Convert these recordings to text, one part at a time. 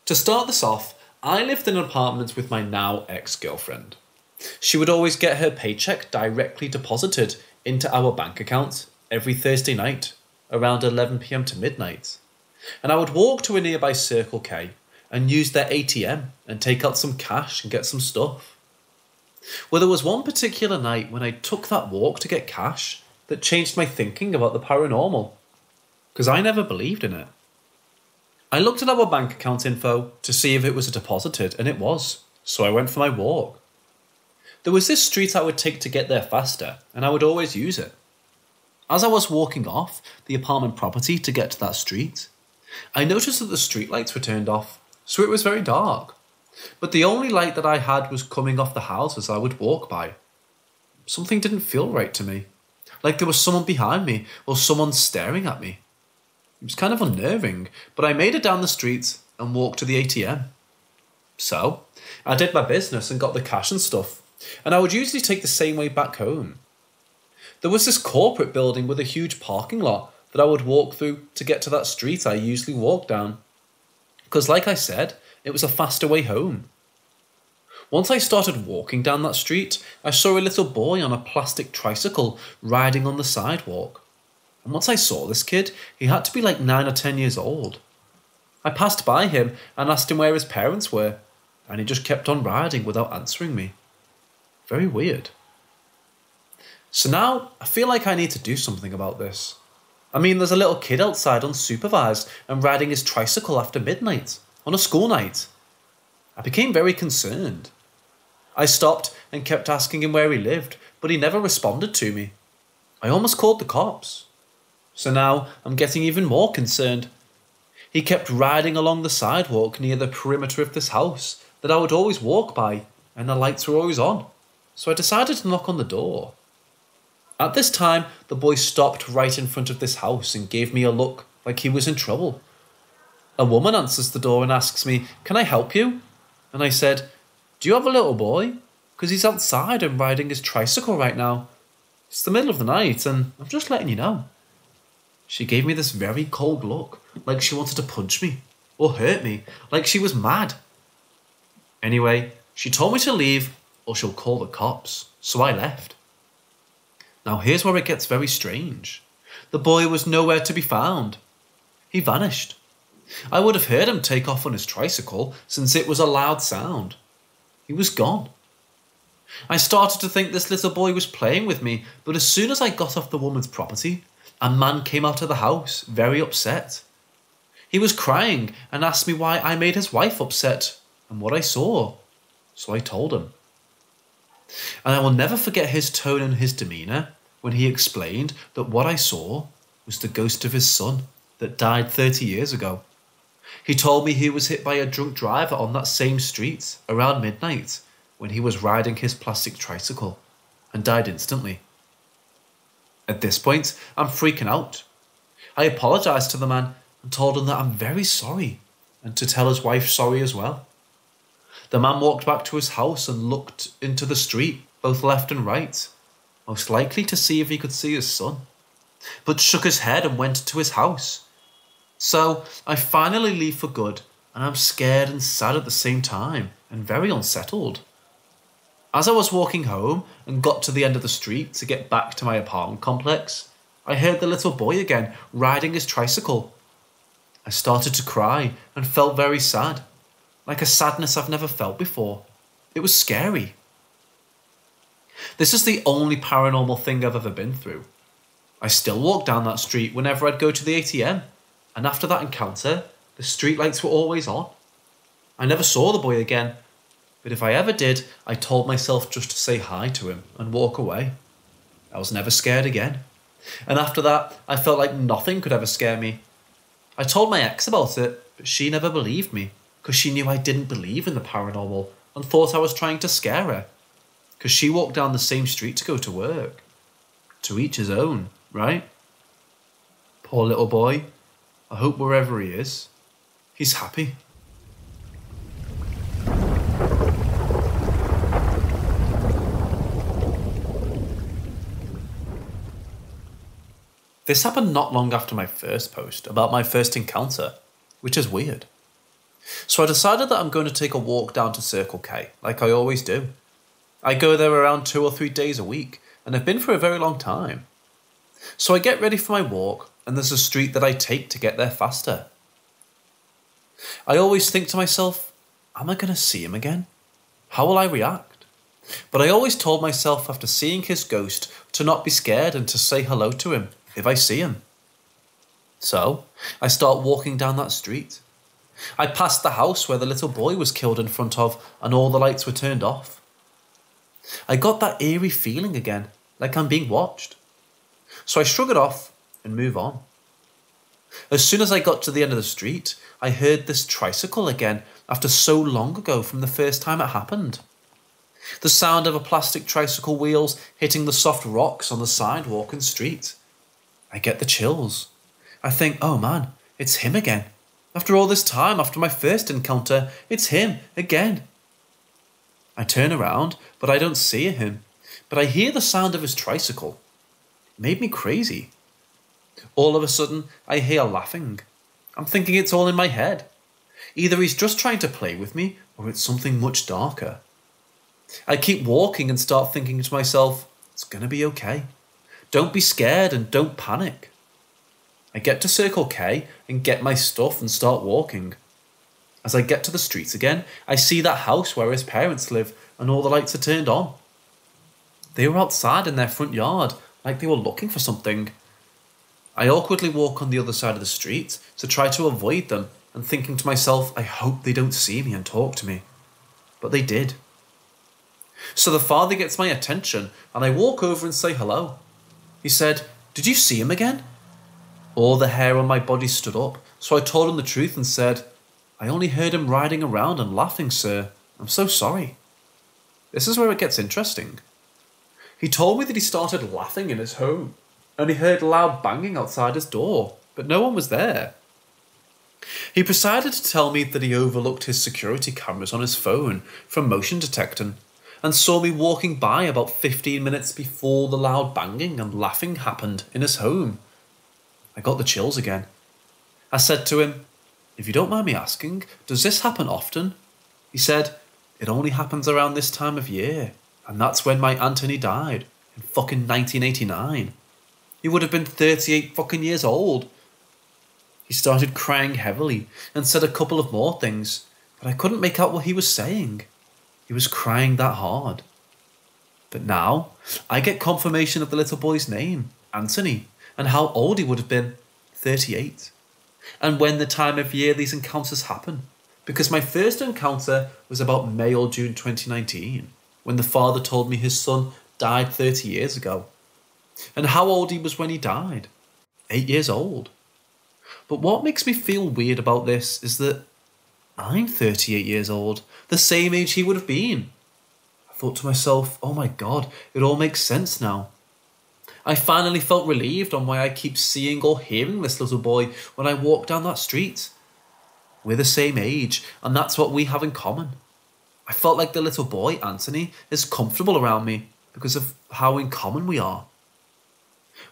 To start this off, I lived in an apartment with my now ex-girlfriend. She would always get her paycheck directly deposited into our bank account every Thursday night, around 11 PM to midnight. And I would walk to a nearby Circle K and use their ATM and take out some cash and get some stuff. Well, there was one particular night when I took that walk to get cash that changed my thinking about the paranormal, because I never believed in it. I looked at our bank account info to see if it was deposited, and it was, so I went for my walk. There was this street I would take to get there faster, and I would always use it. As I was walking off the apartment property to get to that street, I noticed that the streetlights were turned off, so it was very dark. But the only light that I had was coming off the houses I would walk by. Something didn't feel right to me, like there was someone behind me or someone staring at me. It was kind of unnerving, but I made it down the street and walked to the ATM. So, I did my business and got the cash and stuff, and I would usually take the same way back home. There was this corporate building with a huge parking lot that I would walk through to get to that street I usually walk down. Because like I said, it was a faster way home. Once I started walking down that street, I saw a little boy on a plastic tricycle riding on the sidewalk. And once I saw this kid, he had to be like 9 or 10 years old. I passed by him and asked him where his parents were, and he just kept on riding without answering me. Very weird. So now, I feel like I need to do something about this. I mean, there's a little kid outside unsupervised and riding his tricycle after midnight, on a school night. I became very concerned. I stopped and kept asking him where he lived, but he never responded to me. I almost called the cops. So now I'm getting even more concerned. He kept riding along the sidewalk near the perimeter of this house that I would always walk by, and the lights were always on. So I decided to knock on the door. At this time, the boy stopped right in front of this house and gave me a look like he was in trouble. A woman answers the door and asks me, "Can I help you?" And I said, "Do you have a little boy? Because he's outside and riding his tricycle right now. It's the middle of the night and I'm just letting you know." She gave me this very cold look, like she wanted to punch me or hurt me, like she was mad. Anyway, she told me to leave or she'll call the cops, so I left. Now here's where it gets very strange. The boy was nowhere to be found. He vanished. I would have heard him take off on his tricycle since it was a loud sound. He was gone. I started to think this little boy was playing with me, but as soon as I got off the woman's property, a man came out of the house, very upset. He was crying and asked me why I made his wife upset and what I saw. So I told him. And I will never forget his tone and his demeanour when he explained that what I saw was the ghost of his son that died 30 years ago. He told me he was hit by a drunk driver on that same street around midnight when he was riding his plastic tricycle and died instantly. At this point, I'm freaking out. I apologised to the man and told him that I'm very sorry and to tell his wife sorry as well. The man walked back to his house and looked into the street, both left and right, most likely to see if he could see his son, but shook his head and went to his house. So I finally leave for good, and I'm scared and sad at the same time, and very unsettled. As I was walking home and got to the end of the street to get back to my apartment complex, I heard the little boy again riding his tricycle. I started to cry and felt very sad, like a sadness I've never felt before. It was scary. This is the only paranormal thing I've ever been through. I still walk down that street whenever I'd go to the ATM, and after that encounter, the streetlights were always on. I never saw the boy again, but if I ever did, I told myself just to say hi to him and walk away. I was never scared again. And after that, I felt like nothing could ever scare me. I told my ex about it, but she never believed me because she knew I didn't believe in the paranormal and thought I was trying to scare her. Because she walked down the same street to go to work. To each his own, right? Poor little boy. I hope wherever he is, he's happy. This happened not long after my first post about my first encounter, which is weird. So I decided that I'm going to take a walk down to Circle K, like I always do. I go there around 2 or 3 days a week, and I've been for a very long time. So I get ready for my walk, and there's a street that I take to get there faster. I always think to myself, am I going to see him again? How will I react? But I always told myself after seeing his ghost to not be scared and to say hello to him if I see him. So I start walking down that street. I passed the house where the little boy was killed in front of and all the lights were turned off. I got that eerie feeling again, like I'm being watched. So I shrug it off and move on. As soon as I got to the end of the street, I heard this tricycle again after so long ago from the first time it happened. The sound of a plastic tricycle wheels hitting the soft rocks on the sidewalk and street. I get the chills. I think, oh man, it's him again. After all this time, after my first encounter, it's him again. I turn around, but I don't see him. But I hear the sound of his tricycle. It made me crazy. All of a sudden, I hear laughing. I'm thinking it's all in my head. Either he's just trying to play with me, or it's something much darker. I keep walking and start thinking to myself, it's gonna be okay. Don't be scared and don't panic. I get to Circle K and get my stuff and start walking. As I get to the streets again, I see that house where his parents live and all the lights are turned on. They were outside in their front yard, like they were looking for something. I awkwardly walk on the other side of the street to try to avoid them and thinking to myself, I hope they don't see me and talk to me. But they did. So the father gets my attention and I walk over and say hello. He said, did you see him again? All the hair on my body stood up, so I told him the truth and said, I only heard him riding around and laughing, sir. I'm so sorry. This is where it gets interesting. He told me that he started laughing in his home, and he heard loud banging outside his door, but no one was there. He proceeded to tell me that he overlooked his security cameras on his phone from motion detecting, and saw me walking by about 15 minutes before the loud banging and laughing happened in his home. I got the chills again. I said to him, if you don't mind me asking, does this happen often? He said, it only happens around this time of year, and that's when my Anthony died, in fucking 1989. He would have been 38 fucking years old. He started crying heavily and said a couple of more things, but I couldn't make out what he was saying. He was crying that hard. But now, I get confirmation of the little boy's name, Anthony, and how old he would have been, 38. And when the time of year these encounters happen. Because my first encounter was about May or June 2019, when the father told me his son died 30 years ago. And how old he was when he died. 8 years old. But what makes me feel weird about this is that I'm 38 years old, the same age he would have been. I thought to myself, oh my god, it all makes sense now. I finally felt relieved on why I keep seeing or hearing this little boy when I walk down that street. We're the same age, and that's what we have in common. I felt like the little boy, Anthony, is comfortable around me because of how in common we are.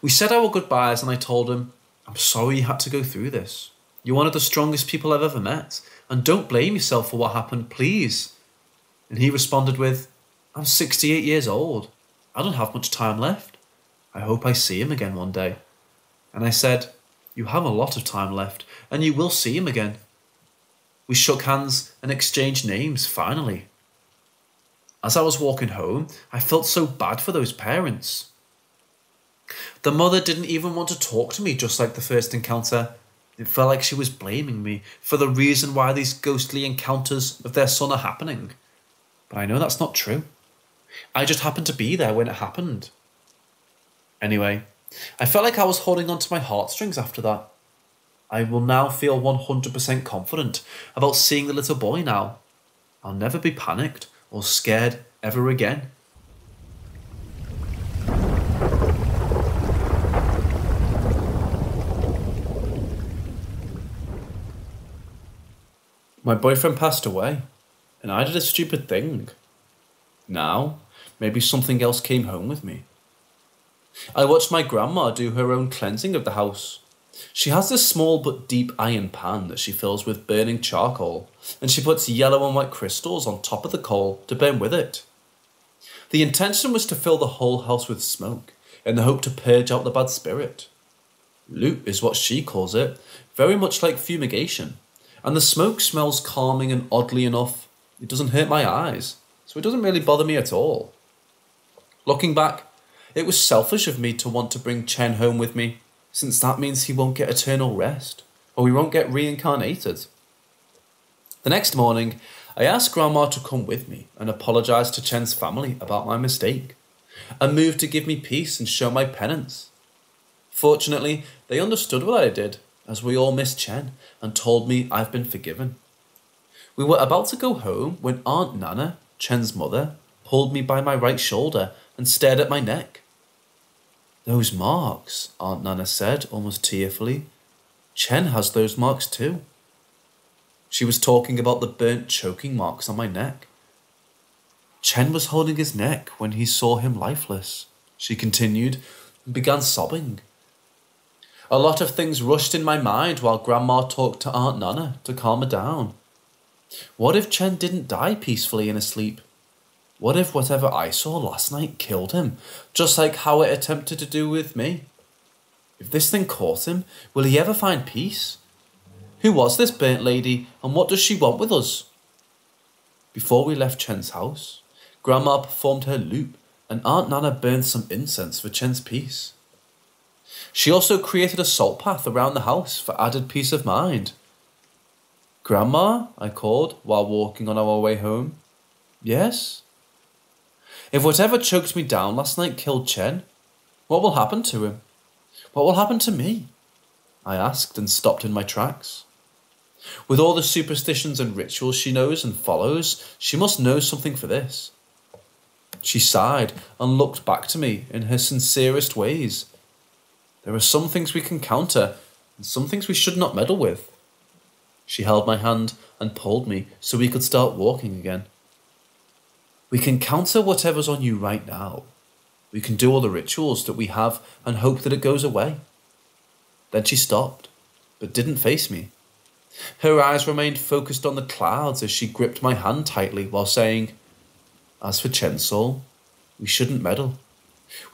We said our goodbyes and I told him, I'm sorry you had to go through this. You're one of the strongest people I've ever met, and don't blame yourself for what happened, please. And he responded with, I'm 68 years old. I don't have much time left. I hope I see him again one day. And I said, you have a lot of time left, and you will see him again. We shook hands and exchanged names, finally. As I was walking home, I felt so bad for those parents. The mother didn't even want to talk to me, just like the first encounter. It felt like she was blaming me for the reason why these ghostly encounters of their son are happening. But I know that's not true. I just happened to be there when it happened. Anyway, I felt like I was holding on to my heartstrings after that. I will now feel 100% confident about seeing the little boy now. I'll never be panicked or scared ever again. My boyfriend passed away, and I did a stupid thing. Now, maybe something else came home with me. I watched my grandma do her own cleansing of the house. She has this small but deep iron pan that she fills with burning charcoal, and she puts yellow and white crystals on top of the coal to burn with it. The intention was to fill the whole house with smoke, in the hope to purge out the bad spirit. Loop is what she calls it, very much like fumigation, and the smoke smells calming, and oddly enough, it doesn't hurt my eyes, so it doesn't really bother me at all. Looking back, it was selfish of me to want to bring Chen home with me, since that means he won't get eternal rest, or we won't get reincarnated. The next morning, I asked Grandma to come with me and apologise to Chen's family about my mistake, and moved to give me peace and show my penance. Fortunately, they understood what I did, as we all missed Chen, and told me I've been forgiven. We were about to go home when Aunt Nana, Chen's mother, pulled me by my right shoulder and stared at my neck. "Those marks," Aunt Nana said, almost tearfully. "Chen has those marks too." She was talking about the burnt choking marks on my neck. "Chen was holding his neck when he saw him lifeless," she continued, and began sobbing. A lot of things rushed in my mind while Grandma talked to Aunt Nana to calm her down. What if Chen didn't die peacefully in his sleep? What if whatever I saw last night killed him, just like how it attempted to do with me? If this thing caught him, will he ever find peace? Who was this burnt lady, and what does she want with us? Before we left Chen's house, Grandma performed her loop, and Aunt Nana burned some incense for Chen's peace. She also created a salt path around the house for added peace of mind. "Grandma," I called while walking on our way home. "Yes?" "If whatever choked me down last night killed Chen, what will happen to him? What will happen to me?" I asked and stopped in my tracks. With all the superstitions and rituals she knows and follows, she must know something for this. She sighed and looked back to me in her sincerest ways. There are some things we can counter and some things we should not meddle with. She held my hand and pulled me so we could start walking again. "We can counter whatever's on you right now. We can do all the rituals that we have and hope that it goes away." Then she stopped, but didn't face me. Her eyes remained focused on the clouds as she gripped my hand tightly while saying, "As for Chen's soul, we shouldn't meddle.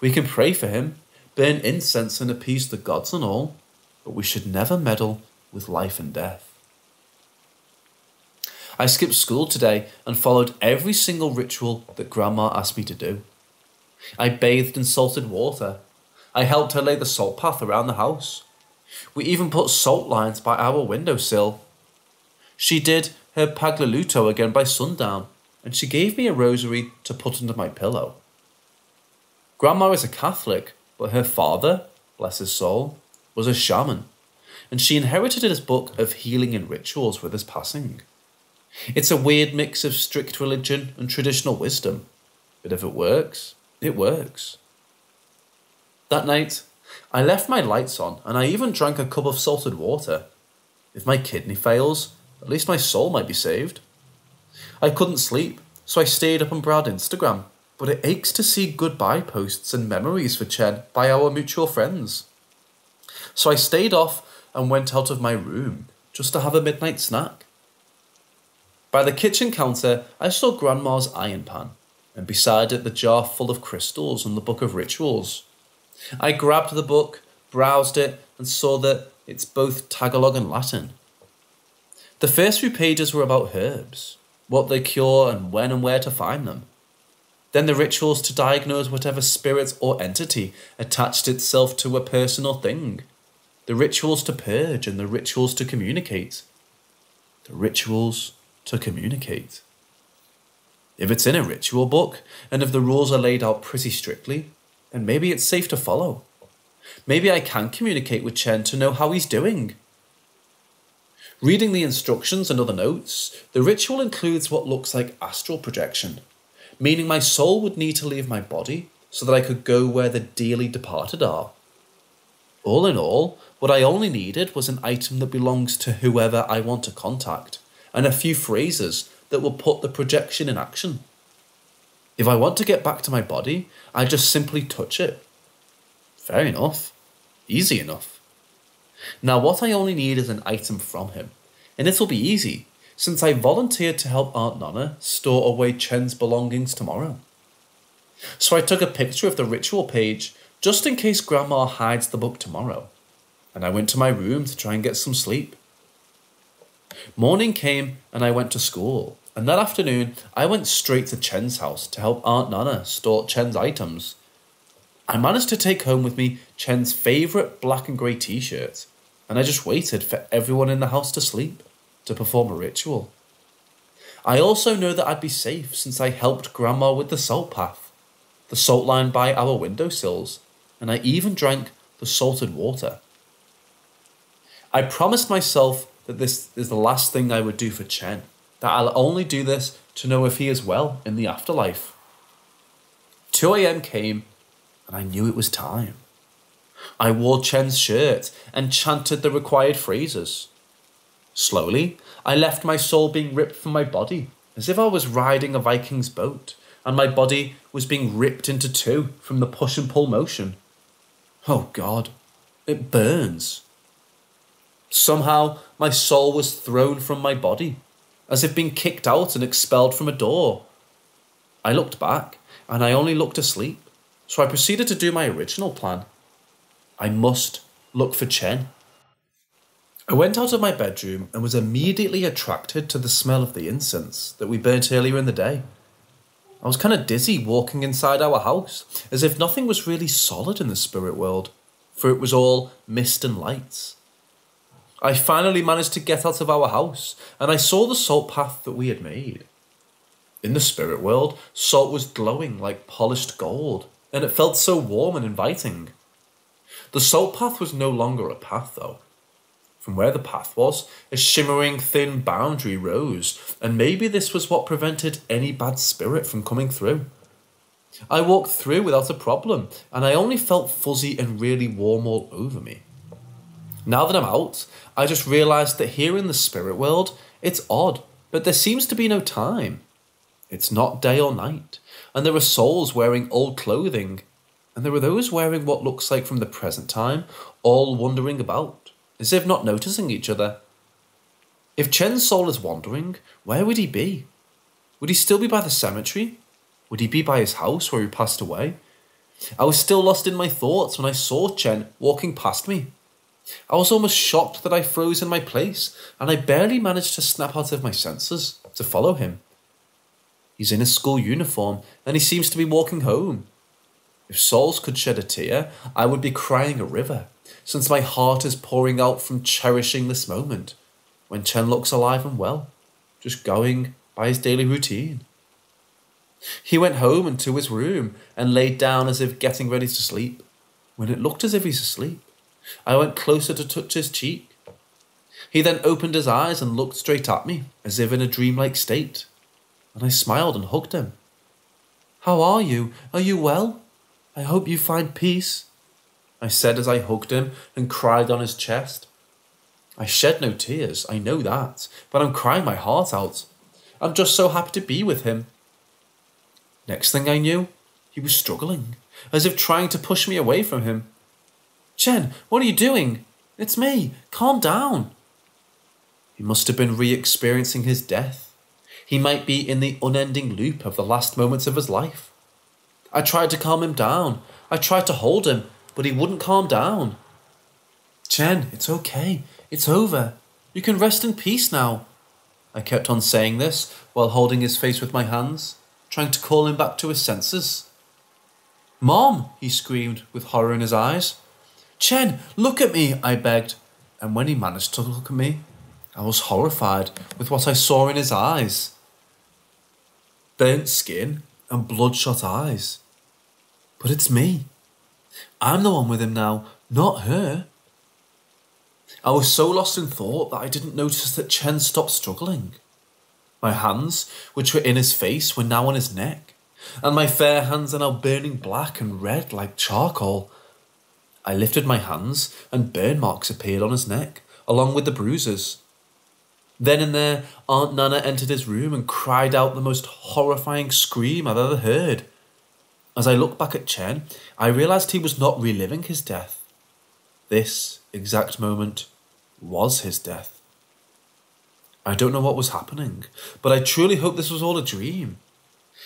We can pray for him, burn incense and appease the gods and all, but we should never meddle with life and death." I skipped school today and followed every single ritual that Grandma asked me to do. I bathed in salted water. I helped her lay the salt path around the house. We even put salt lines by our windowsill. She did her paglaluto again by sundown, and she gave me a rosary to put under my pillow. Grandma is a Catholic, but her father, bless his soul, was a shaman, and she inherited his book of healing and rituals with his passing. It's a weird mix of strict religion and traditional wisdom, but if it works, it works. That night, I left my lights on and I even drank a cup of salted water. If my kidney fails, at least my soul might be saved. I couldn't sleep, so I stayed up and browsed Instagram, but it aches to see goodbye posts and memories for Chen by our mutual friends. So I stayed off and went out of my room just to have a midnight snack. By the kitchen counter, I saw Grandma's iron pan, and beside it the jar full of crystals and the book of rituals. I grabbed the book, browsed it, and saw that it's both Tagalog and Latin. The first few pages were about herbs, what they cure and when and where to find them. Then the rituals to diagnose whatever spirit or entity attached itself to a person or thing. The rituals to purge and the rituals to communicate. The rituals to communicate. If it's in a ritual book, and if the rules are laid out pretty strictly, then maybe it's safe to follow. Maybe I can communicate with Chen to know how he's doing. Reading the instructions and other notes, the ritual includes what looks like astral projection, meaning my soul would need to leave my body so that I could go where the dearly departed are. All in all, what I only needed was an item that belongs to whoever I want to contact, and a few phrases that will put the projection in action. If I want to get back to my body, I just simply touch it. Fair enough. Easy enough. Now what I only need is an item from him, and it'll be easy, since I volunteered to help Aunt Nana store away Chen's belongings tomorrow. So I took a picture of the ritual page, just in case Grandma hides the book tomorrow, and I went to my room to try and get some sleep. Morning came and I went to school, and that afternoon I went straight to Chen's house to help Aunt Nana store Chen's items. I managed to take home with me Chen's favourite black and grey t-shirt, and I just waited for everyone in the house to sleep to perform a ritual. I also know that I'd be safe since I helped Grandma with the salt path, the salt line by our windowsills, and I even drank the salted water. I promised myself that this is the last thing I would do for Chen, that I'll only do this to know if he is well in the afterlife. 2 a.m. came, and I knew it was time. I wore Chen's shirt and chanted the required phrases. Slowly, I left my soul being ripped from my body, as if I was riding a Viking's boat, and my body was being ripped into two from the push and pull motion. Oh God, it burns. Somehow, my soul was thrown from my body, as if being kicked out and expelled from a door. I looked back, and I only looked asleep, so I proceeded to do my original plan. I must look for Chen. I went out of my bedroom and was immediately attracted to the smell of the incense that we burnt earlier in the day. I was kind of dizzy walking inside our house, as if nothing was really solid in the spirit world, for it was all mist and lights. I finally managed to get out of our house, and I saw the salt path that we had made. In the spirit world, salt was glowing like polished gold, and it felt so warm and inviting. The salt path was no longer a path, though. From where the path was, a shimmering thin boundary rose, and maybe this was what prevented any bad spirit from coming through. I walked through without a problem, and I only felt fuzzy and really warm all over me. Now that I'm out, I just realised that here in the spirit world, it's odd, but there seems to be no time. It's not day or night, and there are souls wearing old clothing, and there are those wearing what looks like from the present time, all wandering about, as if not noticing each other. If Chen's soul is wandering, where would he be? Would he still be by the cemetery? Would he be by his house where he passed away? I was still lost in my thoughts when I saw Chen walking past me. I was almost shocked that I froze in my place, and I barely managed to snap out of my senses to follow him. He's in his school uniform, and he seems to be walking home. If souls could shed a tear, I would be crying a river, since my heart is pouring out from cherishing this moment, when Chen looks alive and well, just going by his daily routine. He went home and to his room, and laid down as if getting ready to sleep. When it looked as if he's asleep, I went closer to touch his cheek. He then opened his eyes and looked straight at me, as if in a dreamlike state, and I smiled and hugged him. "How are you? Are you well? I hope you find peace," I said as I hugged him and cried on his chest. I shed no tears, I know that, but I'm crying my heart out. I'm just so happy to be with him. Next thing I knew, he was struggling, as if trying to push me away from him. "Chen, what are you doing? It's me. Calm down." He must have been re-experiencing his death. He might be in the unending loop of the last moments of his life. I tried to calm him down. I tried to hold him, but he wouldn't calm down. "Chen, it's okay. It's over. You can rest in peace now." I kept on saying this while holding his face with my hands, trying to call him back to his senses. "Mom," he screamed with horror in his eyes. "Chen, look at me," I begged, and when he managed to look at me, I was horrified with what I saw in his eyes. Burnt skin and bloodshot eyes. But it's me. I'm the one with him now, not her. I was so lost in thought that I didn't notice that Chen stopped struggling. My hands, which were in his face, were now on his neck, and my fair hands are now burning black and red like charcoal. I lifted my hands, and burn marks appeared on his neck, along with the bruises. Then and there, Aunt Nana entered his room and cried out the most horrifying scream I've ever heard. As I looked back at Chen, I realised he was not reliving his death. This exact moment was his death. I don't know what was happening, but I truly hope this was all a dream.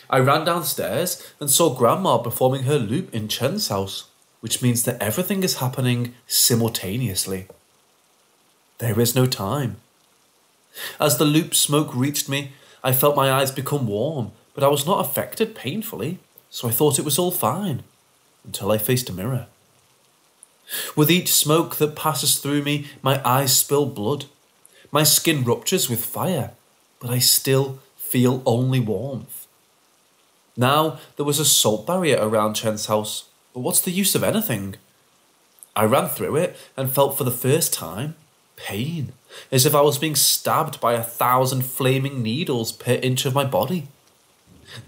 I ran downstairs and saw Grandma performing her loop in Chen's house, which means that everything is happening simultaneously. There is no time. As the loop smoke reached me, I felt my eyes become warm, but I was not affected painfully, so I thought it was all fine, until I faced a mirror. With each smoke that passes through me, my eyes spill blood. My skin ruptures with fire, but I still feel only warmth. Now there was a salt barrier around Chen's house, but what's the use of anything? I ran through it and felt for the first time pain, as if I was being stabbed by 1,000 flaming needles per inch of my body.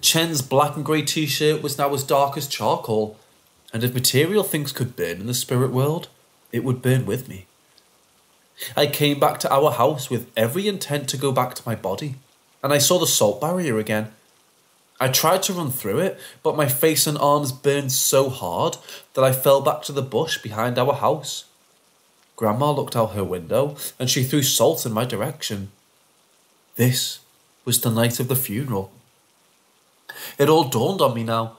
Chen's black and grey t-shirt was now as dark as charcoal, and if material things could burn in the spirit world, it would burn with me. I came back to our house with every intent to go back to my body, and I saw the salt barrier again. I tried to run through it, but my face and arms burned so hard that I fell back to the bush behind our house. Grandma looked out her window and she threw salt in my direction. This was the night of the funeral. It all dawned on me now.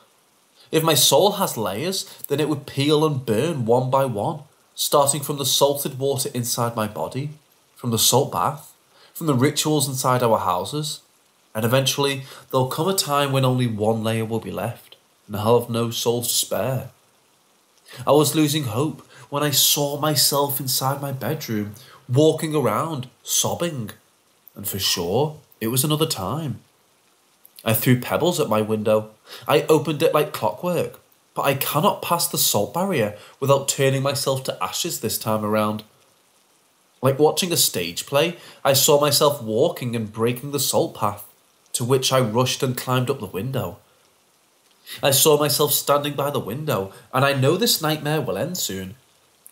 If my soul has layers, then it would peel and burn one by one, starting from the salted water inside my body, from the salt bath, from the rituals inside our houses, and eventually there'll come a time when only one layer will be left, and I'll have no soul to spare. I was losing hope when I saw myself inside my bedroom, walking around, sobbing, and for sure, it was another time. I threw pebbles at my window. I opened it like clockwork, but I cannot pass the salt barrier without turning myself to ashes this time around. Like watching a stage play, I saw myself walking and breaking the salt path, to which I rushed and climbed up the window. I saw myself standing by the window, and I know this nightmare will end soon.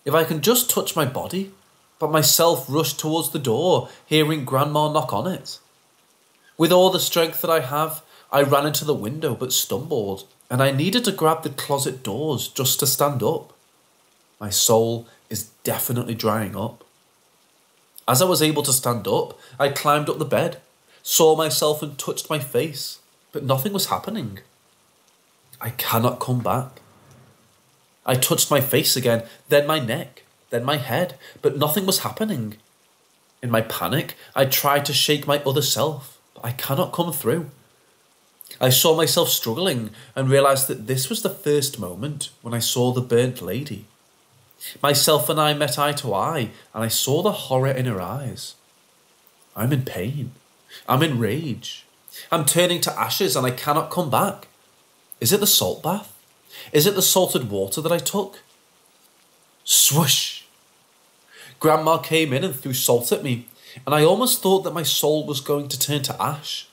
If I can just touch my body, but myself rushed towards the door, hearing Grandma knock on it. With all the strength that I have, I ran into the window but stumbled, and I needed to grab the closet doors just to stand up. My soul is definitely drying up. As I was able to stand up, I climbed up the bed, saw myself and touched my face, but nothing was happening. I cannot come back. I touched my face again, then my neck, then my head, but nothing was happening. In my panic, I tried to shake my other self, but I cannot come through. I saw myself struggling and realised that this was the first moment when I saw the burnt lady. Myself and I met eye to eye, and I saw the horror in her eyes. I'm in pain. I'm in rage. I'm turning to ashes and I cannot come back. Is it the salt bath? Is it the salted water that I took? Swoosh! Grandma came in and threw salt at me, and I almost thought that my soul was going to turn to ash.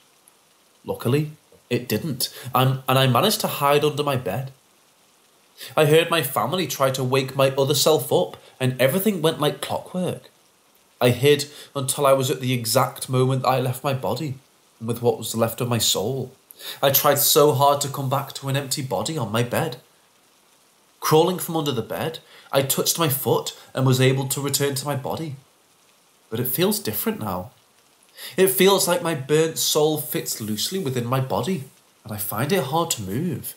Luckily, it didn't, and I managed to hide under my bed. I heard my family try to wake my other self up, and everything went like clockwork. I hid until I was at the exact moment I left my body, and with what was left of my soul. I tried so hard to come back to an empty body on my bed. Crawling from under the bed, I touched my foot and was able to return to my body. But it feels different now. It feels like my burnt soul fits loosely within my body, and I find it hard to move.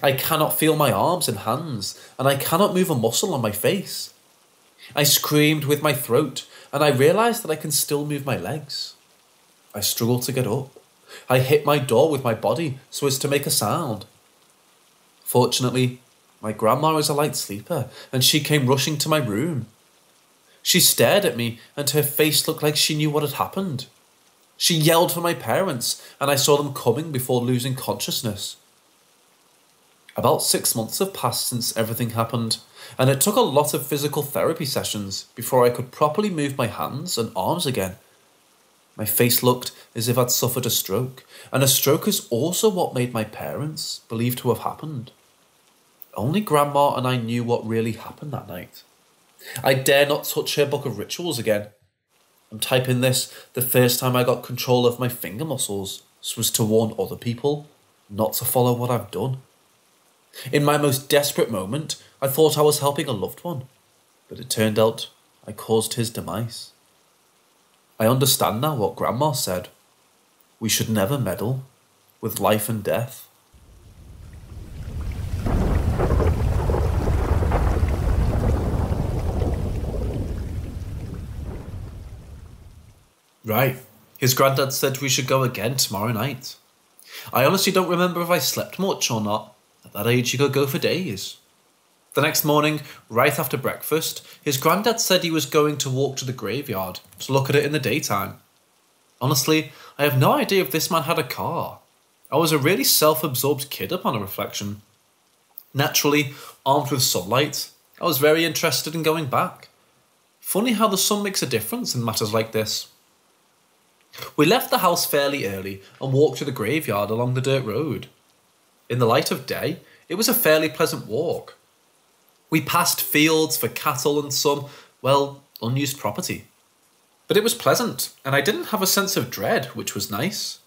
I cannot feel my arms and hands, and I cannot move a muscle on my face. I screamed with my throat, and I realised that I can still move my legs. I struggled to get up. I hit my door with my body so as to make a sound. Fortunately, my grandma is a light sleeper, and she came rushing to my room. She stared at me, and her face looked like she knew what had happened. She yelled for my parents, and I saw them coming before losing consciousness. About 6 months have passed since everything happened, and it took a lot of physical therapy sessions before I could properly move my hands and arms again. My face looked as if I'd suffered a stroke, and a stroke is also what made my parents believe to have happened. Only Grandma and I knew what really happened that night. I dare not touch her book of rituals again. I'm typing this the first time I got control of my finger muscles, so as to warn other people not to follow what I've done. In my most desperate moment, I thought I was helping a loved one, but it turned out I caused his demise. I understand now what Grandma said. We should never meddle with life and death. Right, his granddad said we should go again tomorrow night. I honestly don't remember if I slept much or not. At that age you could go for days. The next morning, right after breakfast, his granddad said he was going to walk to the graveyard to look at it in the daytime. Honestly, I have no idea if this man had a car. I was a really self-absorbed kid upon a reflection. Naturally, armed with sunlight, I was very interested in going back. Funny how the sun makes a difference in matters like this. We left the house fairly early and walked to the graveyard along the dirt road. In the light of day, it was a fairly pleasant walk. We passed fields for cattle and some, well, unused property. But it was pleasant, and I didn't have a sense of dread, which was nice.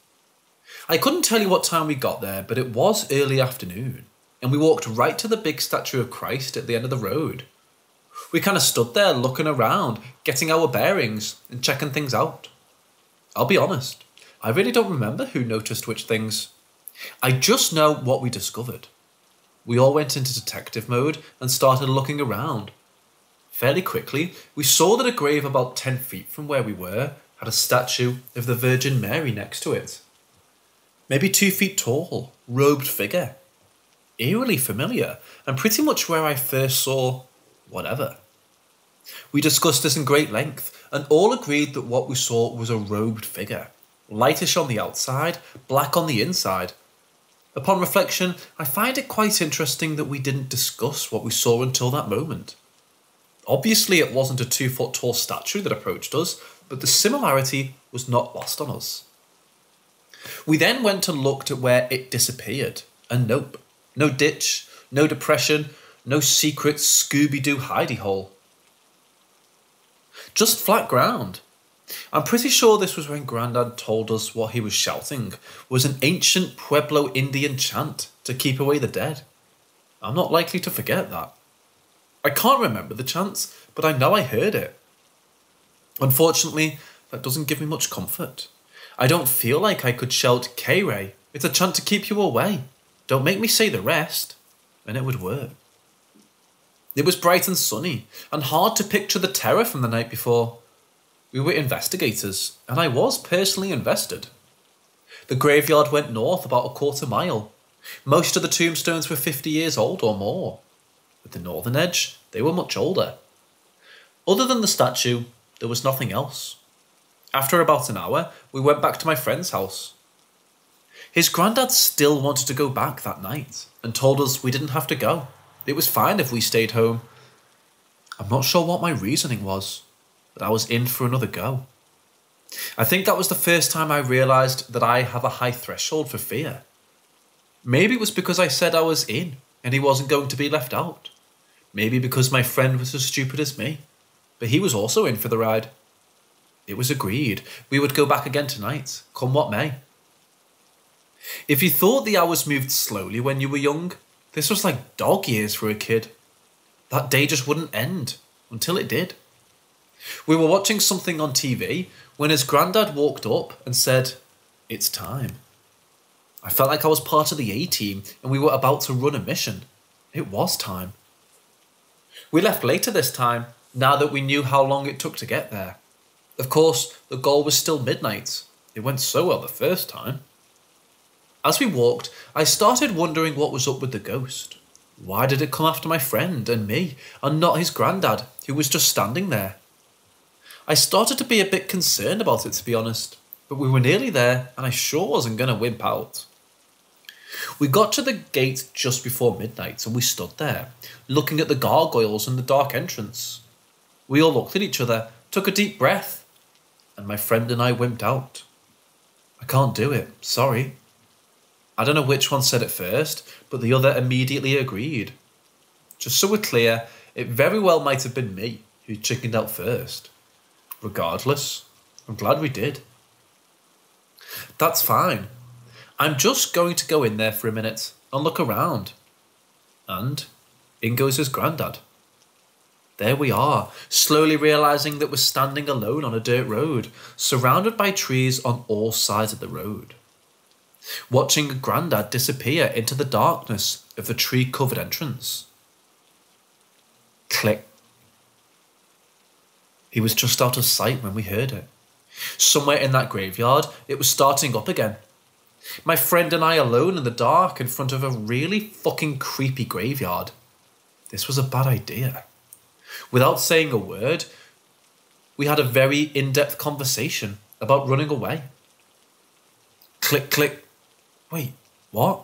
I couldn't tell you what time we got there, but it was early afternoon, and we walked right to the big statue of Christ at the end of the road. We kind of stood there looking around, getting our bearings, and checking things out. I'll be honest, I really don't remember who noticed which things. I just know what we discovered. We all went into detective mode and started looking around. Fairly quickly, we saw that a grave about 10 feet from where we were had a statue of the Virgin Mary next to it. Maybe 2 feet tall, robed figure. Eerily familiar, and pretty much where I first saw whatever. We discussed this in great length, and all agreed that what we saw was a robed figure, lightish on the outside, black on the inside. Upon reflection, I find it quite interesting that we didn't discuss what we saw until that moment. Obviously, it wasn't a 2-foot tall statue that approached us, but the similarity was not lost on us. We then went and looked at where it disappeared, and nope, no ditch, no depression, no secret Scooby-Doo hidey hole. Just flat ground. I'm pretty sure this was when Grandad told us what he was shouting was an ancient Pueblo Indian chant to keep away the dead. I'm not likely to forget that. I can't remember the chants, but I know I heard it. Unfortunately, that doesn't give me much comfort. I don't feel like I could shout K-Ray. It's a chant to keep you away. Don't make me say the rest, and it would work. It was bright and sunny, and hard to picture the terror from the night before. We were investigators, and I was personally invested. The graveyard went north about a quarter mile. Most of the tombstones were 50 years old or more. At the northern edge, they were much older. Other than the statue, there was nothing else. After about an hour, we went back to my friend's house. His granddad still wanted to go back that night, and told us we didn't have to go. It was fine if we stayed home. I'm not sure what my reasoning was, but I was in for another go. I think that was the first time I realised that I have a high threshold for fear. Maybe it was because I said I was in, and he wasn't going to be left out. Maybe because my friend was as stupid as me, but he was also in for the ride. It was agreed we would go back again tonight, come what may. If you thought the hours moved slowly when you were young, this was like dog years for a kid. That day just wouldn't end, until it did. We were watching something on TV when his granddad walked up and said, "It's time." I felt like I was part of the A-team and we were about to run a mission. It was time. We left later this time, now that we knew how long it took to get there. Of course, the goal was still midnight. It went so well the first time. As we walked, I started wondering what was up with the ghost. Why did it come after my friend and me, and not his granddad, who was just standing there? I started to be a bit concerned about it, to be honest, but we were nearly there, and I sure wasn't going to wimp out. We got to the gate just before midnight, and we stood there, looking at the gargoyles and the dark entrance. We all looked at each other, took a deep breath, and my friend and I wimped out. "I can't do it, sorry." I don't know which one said it first, but the other immediately agreed. Just so we're clear, it very well might have been me who chickened out first. Regardless, I'm glad we did. That's fine. I'm just going to go in there for a minute and look around. And in goes his granddad. There we are, slowly realising that we're standing alone on a dirt road, surrounded by trees on all sides of the road. Watching Grandad disappear into the darkness of the tree-covered entrance. Click. He was just out of sight when we heard it. Somewhere in that graveyard, it was starting up again. My friend and I alone in the dark in front of a really fucking creepy graveyard. This was a bad idea. Without saying a word, we had a very in-depth conversation about running away. Click, click. Wait, what?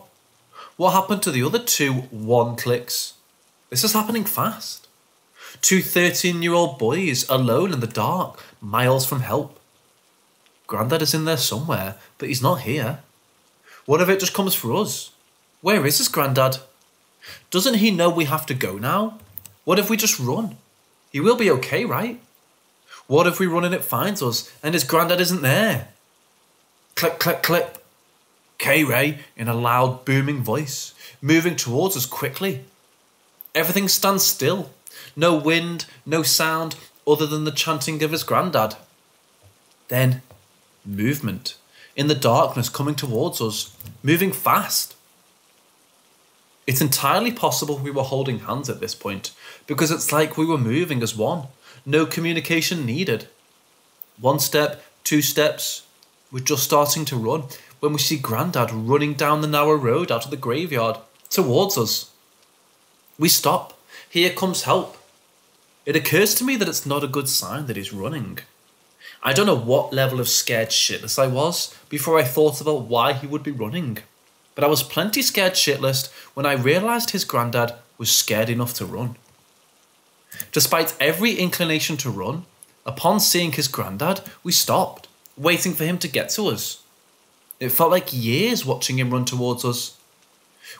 What happened to the other 2 1-clicks? This is happening fast. 2 13-year-old boys alone in the dark, miles from help. Grandad is in there somewhere, but he's not here. What if it just comes for us? Where is his Grandad? Doesn't he know we have to go now? What if we just run? He will be okay, right? What if we run and it finds us and his Grandad isn't there? Click, click, click. K-Ray in a loud booming voice, moving towards us quickly. Everything stands still. No wind, no sound other than the chanting of his Grandad. Then, movement. In the darkness coming towards us, moving fast. It's entirely possible we were holding hands at this point, because it's like we were moving as one. No communication needed. 1 step, 2 steps. We're just starting to run when we see Grandad running down the narrow road out of the graveyard towards us. We stop. Here comes help. It occurs to me that it's not a good sign that he's running. I don't know what level of scared shitless I was before I thought about why he would be running. But I was plenty scared shitless when I realised his Grandad was scared enough to run. Despite every inclination to run, upon seeing his Grandad, we stopped, waiting for him to get to us. It felt like years watching him run towards us.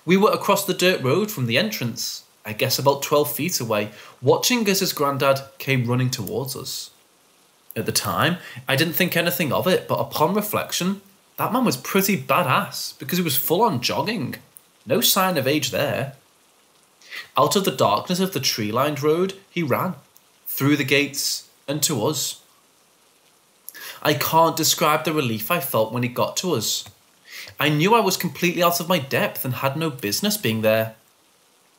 We were across the dirt road from the entrance, I guess about 12 feet away, watching as his Grandad came running towards us. At the time, I didn't think anything of it, but upon reflection, that man was pretty badass because he was full on jogging. No sign of age there. Out of the darkness of the tree-lined road, he ran, through the gates and to us. I can't describe the relief I felt when he got to us. I knew I was completely out of my depth and had no business being there.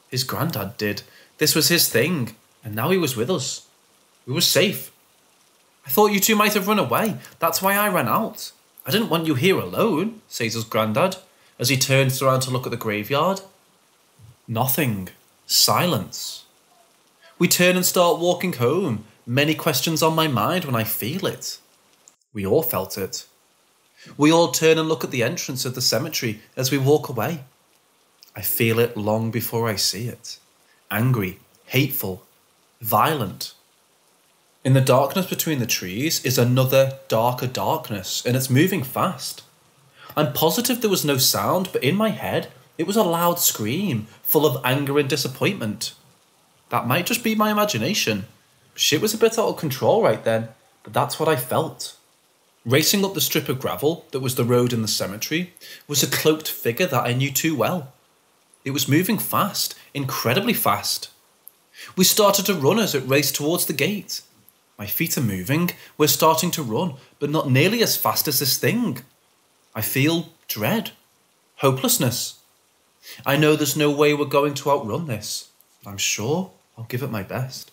His Grandad did. This was his thing, and now he was with us. We were safe. I thought you 2 might have run away. That's why I ran out. I didn't want you here alone, says his Grandad, as he turns around to look at the graveyard. Nothing. Silence. We turn and start walking home. Many questions on my mind when I feel it. We all felt it. We all turn and look at the entrance of the cemetery as we walk away. I feel it long before I see it. Angry, hateful, violent. In the darkness between the trees is another darker darkness, and it's moving fast. I'm positive there was no sound, but in my head, it was a loud scream, full of anger and disappointment. That might just be my imagination. Shit was a bit out of control right then, but that's what I felt. Racing up the strip of gravel that was the road in the cemetery was a cloaked figure that I knew too well. It was moving fast, incredibly fast. We started to run as it raced towards the gate. My feet are moving, we're starting to run, but not nearly as fast as this thing. I feel dread, hopelessness. I know there's no way we're going to outrun this. I'm sure I'll give it my best.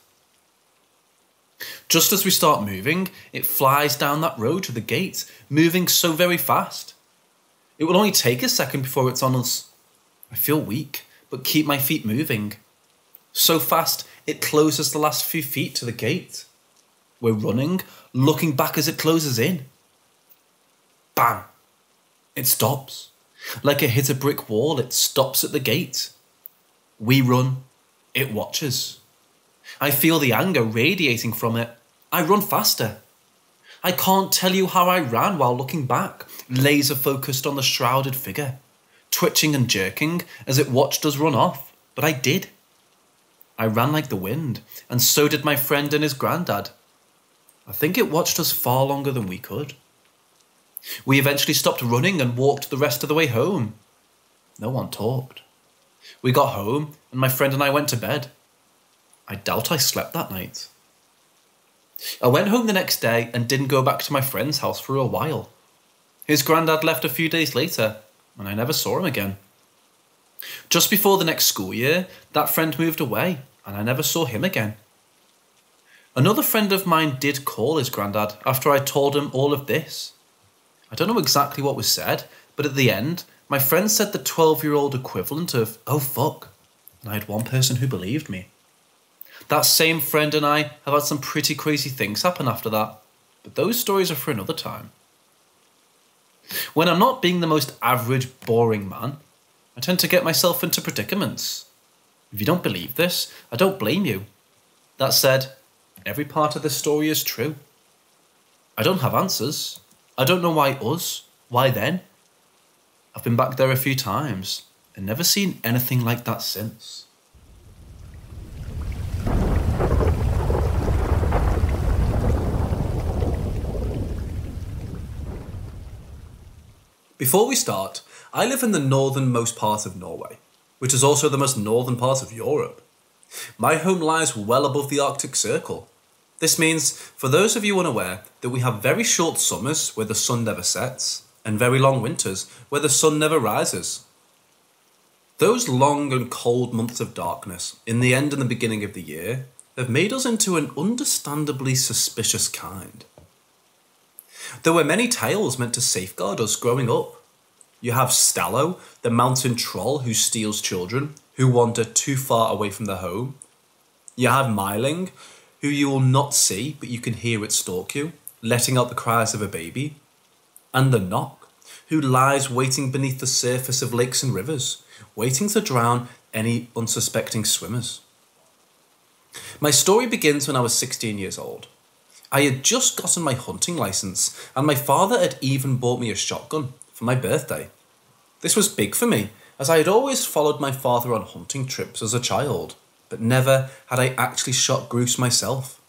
Just as we start moving, it flies down that road to the gate, moving so very fast. It will only take a second before it's on us. I feel weak, but keep my feet moving. So fast, it closes the last few feet to the gate. We're running, looking back as it closes in. Bam! It stops. Like it hit a brick wall, it stops at the gate. We run, it watches. I feel the anger radiating from it. I run faster. I can't tell you how I ran while looking back, laser focused on the shrouded figure, twitching and jerking as it watched us run off, but I did. I ran like the wind, and so did my friend and his Grandad. I think it watched us far longer than we could. We eventually stopped running and walked the rest of the way home. No one talked. We got home, and my friend and I went to bed. I doubt I slept that night. I went home the next day and didn't go back to my friend's house for a while. His granddad left a few days later, and I never saw him again. Just before the next school year, that friend moved away, and I never saw him again. Another friend of mine did call his granddad after I told him all of this. I don't know exactly what was said, but at the end, my friend said the 12-year-old equivalent of, "Oh fuck," and I had one person who believed me. That same friend and I have had some pretty crazy things happen after that, but those stories are for another time. When I'm not being the most average, boring man, I tend to get myself into predicaments. If you don't believe this, I don't blame you. That said, every part of this story is true. I don't have answers. I don't know why us, why then. I've been back there a few times and never seen anything like that since. Before we start, I live in the northernmost part of Norway, which is also the most northern part of Europe. My home lies well above the Arctic Circle. This means, for those of you unaware, that we have very short summers where the sun never sets, and very long winters where the sun never rises. Those long and cold months of darkness, in the end and the beginning of the year, have made us into an understandably suspicious kind. There were many tales meant to safeguard us growing up. You have Stallo, the mountain troll who steals children, who wander too far away from their home. You have Myling, who you will not see but you can hear it stalk you, letting out the cries of a baby. And the Knock, who lies waiting beneath the surface of lakes and rivers, waiting to drown any unsuspecting swimmers. My story begins when I was 16 years old. I had just gotten my hunting license, and my father had even bought me a shotgun for my birthday. This was big for me, as I had always followed my father on hunting trips as a child, but never had I actually shot grouse myself.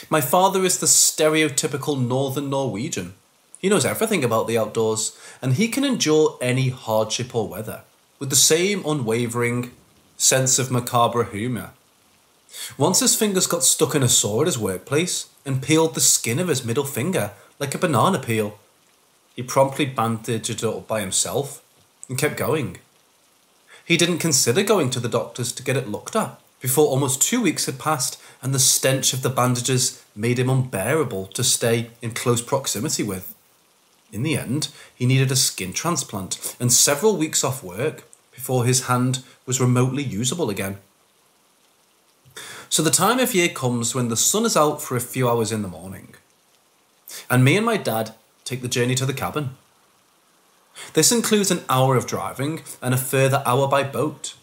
My father is the stereotypical northern Norwegian. He knows everything about the outdoors, and he can endure any hardship or weather, with the same unwavering sense of macabre humour. Once his fingers got stuck in a saw at his workplace and peeled the skin of his middle finger like a banana peel. He promptly bandaged it up by himself and kept going. He didn't consider going to the doctors to get it looked at before almost 2 weeks had passed and the stench of the bandages made him unbearable to stay in close proximity with. In the end, he needed a skin transplant and several weeks off work before his hand was remotely usable again. So the time of year comes when the sun is out for a few hours in the morning, and me and my dad take the journey to the cabin. This includes an hour of driving and a further hour by boat.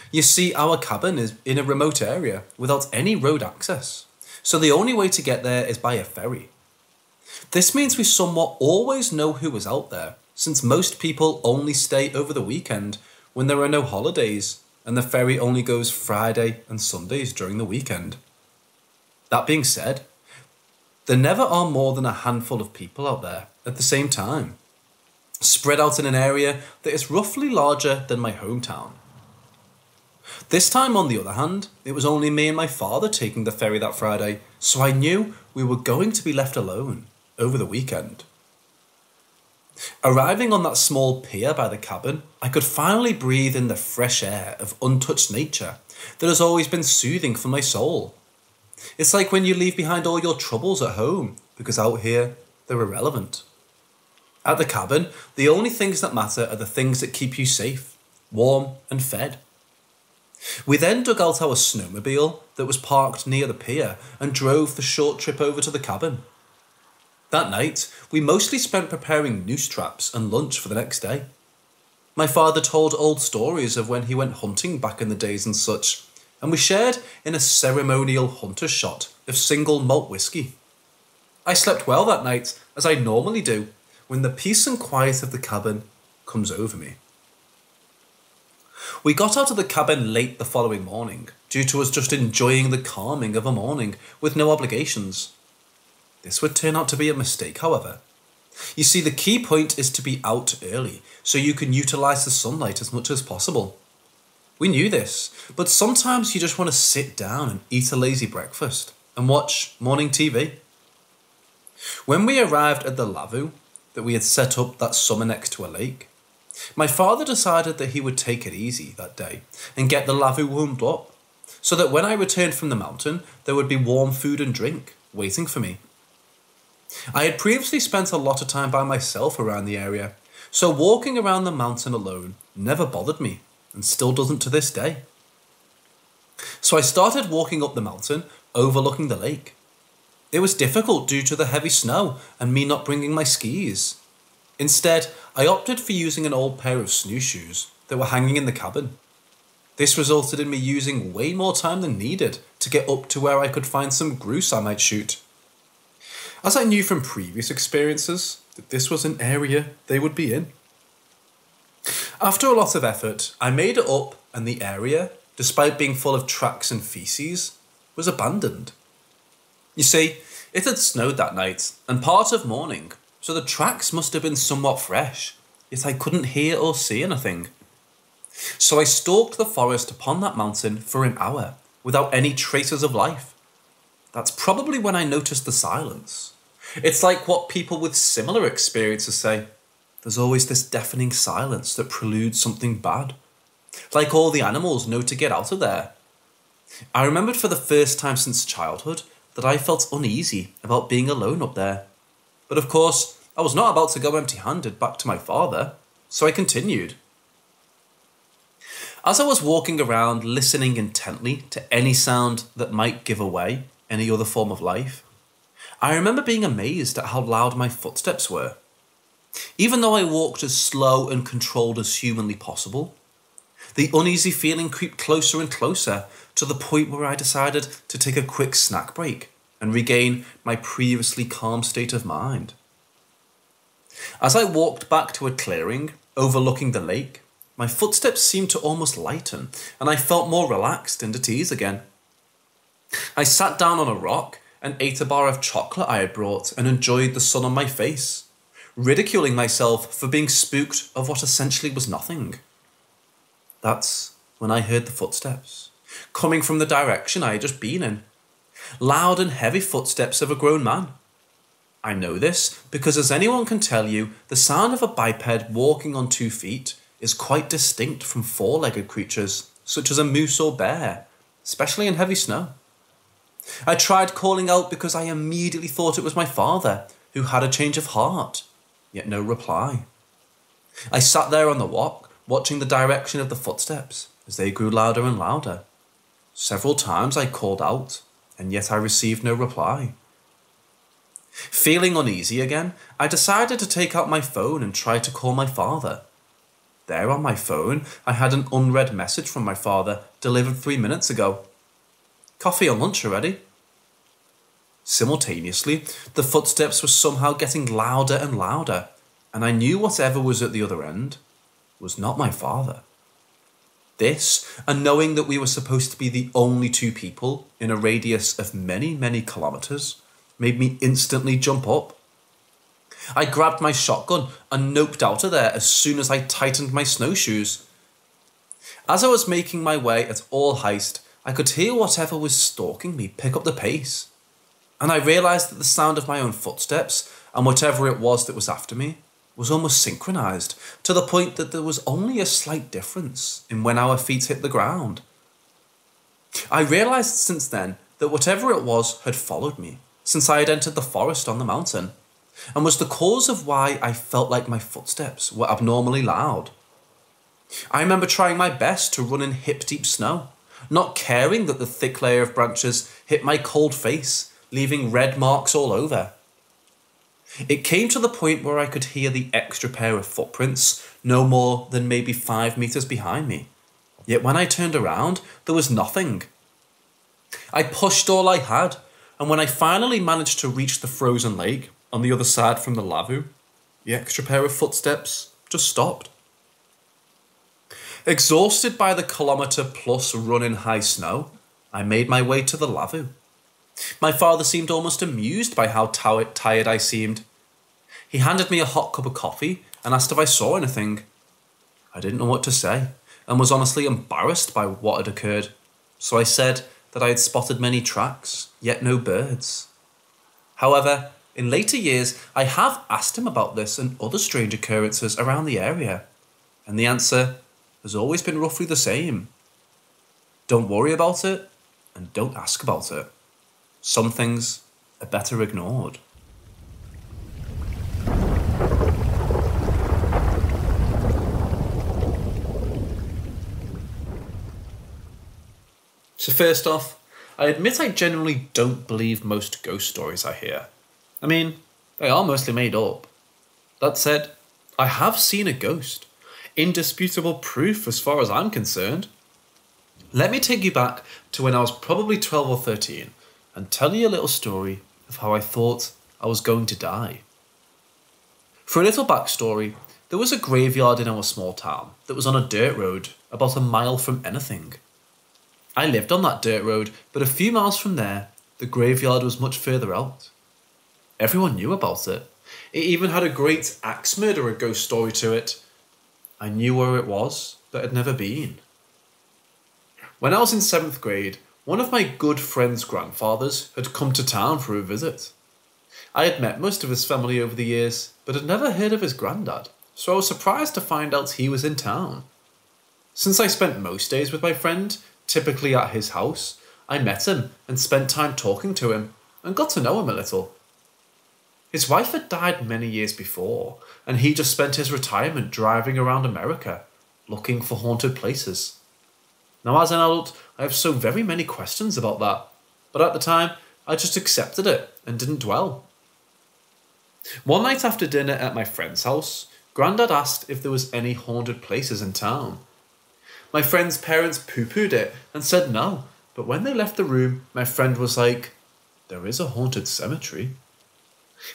You see, our cabin is in a remote area without any road access, so the only way to get there is by a ferry. This means we somewhat always know who is out there, since most people only stay over the weekend when there are no holidays, and the ferry only goes Friday and Sundays during the weekend. That being said, there never are more than a handful of people out there at the same time, spread out in an area that is roughly larger than my hometown. This time, on the other hand, it was only me and my father taking the ferry that Friday, so I knew we were going to be left alone over the weekend. Arriving on that small pier by the cabin, I could finally breathe in the fresh air of untouched nature that has always been soothing for my soul. It's like when you leave behind all your troubles at home, because out here, they're irrelevant. At the cabin, the only things that matter are the things that keep you safe, warm and fed. We then dug out our snowmobile that was parked near the pier and drove the short trip over to the cabin. That night, we mostly spent preparing noose traps and lunch for the next day. My father told old stories of when he went hunting back in the days and such, and we shared in a ceremonial hunter's shot of single malt whiskey. I slept well that night, as I normally do, when the peace and quiet of the cabin comes over me. We got out of the cabin late the following morning, due to us just enjoying the calming of a morning with no obligations. This would turn out to be a mistake, however. You see, the key point is to be out early, so you can utilise the sunlight as much as possible. We knew this, but sometimes you just want to sit down and eat a lazy breakfast and watch morning TV. When we arrived at the lavvu that we had set up that summer next to a lake, my father decided that he would take it easy that day and get the lavvu warmed up, so that when I returned from the mountain, there would be warm food and drink waiting for me. I had previously spent a lot of time by myself around the area, so walking around the mountain alone never bothered me, and still doesn't to this day. So I started walking up the mountain, overlooking the lake. It was difficult due to the heavy snow and me not bringing my skis. Instead, I opted for using an old pair of snowshoes that were hanging in the cabin. This resulted in me using way more time than needed to get up to where I could find some grouse I might shoot. As I knew from previous experiences that this was an area they would be in. After a lot of effort, I made it up, and the area, despite being full of tracks and feces, was abandoned. You see, it had snowed that night and part of morning, so the tracks must have been somewhat fresh, yet I couldn't hear or see anything. So I stalked the forest upon that mountain for an hour without any traces of life. That's probably when I noticed the silence. It's like what people with similar experiences say. There's always this deafening silence that preludes something bad. Like all the animals know to get out of there. I remembered for the first time since childhood that I felt uneasy about being alone up there. But of course, I was not about to go empty-handed back to my father, so I continued. As I was walking around listening intently to any sound that might give away any other form of life, I remember being amazed at how loud my footsteps were. Even though I walked as slow and controlled as humanly possible, the uneasy feeling creeped closer and closer to the point where I decided to take a quick snack break and regain my previously calm state of mind. As I walked back to a clearing overlooking the lake, my footsteps seemed to almost lighten and I felt more relaxed and at ease again. I sat down on a rock and ate a bar of chocolate I had brought and enjoyed the sun on my face, ridiculing myself for being spooked of what essentially was nothing. That's when I heard the footsteps, coming from the direction I had just been in. Loud and heavy footsteps of a grown man. I know this because, as anyone can tell you, the sound of a biped walking on 2 feet is quite distinct from four-legged creatures, such as a moose or bear, especially in heavy snow. I tried calling out because I immediately thought it was my father, who had a change of heart, yet no reply. I sat there on the walk, watching the direction of the footsteps as they grew louder and louder. Several times I called out, and yet I received no reply. Feeling uneasy again, I decided to take out my phone and try to call my father. There on my phone, I had an unread message from my father delivered 3 minutes ago. Coffee or lunch already? Simultaneously, the footsteps were somehow getting louder and louder, and I knew whatever was at the other end was not my father. This, and knowing that we were supposed to be the only 2 people in a radius of many, many kilometers, made me instantly jump up. I grabbed my shotgun and noped out of there as soon as I tightened my snowshoes. As I was making my way at all haste, I could hear whatever was stalking me pick up the pace, and I realised that the sound of my own footsteps and whatever it was that was after me was almost synchronised, to the point that there was only a slight difference in when our feet hit the ground. I realised since then that whatever it was had followed me since I had entered the forest on the mountain, and was the cause of why I felt like my footsteps were abnormally loud. I remember trying my best to run in hip-deep snow, not caring that the thick layer of branches hit my cold face, leaving red marks all over. It came to the point where I could hear the extra pair of footprints no more than maybe 5 meters behind me, yet when I turned around, there was nothing. I pushed all I had, and when I finally managed to reach the frozen lake on the other side from the lavvu, the extra pair of footsteps just stopped. Exhausted by the kilometre-plus run in high snow, I made my way to the lavvu. My father seemed almost amused by how tired I seemed. He handed me a hot cup of coffee and asked if I saw anything. I didn't know what to say, and was honestly embarrassed by what had occurred, so I said that I had spotted many tracks, yet no birds. However, in later years, I have asked him about this and other strange occurrences around the area, and the answer has always been roughly the same. Don't worry about it, and don't ask about it. Some things are better ignored. So first off, I admit I generally don't believe most ghost stories I hear. I mean, they are mostly made up. That said, I have seen a ghost. Indisputable proof as far as I'm concerned. Let me take you back to when I was probably 12 or 13 and tell you a little story of how I thought I was going to die. For a little backstory, there was a graveyard in our small town that was on a dirt road about a mile from anything. I lived on that dirt road, but a few miles from there, the graveyard was much further out. Everyone knew about it. It even had a great axe murderer ghost story to it. I knew where it was, but had never been. When I was in 7th grade, one of my good friend's grandfathers had come to town for a visit. I had met most of his family over the years, but had never heard of his granddad, so I was surprised to find out he was in town. Since I spent most days with my friend, typically at his house, I met him and spent time talking to him and got to know him a little. His wife had died many years before, and he just spent his retirement driving around America, looking for haunted places. Now as an adult, I have so very many questions about that, but at the time, I just accepted it and didn't dwell. One night after dinner at my friend's house, Grandad asked if there was any haunted places in town. My friend's parents poo-pooed it and said no, but when they left the room, my friend was like, "There is a haunted cemetery."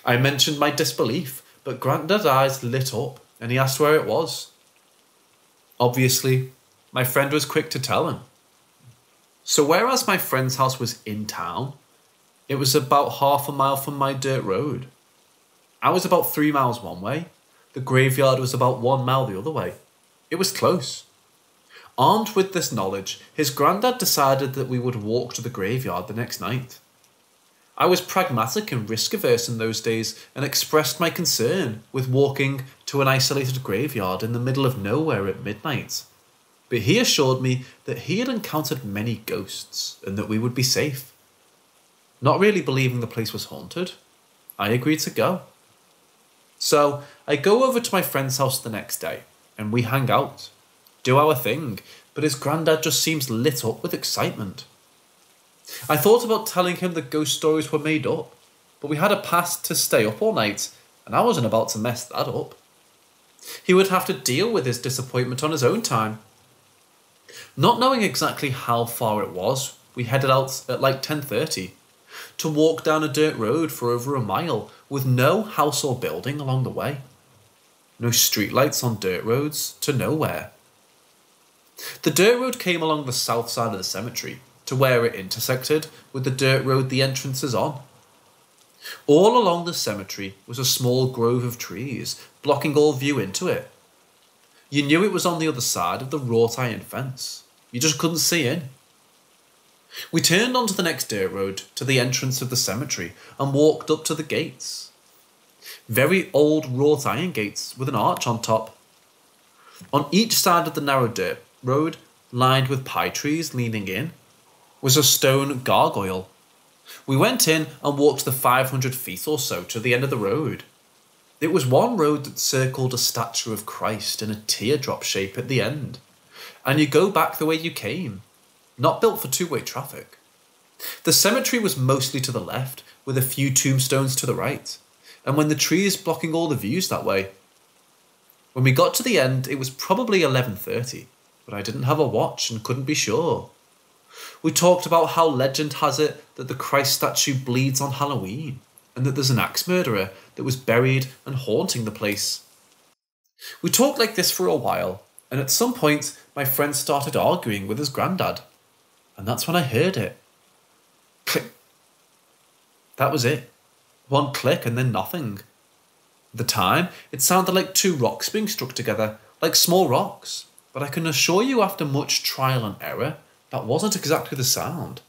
I mentioned my disbelief, but Grandad's eyes lit up and he asked where it was. Obviously, my friend was quick to tell him. So whereas my friend's house was in town, it was about half a mile from my dirt road. I was about 3 miles one way. The graveyard was about 1 mile the other way. It was close. Armed with this knowledge, his granddad decided that we would walk to the graveyard the next night. I was pragmatic and risk-averse in those days and expressed my concern with walking to an isolated graveyard in the middle of nowhere at midnight. But he assured me that he had encountered many ghosts and that we would be safe. Not really believing the place was haunted, I agreed to go. So I go over to my friend's house the next day and we hang out. Do our thing, but his granddad just seems lit up with excitement. I thought about telling him the ghost stories were made up, but we had a pass to stay up all night, and I wasn't about to mess that up. He would have to deal with his disappointment on his own time. Not knowing exactly how far it was, we headed out at like 10:30 to walk down a dirt road for over a mile with no house or building along the way. No streetlights on dirt roads to nowhere. The dirt road came along the south side of the cemetery to where it intersected with the dirt road the entrance is on. All along the cemetery was a small grove of trees, blocking all view into it. You knew it was on the other side of the wrought iron fence. You just couldn't see in. We turned onto the next dirt road to the entrance of the cemetery and walked up to the gates. Very old wrought iron gates with an arch on top. On each side of the narrow dirt road, lined with pine trees leaning in, was a stone gargoyle. We went in and walked the 500 feet or so to the end of the road. It was one road that circled a statue of Christ in a teardrop shape at the end, and you go back the way you came, not built for two-way traffic. The cemetery was mostly to the left, with a few tombstones to the right, and when the trees blocking all the views that way. When we got to the end, it was probably 11:30, but I didn't have a watch and couldn't be sure. We talked about how legend has it that the Christ statue bleeds on Halloween, and that there's an axe murderer that was buried and haunting the place. We talked like this for a while, and at some point, my friend started arguing with his granddad, and that's when I heard it. Click. That was it. One click and then nothing. At the time, it sounded like two rocks being struck together, like small rocks. but I can assure you after much trial and error, that wasn't exactly the sound.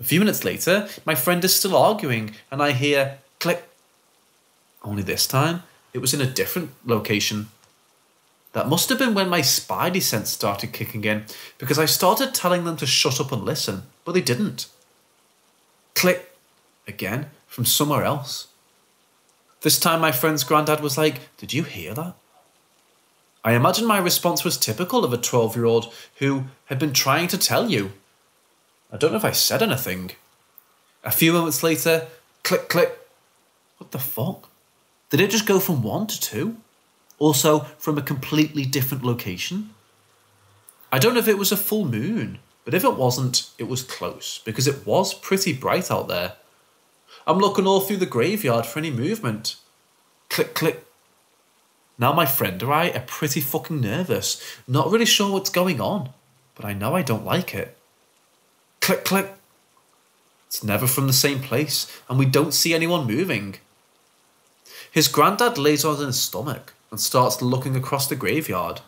A few minutes later, my friend is still arguing and I hear click. Only this time, it was in a different location. That must have been when my spidey sense started kicking in, because I started telling them to shut up and listen, but they didn't. Click. Again, from somewhere else. This time my friend's granddad was like, "Did you hear that?" I imagine my response was typical of a 12-year-old who had been trying to tell you. I don't know if I said anything. A few moments later, click, click. What the fuck? Did it just go from 1 to 2? Also from a completely different location? I don't know if it was a full moon, but if it wasn't, it was close, because it was pretty bright out there. I'm looking all through the graveyard for any movement. Click, click. Now my friend and I are pretty fucking nervous, not really sure what's going on, but I know I don't like it. Click, click. It's never from the same place, and we don't see anyone moving. His granddad lays on his stomach and starts looking across the graveyard.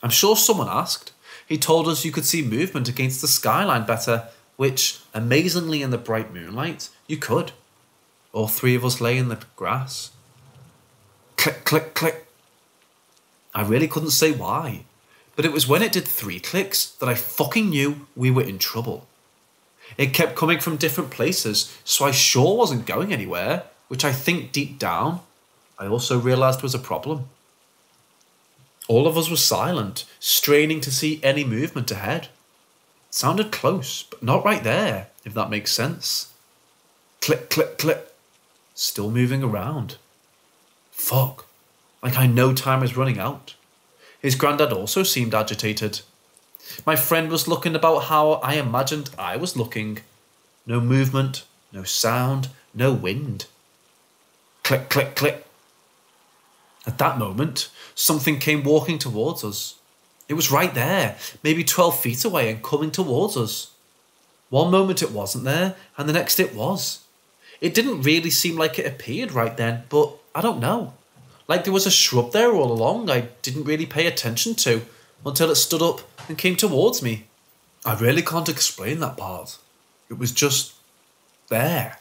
I'm sure someone asked. He told us you could see movement against the skyline better, which, amazingly in the bright moonlight, you could. All three of us lay in the grass. Click, click, click. I really couldn't say why, but it was when it did 3 clicks that I fucking knew we were in trouble. It kept coming from different places, so I sure wasn't going anywhere, which I think deep down I also realised was a problem. All of us were silent, straining to see any movement ahead. It sounded close, but not right there, if that makes sense. Click, click, click. Still moving around. Fuck. Like I know time is running out. His granddad also seemed agitated. My friend was looking about how I imagined I was looking. No movement, no sound, no wind. Click, click, click. At that moment, something came walking towards us. It was right there, maybe 12 feet away and coming towards us. One moment it wasn't there, and the next it was. It didn't really seem like it appeared right then, but I don't know. Like there was a shrub there all along I didn't really pay attention to until it stood up and came towards me. I really can't explain that part. It was just there.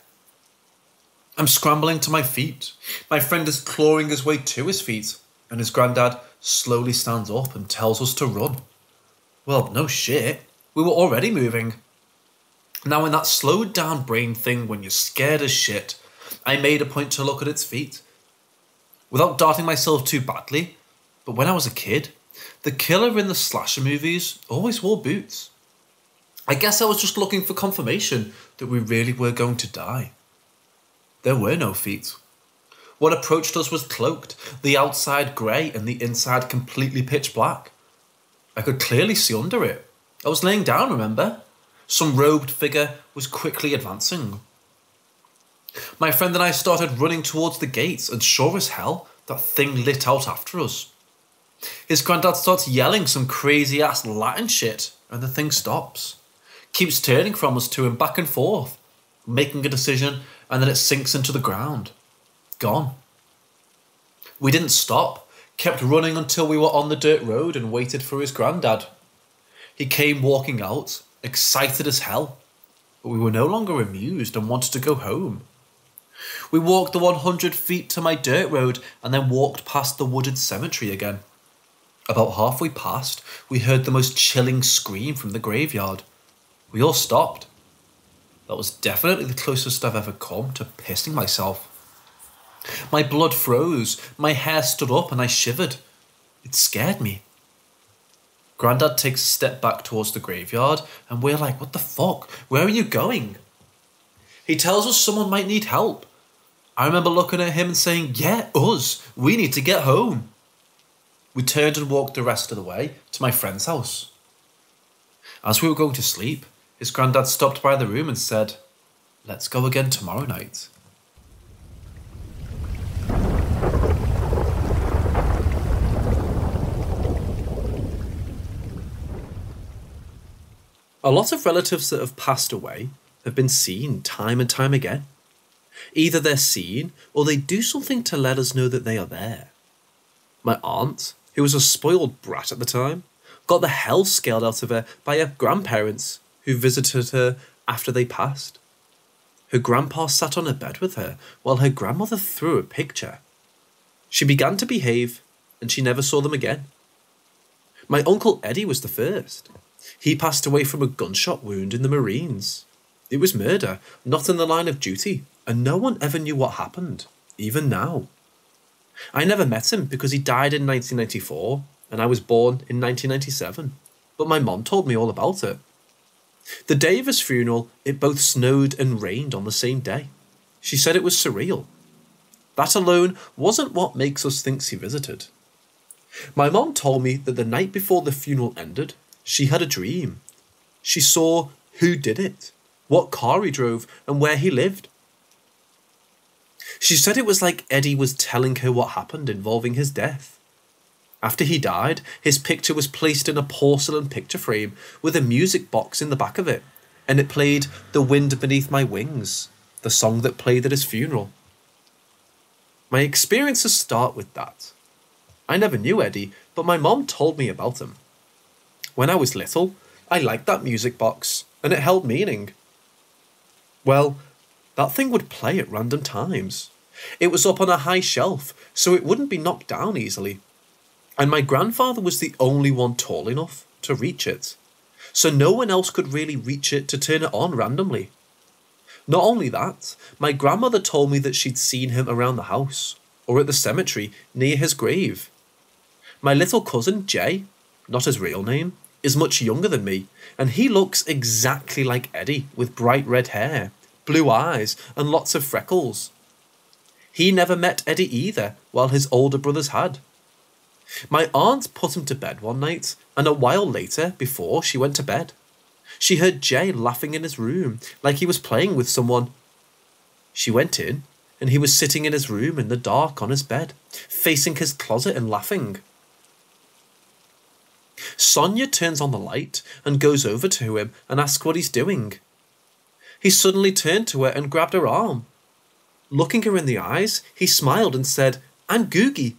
I'm scrambling to my feet. My friend is clawing his way to his feet, and his granddad slowly stands up and tells us to run. Well, no shit. We were already moving. Now, in that slowed down brain thing when you're scared as shit, I made a point to look at its feet. Without darting myself too badly, but when I was a kid, the killer in the slasher movies always wore boots. I guess I was just looking for confirmation that we really were going to die. There were no feet. What approached us was cloaked, the outside grey and the inside completely pitch black. I could clearly see under it. I was laying down, remember? Some robed figure was quickly advancing. My friend and I started running towards the gates, and sure as hell, that thing lit out after us. His granddad starts yelling some crazy ass Latin shit, and the thing stops. Keeps turning from us to him back and forth, making a decision, and then it sinks into the ground. Gone. We didn't stop, kept running until we were on the dirt road and waited for his granddad. He came walking out, excited as hell, but we were no longer amused and wanted to go home. We walked the 100 feet to my dirt road and then walked past the wooded cemetery again. About halfway past, we heard the most chilling scream from the graveyard. We all stopped. That was definitely the closest I've ever come to pissing myself. My blood froze, my hair stood up and I shivered. It scared me. Grandad takes a step back towards the graveyard and we're like, what the fuck? Where are you going? He tells us someone might need help. I remember looking at him and saying, yeah, us. We need to get home. We turned and walked the rest of the way to my friend's house. As we were going to sleep, his granddad stopped by the room and said, let's go again tomorrow night. A lot of relatives that have passed away have been seen time and time again. Either they're seen or they do something to let us know that they are there. My aunt, who was a spoiled brat at the time, got the hell scared out of her by her grandparents, who visited her after they passed. Her grandpa sat on her bed with her while her grandmother threw a picture. She began to behave, and she never saw them again. My Uncle Eddie was the first. He passed away from a gunshot wound in the Marines. It was murder, not in the line of duty, and no one ever knew what happened, even now. I never met him because he died in 1994, and I was born in 1997, but my mom told me all about it. The day of his funeral, it both snowed and rained on the same day. She said it was surreal. That alone wasn't what makes us think he visited. My mom told me that the night before the funeral ended, she had a dream. She saw who did it, what car he drove, and where he lived. She said it was like Eddie was telling her what happened involving his death. After he died, his picture was placed in a porcelain picture frame with a music box in the back of it, and it played "The Wind Beneath My Wings," the song that played at his funeral. My experiences start with that. I never knew Eddie, but my mom told me about him. When I was little, I liked that music box, and it held meaning. Well, that thing would play at random times. It was up on a high shelf, so it wouldn't be knocked down easily. And my grandfather was the only one tall enough to reach it, so no one else could really reach it to turn it on randomly. Not only that, my grandmother told me that she'd seen him around the house, or at the cemetery near his grave. My little cousin, Jay, not his real name, is much younger than me, and he looks exactly like Eddie with bright red hair, blue eyes, and lots of freckles. He never met Eddie either, while his older brothers had. My aunt put him to bed one night, and a while later, before she went to bed, she heard Jay laughing in his room, like he was playing with someone. She went in, and he was sitting in his room in the dark on his bed, facing his closet and laughing. Sonia turns on the light and goes over to him and asks what he's doing. He suddenly turned to her and grabbed her arm. Looking her in the eyes, he smiled and said, "I'm Googie."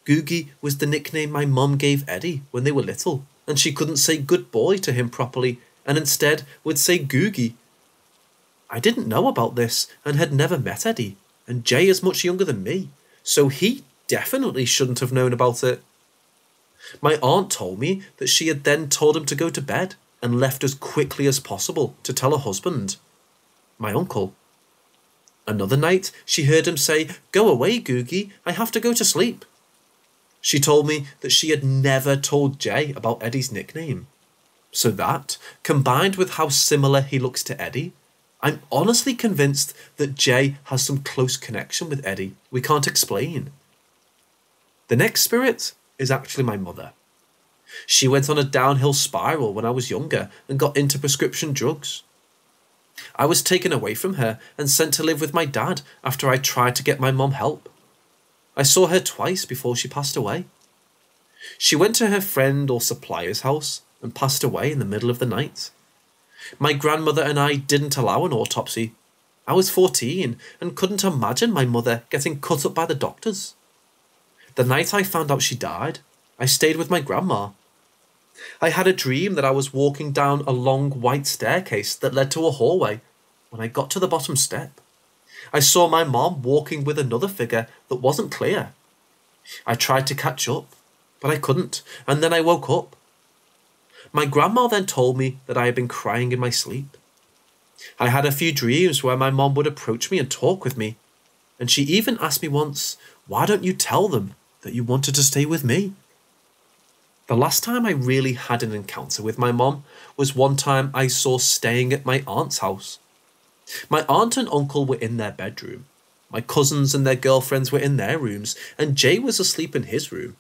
Googie was the nickname my mum gave Eddie when they were little, and she couldn't say good boy to him properly, and instead would say Googie. I didn't know about this and had never met Eddie, and Jay is much younger than me, so he definitely shouldn't have known about it. My aunt told me that she had then told him to go to bed and left as quickly as possible to tell her husband, my uncle. Another night, she heard him say, "Go away, Googie, I have to go to sleep." She told me that she had never told Jay about Eddie's nickname. So that, combined with how similar he looks to Eddie, I'm honestly convinced that Jay has some close connection with Eddie we can't explain. The next spirit is actually my mother. She went on a downhill spiral when I was younger and got into prescription drugs. I was taken away from her and sent to live with my dad after I tried to get my mom help. I saw her twice before she passed away. She went to her friend or supplier's house and passed away in the middle of the night. My grandmother and I didn't allow an autopsy. I was 14 and couldn't imagine my mother getting cut up by the doctors. The night I found out she died, I stayed with my grandma. I had a dream that I was walking down a long white staircase that led to a hallway. When I got to the bottom step, I saw my mom walking with another figure that wasn't clear. I tried to catch up, but I couldn't, and then I woke up. My grandma then told me that I had been crying in my sleep. I had a few dreams where my mom would approach me and talk with me, and she even asked me once, "Why don't you tell them that you wanted to stay with me?" The last time I really had an encounter with my mom was one time I saw staying at my aunt's house. My aunt and uncle were in their bedroom. My cousins and their girlfriends were in their rooms, and Jay was asleep in his room.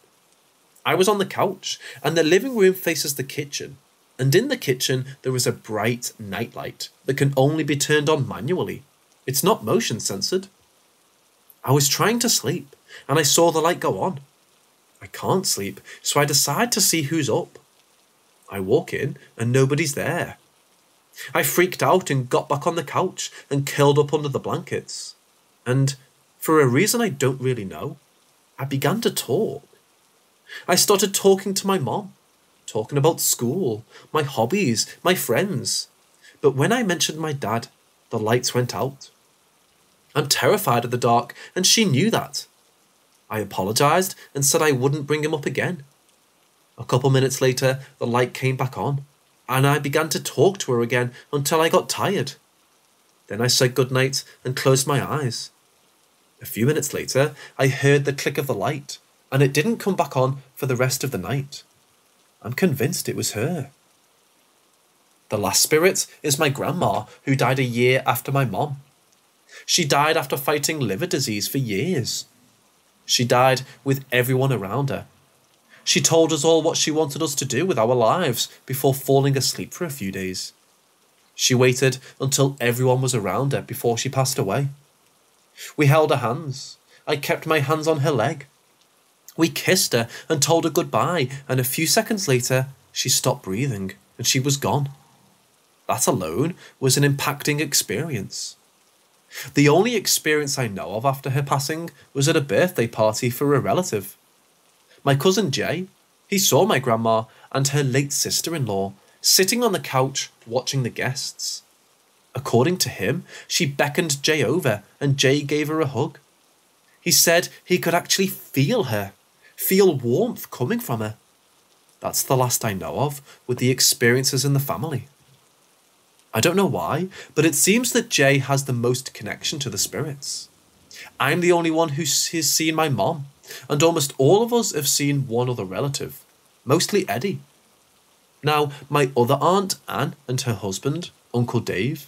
I was on the couch, and the living room faces the kitchen, and in the kitchen there is a bright nightlight that can only be turned on manually. It's not motion censored. I was trying to sleep, and I saw the light go on. I can't sleep, so I decide to see who's up. I walk in, and nobody's there. I freaked out and got back on the couch and curled up under the blankets. And, for a reason I don't really know, I began to talk. I started talking to my mom, talking about school, my hobbies, my friends. But when I mentioned my dad, the lights went out. I'm terrified of the dark, and she knew that. I apologised and said I wouldn't bring him up again. A couple minutes later, the light came back on, and I began to talk to her again until I got tired. Then I said goodnight and closed my eyes. A few minutes later, I heard the click of the light, and it didn't come back on for the rest of the night. I'm convinced it was her. The last spirit is my grandma, who died a year after my mom. She died after fighting liver disease for years. She died with everyone around her. She told us all what she wanted us to do with our lives before falling asleep for a few days. She waited until everyone was around her before she passed away. We held her hands. I kept my hands on her leg. We kissed her and told her goodbye, and a few seconds later, she stopped breathing and she was gone. That alone was an impacting experience. The only experience I know of after her passing was at a birthday party for a relative. My cousin Jay, he saw my grandma and her late sister-in-law sitting on the couch watching the guests. According to him, she beckoned Jay over and Jay gave her a hug. He said he could actually feel her, feel warmth coming from her. That's the last I know of with the experiences in the family. I don't know why, but it seems that Jay has the most connection to the spirits. I'm the only one who's seen my mom, and almost all of us have seen one other relative, mostly Eddie. Now, my other aunt, Anne, and her husband, Uncle Dave,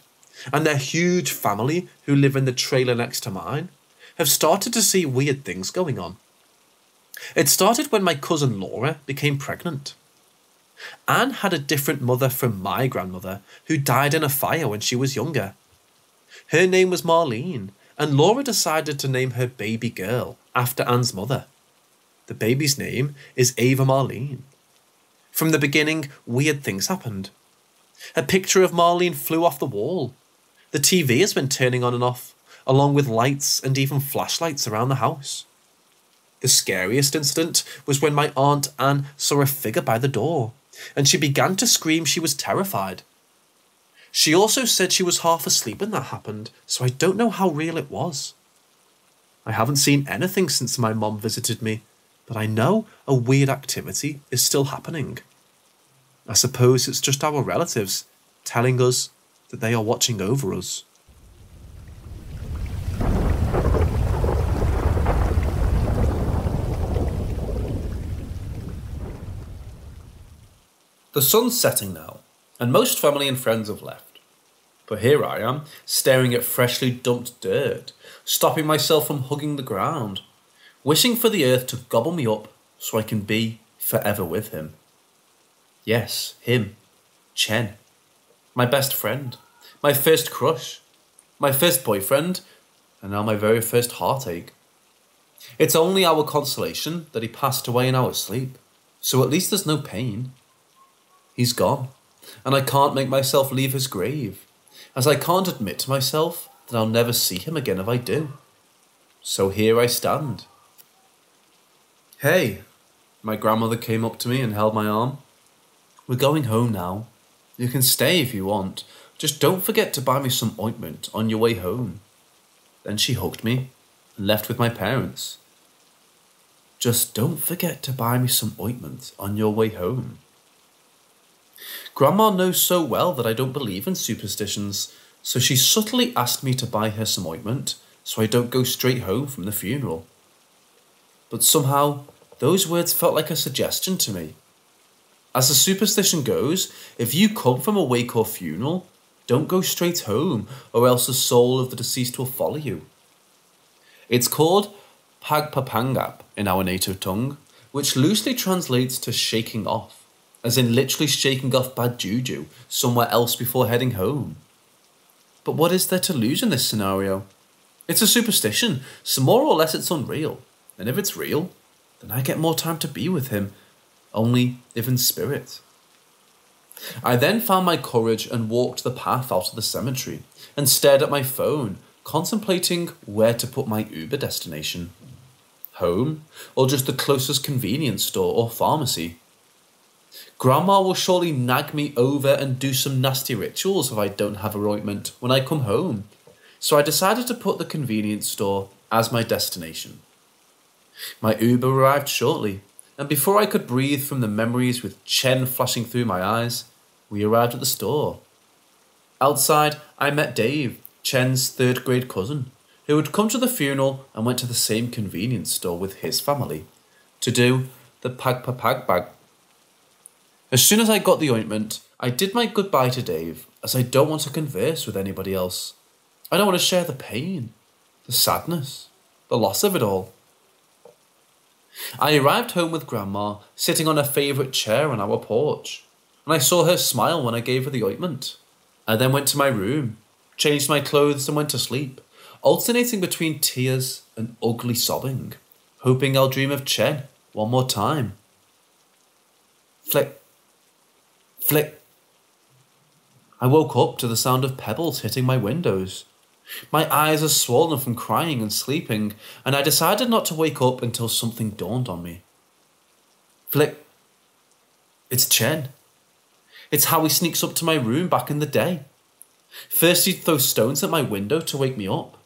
and their huge family who live in the trailer next to mine, have started to see weird things going on. It started when my cousin Laura became pregnant. Anne had a different mother from my grandmother, who died in a fire when she was younger. Her name was Marlene, and Laura decided to name her baby girl after Anne's mother. The baby's name is Ava Marlene. From the beginning, weird things happened. A picture of Marlene flew off the wall. The TV has been turning on and off, along with lights and even flashlights around the house. The scariest incident was when my aunt Anne saw a figure by the door, and she began to scream she was terrified. She also said she was half asleep when that happened, so I don't know how real it was. I haven't seen anything since my mom visited me, but I know a weird activity is still happening. I suppose it's just our relatives telling us that they are watching over us. The sun's setting now, and most family and friends have left. But here I am, staring at freshly dumped dirt, stopping myself from hugging the ground, wishing for the earth to gobble me up so I can be forever with him. Yes, him, Chen, my best friend, my first crush, my first boyfriend, and now my very first heartache. It's only our consolation that he passed away in our sleep, so at least there's no pain. He's gone, and I can't make myself leave his grave, as I can't admit to myself that I'll never see him again if I do. So here I stand. Hey, my grandmother came up to me and held my arm. We're going home now. You can stay if you want. Just don't forget to buy me some ointment on your way home. Then she hugged me and left with my parents. Just don't forget to buy me some ointment on your way home. Grandma knows so well that I don't believe in superstitions, so she subtly asked me to buy her some ointment so I don't go straight home from the funeral. But somehow, those words felt like a suggestion to me. As the superstition goes, if you come from a wake or funeral, don't go straight home or else the soul of the deceased will follow you. It's called pagpapangap in our native tongue, which loosely translates to shaking off, as in literally shaking off bad juju somewhere else before heading home. But what is there to lose in this scenario? It's a superstition, so more or less it's unreal. And if it's real, then I get more time to be with him, only if in spirit. I then found my courage and walked the path out of the cemetery and stared at my phone, contemplating where to put my Uber destination. Home, or just the closest convenience store or pharmacy? Grandma will surely nag me over and do some nasty rituals if I don't have her ointment when I come home, so I decided to put the convenience store as my destination. My Uber arrived shortly, and before I could breathe from the memories with Chen flashing through my eyes, we arrived at the store. Outside, I met Dave, Chen's third-grade cousin, who had come to the funeral and went to the same convenience store with his family to do the pag bag. As soon as I got the ointment, I did my goodbye to Dave, as I don't want to converse with anybody else. I don't want to share the pain, the sadness, the loss of it all. I arrived home with Grandma, sitting on her favourite chair on our porch, and I saw her smile when I gave her the ointment. I then went to my room, changed my clothes and went to sleep, alternating between tears and ugly sobbing, hoping I'll dream of Chen one more time. Flick. Flick. I woke up to the sound of pebbles hitting my windows. My eyes are swollen from crying and sleeping, and I decided not to wake up until something dawned on me. Flick. It's Chen. It's how he sneaks up to my room back in the day. First he'd throw stones at my window to wake me up.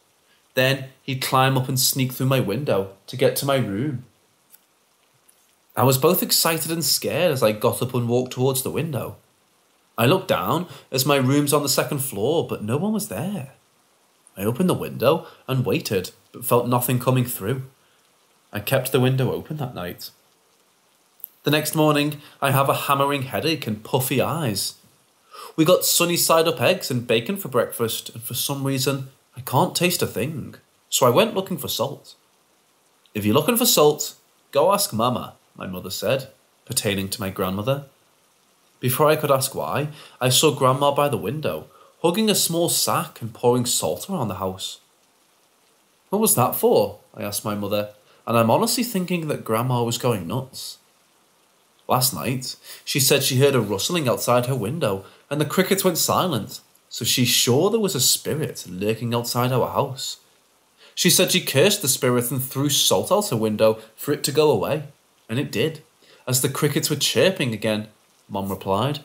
Then he'd climb up and sneak through my window to get to my room. I was both excited and scared as I got up and walked towards the window. I looked down as my room's on the second floor, but no one was there. I opened the window and waited, but felt nothing coming through. I kept the window open that night. The next morning, I have a hammering headache and puffy eyes. We got sunny side-up eggs and bacon for breakfast, and for some reason, I can't taste a thing, so I went looking for salt. If you're looking for salt, go ask Mama, my mother said, pertaining to my grandmother. Before I could ask why, I saw Grandma by the window, hugging a small sack and pouring salt around the house. What was that for? I asked my mother, and I'm honestly thinking that Grandma was going nuts. Last night, she said she heard a rustling outside her window, and the crickets went silent, so she's sure there was a spirit lurking outside our house. She said she cursed the spirit and threw salt out her window for it to go away, and it did, as the crickets were chirping again, Mom replied.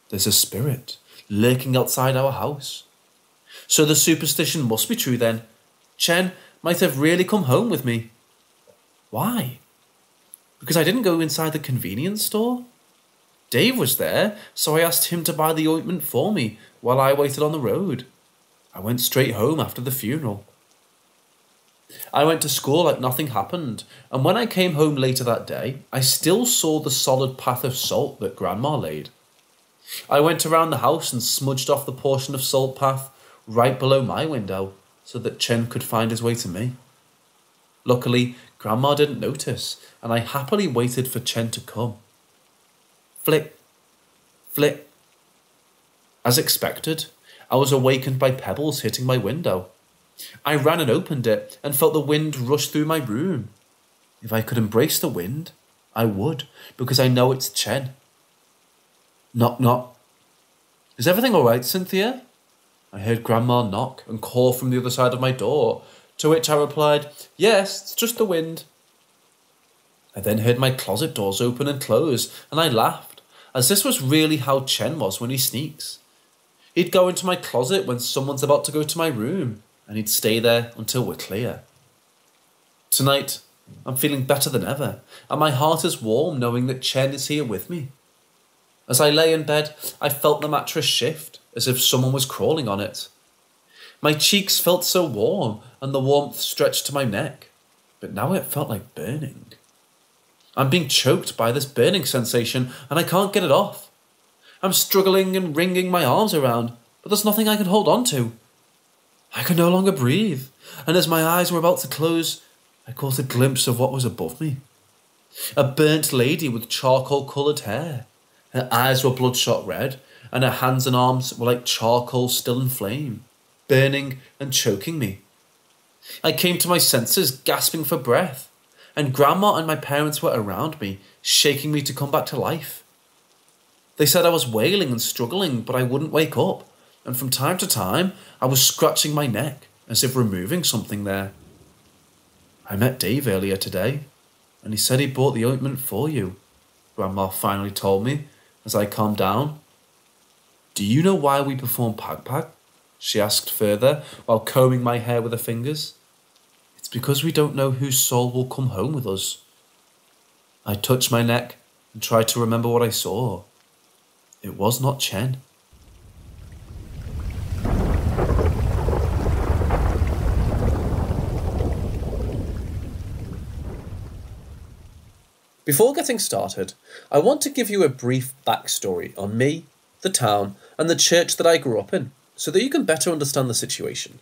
There's a spirit lurking outside our house. So the superstition must be true then. Chen might have really come home with me. Why? Because I didn't go inside the convenience store? Dave was there, so I asked him to buy the ointment for me while I waited on the road. I went straight home after the funeral. I went to school like nothing happened, and when I came home later that day, I still saw the solid path of salt that Grandma laid. I went around the house and smudged off the portion of salt path right below my window so that Chen could find his way to me. Luckily, Grandma didn't notice, and I happily waited for Chen to come. Flick, flick. As expected, I was awakened by pebbles hitting my window. I ran and opened it and felt the wind rush through my room. If I could embrace the wind, I would, because I know it's Chen. Knock, knock. Is everything all right, Cynthia? I heard Grandma knock and call from the other side of my door, to which I replied, yes, it's just the wind. I then heard my closet doors open and close, and I laughed, as this was really how Chen was when he sneaks. He'd go into my closet when someone's about to go to my room, and he'd stay there until we're clear. Tonight, I'm feeling better than ever, and my heart is warm knowing that Chen is here with me. As I lay in bed, I felt the mattress shift, as if someone was crawling on it. My cheeks felt so warm, and the warmth stretched to my neck, but now it felt like burning. I'm being choked by this burning sensation, and I can't get it off. I'm struggling and wringing my arms around, but there's nothing I can hold on to. I could no longer breathe, and as my eyes were about to close, I caught a glimpse of what was above me. A burnt lady with charcoal-coloured hair. Her eyes were bloodshot red, and her hands and arms were like charcoal still in flame, burning and choking me. I came to my senses, gasping for breath, and Grandma and my parents were around me, shaking me to come back to life. They said I was wailing and struggling, but I wouldn't wake up, and from time to time, I was scratching my neck, as if removing something there. I met Dave earlier today, and he said he bought the ointment for you, Grandma finally told me as I calmed down. Do you know why we perform pag-pag? She asked further while combing my hair with her fingers. It's because we don't know whose soul will come home with us. I touched my neck and tried to remember what I saw. It was not Chen. Before getting started, I want to give you a brief backstory on me, the town, and the church that I grew up in, so that you can better understand the situation.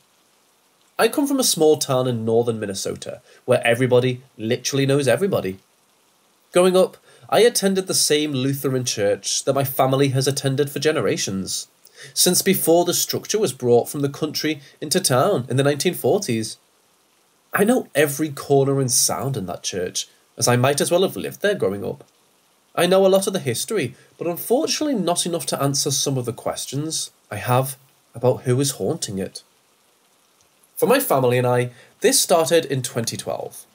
I come from a small town in northern Minnesota, where everybody literally knows everybody. Growing up, I attended the same Lutheran church that my family has attended for generations, since before the structure was brought from the country into town in the 1940s. I know every corner and sound in that church, as I might as well have lived there growing up. I know a lot of the history, but unfortunately not enough to answer some of the questions I have about who is haunting it. For my family and I, this started in 2012.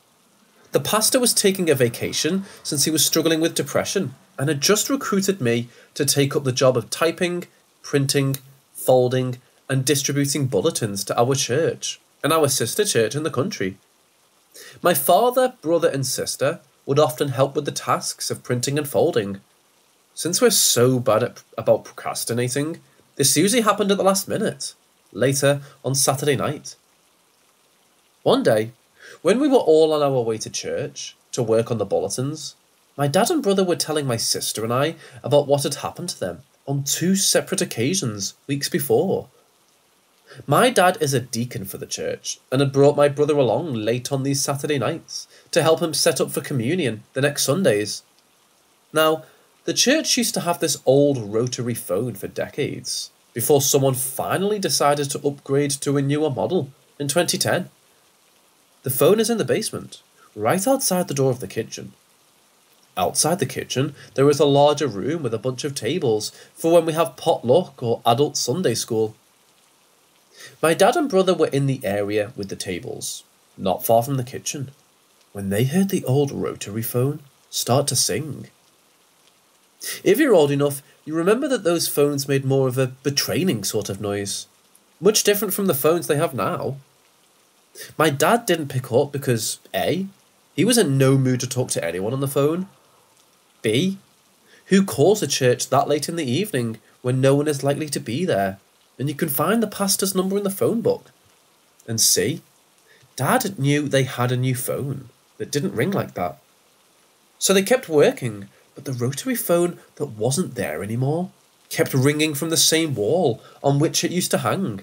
The pastor was taking a vacation since he was struggling with depression and had just recruited me to take up the job of typing, printing, folding, and distributing bulletins to our church and our sister church in the country. My father, brother, and sister would often help with the tasks of printing and folding. Since we're so bad about procrastinating, this usually happened at the last minute, later on Saturday night. One day, when we were all on our way to church to work on the bulletins, my dad and brother were telling my sister and I about what had happened to them on 2 separate occasions weeks before. My dad is a deacon for the church and had brought my brother along late on these Saturday nights to help him set up for communion the next Sundays. Now, the church used to have this old rotary phone for decades before someone finally decided to upgrade to a newer model in 2010. The phone is in the basement, right outside the door of the kitchen. Outside the kitchen, there is a larger room with a bunch of tables for when we have potluck or adult Sunday school. My dad and brother were in the area with the tables, not far from the kitchen, when they heard the old rotary phone start to sing. If you're old enough, you remember that those phones made more of a betraying sort of noise, much different from the phones they have now. My dad didn't pick up because A, he was in no mood to talk to anyone on the phone. B, who calls a church that late in the evening when no one is likely to be there, and you can find the pastor's number in the phone book? And C, Dad knew they had a new phone that didn't ring like that. So they kept working, but the rotary phone that wasn't there anymore kept ringing from the same wall on which it used to hang.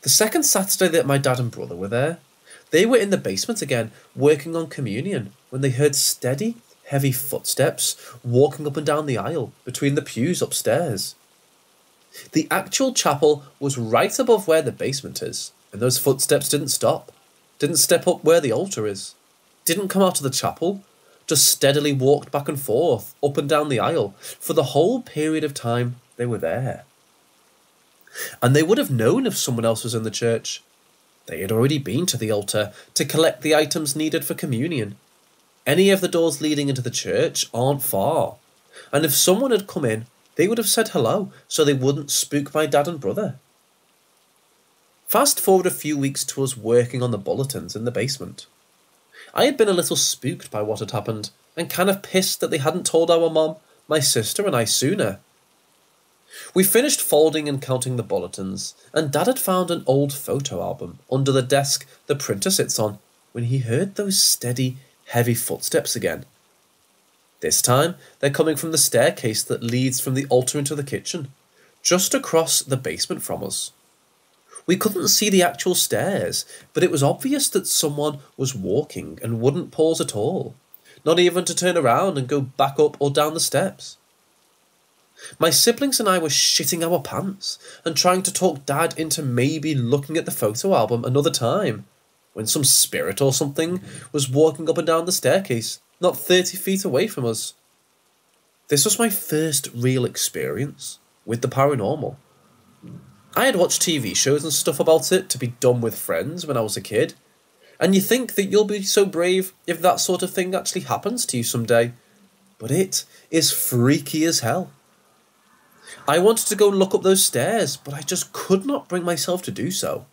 The second Saturday that my dad and brother were there, they were in the basement again, working on communion, when they heard steady, heavy footsteps walking up and down the aisle between the pews upstairs. The actual chapel was right above where the basement is, and those footsteps didn't stop, didn't step up where the altar is, didn't come out of the chapel, just steadily walked back and forth, up and down the aisle, for the whole period of time they were there. And they would have known if someone else was in the church. They had already been to the altar to collect the items needed for communion. Any of the doors leading into the church aren't far, and if someone had come in, they would have said hello so they wouldn't spook my dad and brother. Fast forward a few weeks to us working on the bulletins in the basement. I had been a little spooked by what had happened and kind of pissed that they hadn't told our mom, my sister and I sooner. We finished folding and counting the bulletins, and Dad had found an old photo album under the desk the printer sits on when he heard those steady, heavy footsteps again. This time, they're coming from the staircase that leads from the altar into the kitchen, just across the basement from us. We couldn't see the actual stairs, but it was obvious that someone was walking and wouldn't pause at all, not even to turn around and go back up or down the steps. My siblings and I were shitting our pants and trying to talk Dad into maybe looking at the photo album another time, when some spirit or something was walking up and down the staircase, not 30 feet away from us. This was my first real experience with the paranormal. I had watched TV shows and stuff about it to be done with friends when I was a kid, And you think that you'll be so brave if that sort of thing actually happens to you someday. But it is freaky as hell. I wanted to go and look up those stairs, but I just could not bring myself to do so.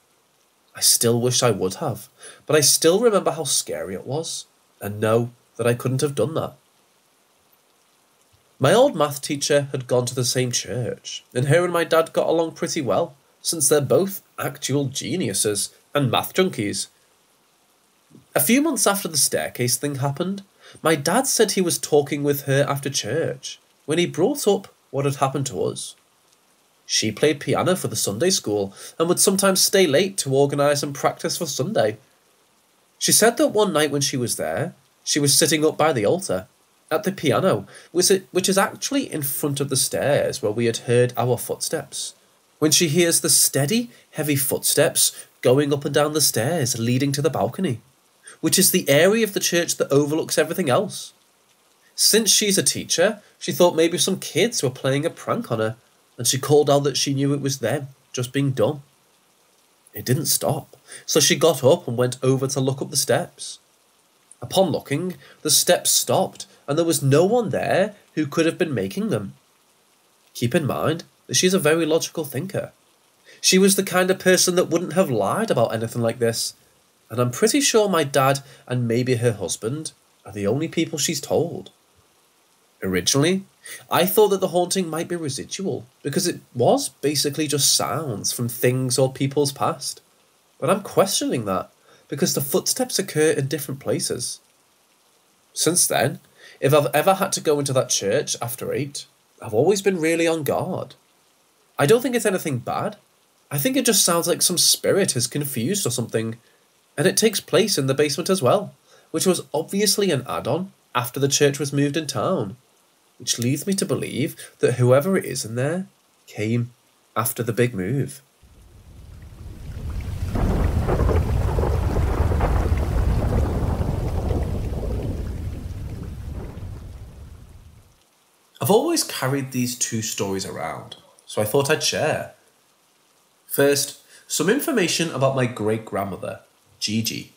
I still wish I would have, but I still remember how scary it was, and know that I couldn't have done that. My old math teacher had gone to the same church, and her and my dad got along pretty well, since they're both actual geniuses and math junkies. A few months after the staircase thing happened, my dad said he was talking with her after church, when he brought up what had happened to us. She played piano for the Sunday school and would sometimes stay late to organise and practice for Sunday. She said that one night when she was there, she was sitting up by the altar, at the piano, which is actually in front of the stairs where we had heard our footsteps, when she hears the steady, heavy footsteps going up and down the stairs leading to the balcony, which is the area of the church that overlooks everything else. Since she's a teacher, she thought maybe some kids were playing a prank on her, and she called out that she knew it was them, just being dumb. It didn't stop, so she got up and went over to look up the steps. Upon looking, the steps stopped, and there was no one there who could have been making them. Keep in mind that she's a very logical thinker. She was the kind of person that wouldn't have lied about anything like this, and I'm pretty sure my dad and maybe her husband are the only people she's told. Originally, I thought that the haunting might be residual, because it was basically just sounds from things or people's past. But I'm questioning that, because the footsteps occur in different places. Since then, if I've ever had to go into that church after 8, I've always been really on guard. I don't think it's anything bad. I think it just sounds like some spirit is confused or something, and it takes place in the basement as well, which was obviously an add-on after the church was moved in town, which leads me to believe that whoever it is in there came after the big move. I've always carried these two stories around, so I thought I'd share. First, some information about my great-grandmother, Gigi.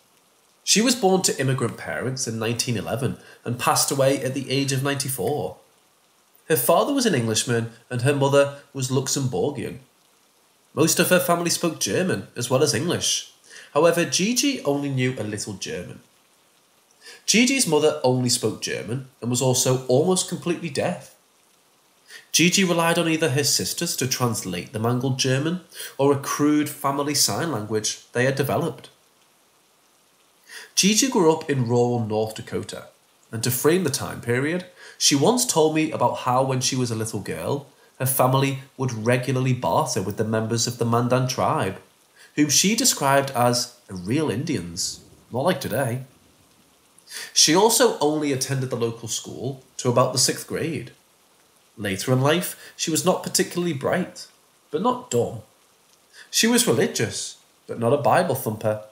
She was born to immigrant parents in 1911 and passed away at the age of 94. Her father was an Englishman and her mother was Luxembourgian. Most of her family spoke German as well as English. However, Gigi only knew a little German. Gigi's mother only spoke German and was also almost completely deaf. Gigi relied on either her sisters to translate the mangled German or a crude family sign language they had developed. Gigi grew up in rural North Dakota, and to frame the time period, she once told me about how when she was a little girl, her family would regularly barter with the members of the Mandan tribe, whom she described as real Indians, not like today. She also only attended the local school to about the 6th grade. Later in life, she was not particularly bright, but not dumb. She was religious, but not a Bible thumper.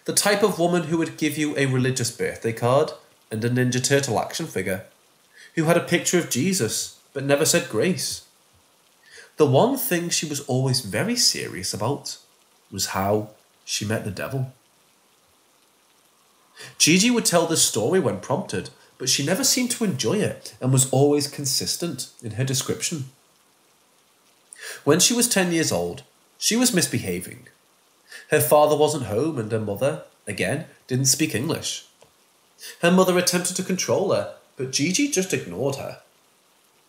The type of woman who would give you a religious birthday card and a Ninja Turtle action figure, who had a picture of Jesus, but never said grace. The one thing she was always very serious about was how she met the devil. Gigi would tell this story when prompted, but she never seemed to enjoy it and was always consistent in her description. When she was 10 years old, she was misbehaving. Her father wasn't home and her mother, again, didn't speak English. Her mother attempted to control her, but Gigi just ignored her.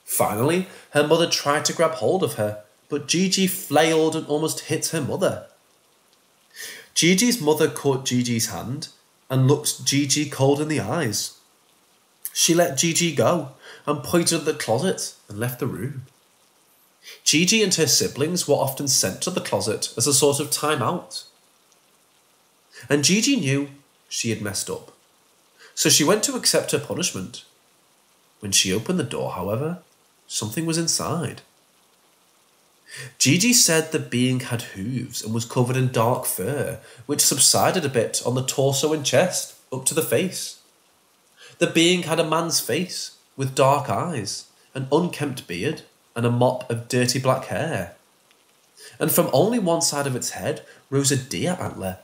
Finally, her mother tried to grab hold of her, but Gigi flailed and almost hit her mother. Gigi's mother caught Gigi's hand and looked Gigi cold in the eyes. She let Gigi go and pointed at the closet and left the room. Gigi and her siblings were often sent to the closet as a sort of time-out. And Gigi knew she had messed up, so she went to accept her punishment. When she opened the door, however, something was inside. Gigi said the being had hooves and was covered in dark fur, which subsided a bit on the torso and chest, up to the face. The being had a man's face, with dark eyes, an unkempt beard, and a mop of dirty black hair. And from only one side of its head rose a deer antler.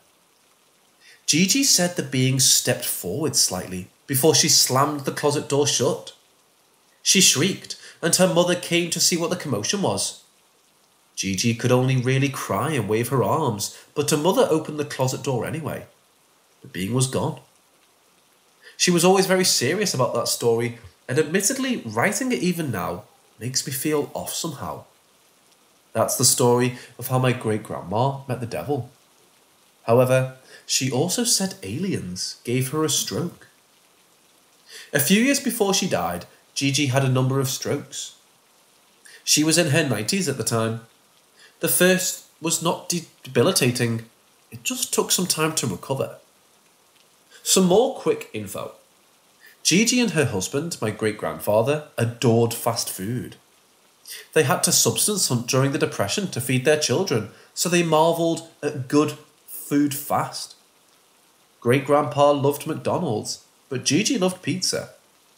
Gigi said the being stepped forward slightly before she slammed the closet door shut. She shrieked, and her mother came to see what the commotion was. Gigi could only really cry and wave her arms, but her mother opened the closet door anyway. The being was gone. She was always very serious about that story, and admittedly, writing it even now makes me feel off somehow. That's the story of how my great-grandma met the devil. However, she also said aliens gave her a stroke. A few years before she died, Gigi had a number of strokes. She was in her 90s at the time. The first was not debilitating, it just took some time to recover. Some more quick info. Gigi and her husband, my great-grandfather, adored fast food. They had to substance hunt during the Depression to feed their children, so they marvelled at good food fast. Great-grandpa loved McDonald's, but Gigi loved pizza,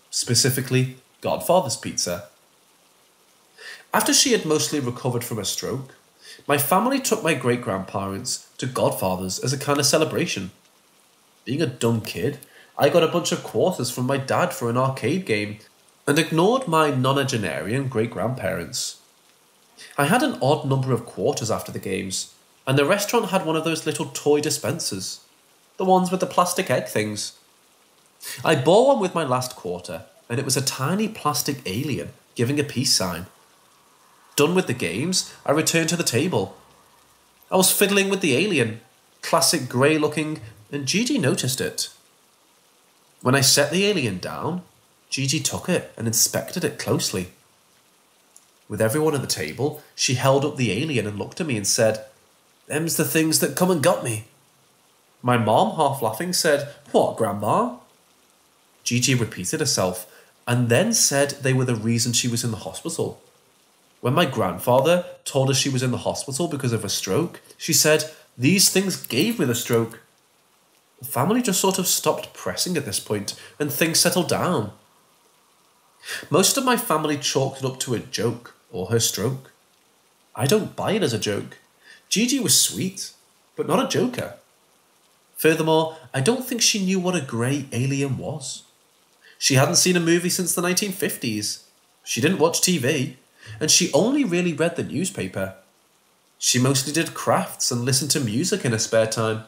specifically Godfather's pizza. After she had mostly recovered from a stroke, my family took my great-grandparents to Godfather's as a kind of celebration. Being a dumb kid, I got a bunch of quarters from my dad for an arcade game and ignored my nonagenarian great-grandparents. I had an odd number of quarters after the games, and the restaurant had one of those little toy dispensers, the ones with the plastic egg things. I bought one with my last quarter, and it was a tiny plastic alien giving a peace sign. Done with the games, I returned to the table. I was fiddling with the alien, classic grey looking, and Gigi noticed it. When I set the alien down, Gigi took it and inspected it closely. With everyone at the table, she held up the alien and looked at me and said, "Them's the things that come and got me." My mom, half laughing, said, "What, Grandma?" Gigi repeated herself and then said they were the reason she was in the hospital. When my grandfather told her she was in the hospital because of a stroke, she said, "These things gave me the stroke." The family just sort of stopped pressing at this point, and things settled down. Most of my family chalked it up to a joke, or her stroke. I don't buy it as a joke. Gigi was sweet, but not a joker. Furthermore, I don't think she knew what a grey alien was. She hadn't seen a movie since the 1950s. She didn't watch TV, and she only really read the newspaper. She mostly did crafts and listened to music in her spare time.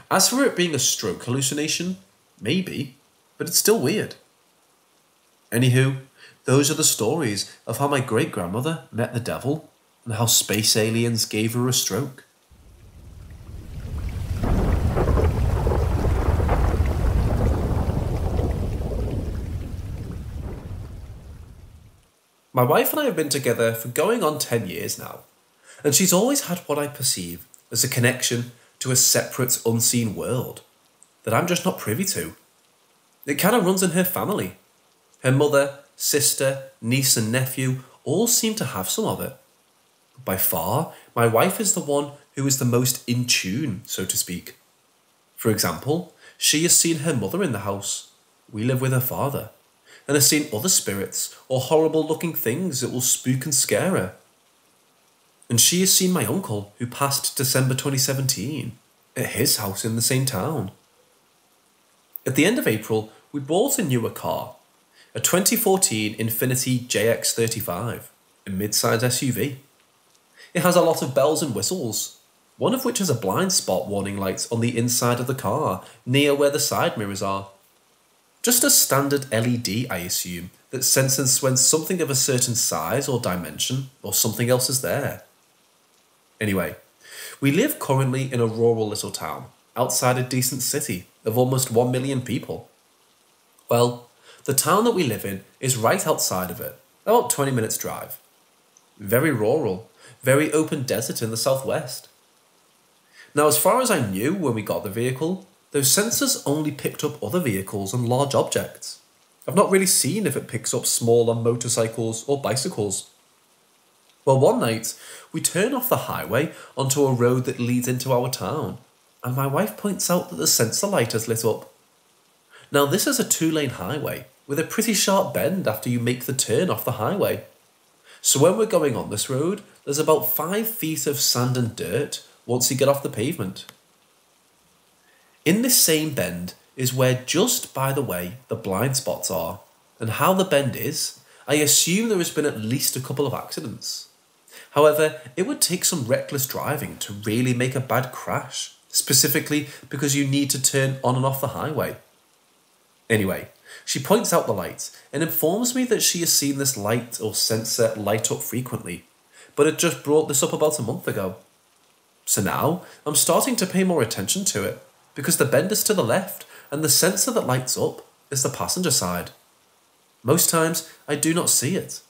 As for it being a stroke hallucination, maybe, but it's still weird. Anywho, those are the stories of how my great-grandmother met the devil and how space aliens gave her a stroke. My wife and I have been together for going on 10 years now, and she's always had what I perceive as a connection to a separate, unseen world that I'm just not privy to. It kind of runs in her family. Her mother, sister, niece and nephew all seem to have some of it. But by far, my wife is the one who is the most in tune, so to speak. For example, she has seen her mother in the house. We live with her father. And has seen other spirits or horrible-looking things that will spook and scare her. And she has seen my uncle, who passed December 2017, at his house in the same town. At the end of April, we bought a newer car, a 2014 Infiniti JX35, a mid-size SUV. It has a lot of bells and whistles, one of which has a blind spot warning light on the inside of the car, near where the side mirrors are. Just a standard LED, I assume, that senses when something of a certain size or dimension or something else is there. Anyway, we live currently in a rural little town, outside a decent city of almost 1 million people. Well, the town that we live in is right outside of it, about 20 minutes drive. Very rural, very open desert in the southwest. Now, as far as I knew when we got the vehicle, those sensors only picked up other vehicles and large objects. I've not really seen if it picks up smaller motorcycles or bicycles. Well, one night, we turn off the highway onto a road that leads into our town, and my wife points out that the sensor light has lit up. Now, this is a 2-lane highway, with a pretty sharp bend after you make the turn off the highway. So when we're going on this road, there's about 5 feet of sand and dirt once you get off the pavement. In this same bend is where, just by the way, the blind spots are, and how the bend is, I assume there has been at least a couple of accidents. However, it would take some reckless driving to really make a bad crash, specifically because you need to turn on and off the highway. Anyway, she points out the light and informs me that she has seen this light or sensor light up frequently, but had just brought this up about a month ago. So now I'm starting to pay more attention to it, because the bend is to the left and the sensor that lights up is the passenger side. Most times I do not see it.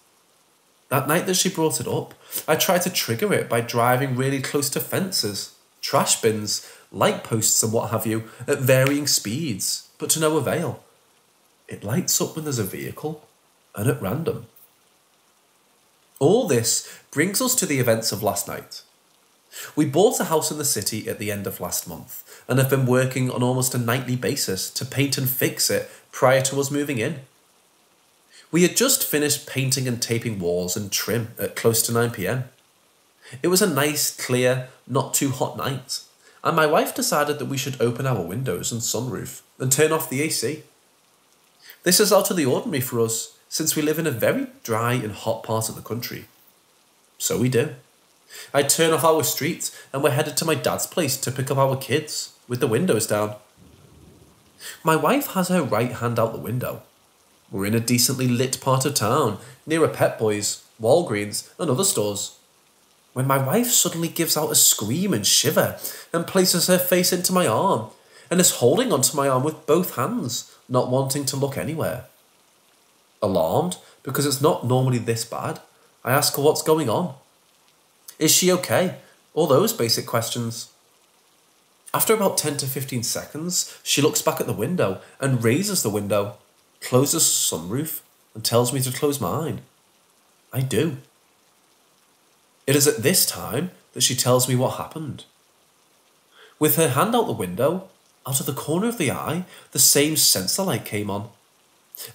That night that she brought it up, I tried to trigger it by driving really close to fences, trash bins, light posts and what have you at varying speeds, but to no avail. It lights up when there's a vehicle, and at random. All this brings us to the events of last night. We bought a house in the city at the end of last month, and have been working on almost a nightly basis to paint and fix it prior to us moving in. We had just finished painting and taping walls and trim at close to 9 PM. It was a nice, clear, not too hot night, and my wife decided that we should open our windows and sunroof and turn off the AC. This is out of the ordinary for us, since we live in a very dry and hot part of the country. So we do. I turn off our street and we're headed to my dad's place to pick up our kids, with the windows down. My wife has her right hand out the window. We're in a decently lit part of town, near a Pep Boys, Walgreens and other stores, when my wife suddenly gives out a scream and shiver and places her face into my arm and is holding onto my arm with both hands, not wanting to look anywhere. Alarmed, because it's not normally this bad, I ask her what's going on. Is she okay? All those basic questions. After about 10 to 15 seconds, she looks back at the window and raises the window, closes the sunroof, and tells me to close mine. I do. It is at this time that she tells me what happened. With her hand out the window, out of the corner of the eye, the same sensor light came on.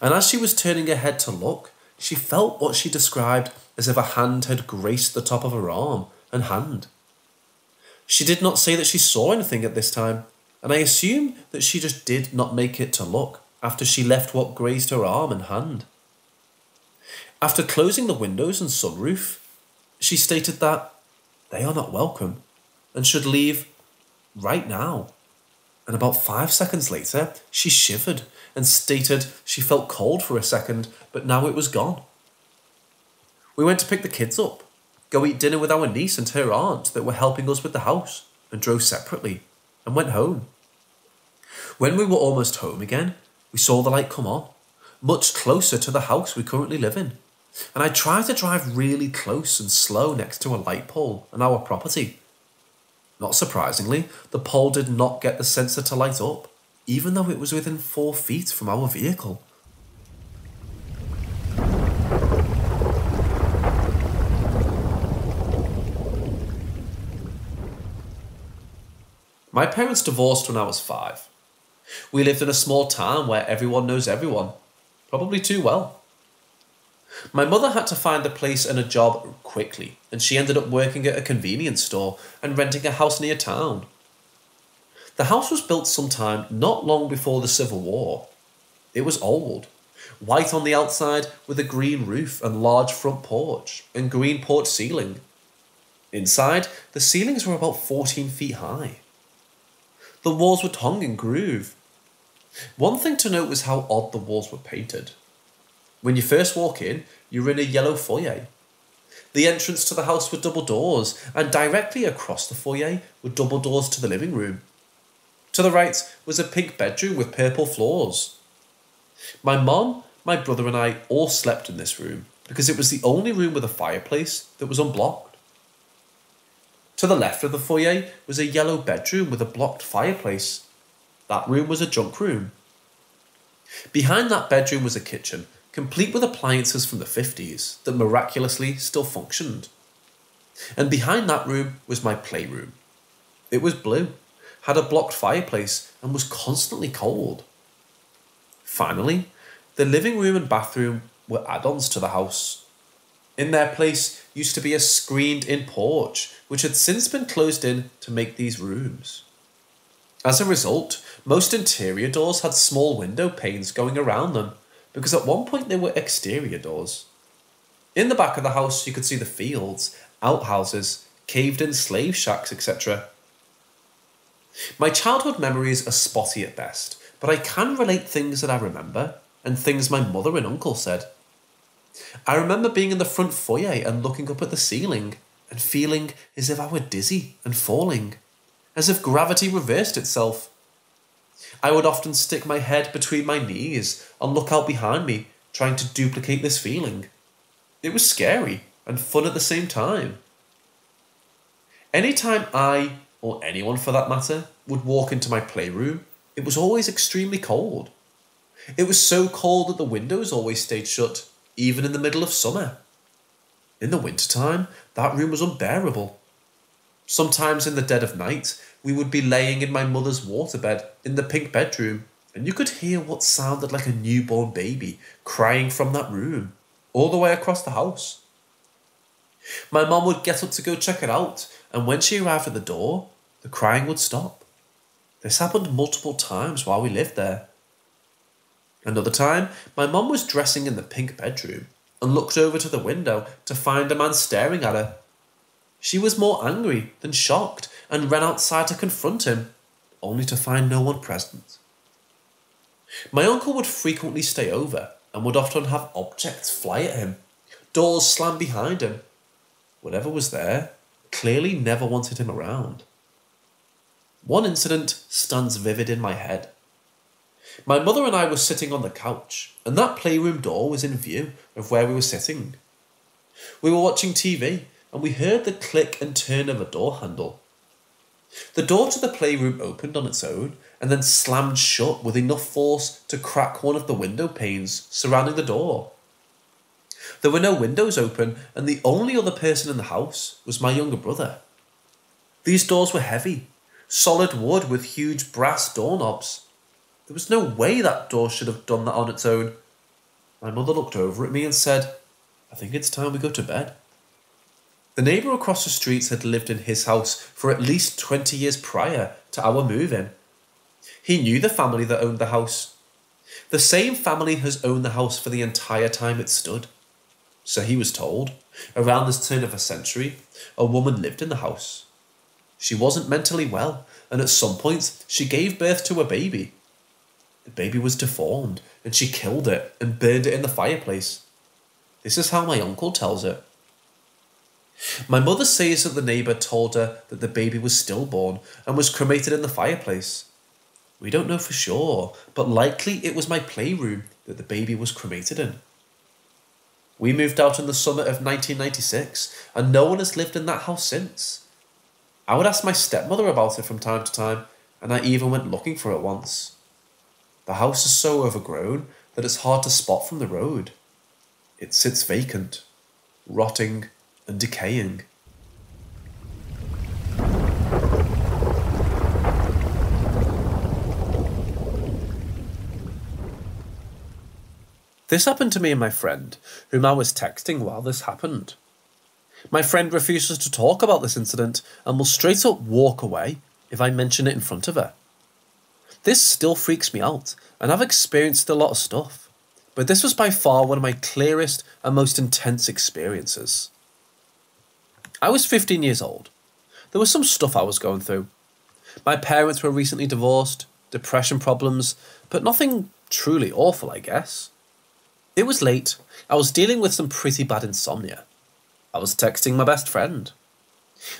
And as she was turning her head to look, she felt what she described as if a hand had graced the top of her arm and hand. She did not say that she saw anything at this time, and I assume that she just did not make it to look after she left what grazed her arm and hand. After closing the windows and sunroof, she stated that they are not welcome and should leave right now. And about 5 seconds later, she shivered and stated she felt cold for a second, but now it was gone. We went to pick the kids up, go eat dinner with our niece and her aunt that were helping us with the house, and drove separately, and went home. When we were almost home again, we saw the light come on, much closer to the house we currently live in, and I tried to drive really close and slow next to a light pole on our property. Not surprisingly, the pole did not get the sensor to light up, even though it was within 4 feet from our vehicle. My parents divorced when I was 5. We lived in a small town where everyone knows everyone, probably too well. My mother had to find a place and a job quickly, and she ended up working at a convenience store and renting a house near town. The house was built sometime not long before the Civil War. It was old, white on the outside with a green roof and large front porch and green porch ceiling. Inside, the ceilings were about 14 feet high. The walls were tongue and groove. One thing to note was how odd the walls were painted. When you first walk in, you're in a yellow foyer. The entrance to the house were double doors, and directly across the foyer were double doors to the living room. To the right was a pink bedroom with purple floors. My mom, my brother and I all slept in this room because it was the only room with a fireplace that was unblocked. To the left of the foyer was a yellow bedroom with a blocked fireplace. That room was a junk room. Behind that bedroom was a kitchen, complete with appliances from the 50s that miraculously still functioned. And behind that room was my playroom. It was blue, had a blocked fireplace, and was constantly cold. Finally, the living room and bathroom were add-ons to the house. In their place used to be a screened-in porch, which had since been closed in to make these rooms. As a result, most interior doors had small window panes going around them, because at one point they were exterior doors. In the back of the house you could see the fields, outhouses, caved-in slave shacks, etc. My childhood memories are spotty at best, but I can relate things that I remember, and things my mother and uncle said. I remember being in the front foyer and looking up at the ceiling, and feeling as if I were dizzy and falling, as if gravity reversed itself. I would often stick my head between my knees and look out behind me, trying to duplicate this feeling. It was scary and fun at the same time. Anytime I, or anyone for that matter, would walk into my playroom, it was always extremely cold. It was so cold that the windows always stayed shut, even in the middle of summer. In the wintertime, that room was unbearable. Sometimes in the dead of night, we would be laying in my mother's waterbed in the pink bedroom, and you could hear what sounded like a newborn baby crying from that room, all the way across the house. My mum would get up to go check it out, and when she arrived at the door, the crying would stop. This happened multiple times while we lived there. Another time, my mum was dressing in the pink bedroom and looked over to the window to find a man staring at her. She was more angry than shocked and ran outside to confront him, only to find no one present. My uncle would frequently stay over and would often have objects fly at him, doors slam behind him. Whatever was there clearly never wanted him around. One incident stands vivid in my head. My mother and I were sitting on the couch, and that playroom door was in view of where we were sitting. We were watching TV, and we heard the click and turn of a door handle. The door to the playroom opened on its own, and then slammed shut with enough force to crack one of the window panes surrounding the door. There were no windows open, and the only other person in the house was my younger brother. These doors were heavy, solid wood with huge brass doorknobs. There was no way that door should have done that on its own. My mother looked over at me and said, "I think it's time we go to bed." The neighbour across the street had lived in his house for at least 20 years prior to our move-in. He knew the family that owned the house. The same family has owned the house for the entire time it stood. So he was told, around this turn of the century, a woman lived in the house. She wasn't mentally well, and at some point she gave birth to a baby. The baby was deformed, and she killed it and burned it in the fireplace. This is how my uncle tells it. My mother says that the neighbour told her that the baby was stillborn and was cremated in the fireplace. We don't know for sure, but likely it was my playroom that the baby was cremated in. We moved out in the summer of 1996, and no one has lived in that house since. I would ask my stepmother about it from time to time, and I even went looking for it once. The house is so overgrown that it's hard to spot from the road. It sits vacant, rotting and decaying. This happened to me and my friend, whom I was texting while this happened. My friend refuses to talk about this incident and will straight up walk away if I mention it in front of her. This still freaks me out, and I've experienced a lot of stuff, but this was by far one of my clearest and most intense experiences. I was 15 years old. There was some stuff I was going through. My parents were recently divorced, depression problems, but nothing truly awful, I guess. It was late. I was dealing with some pretty bad insomnia. I was texting my best friend.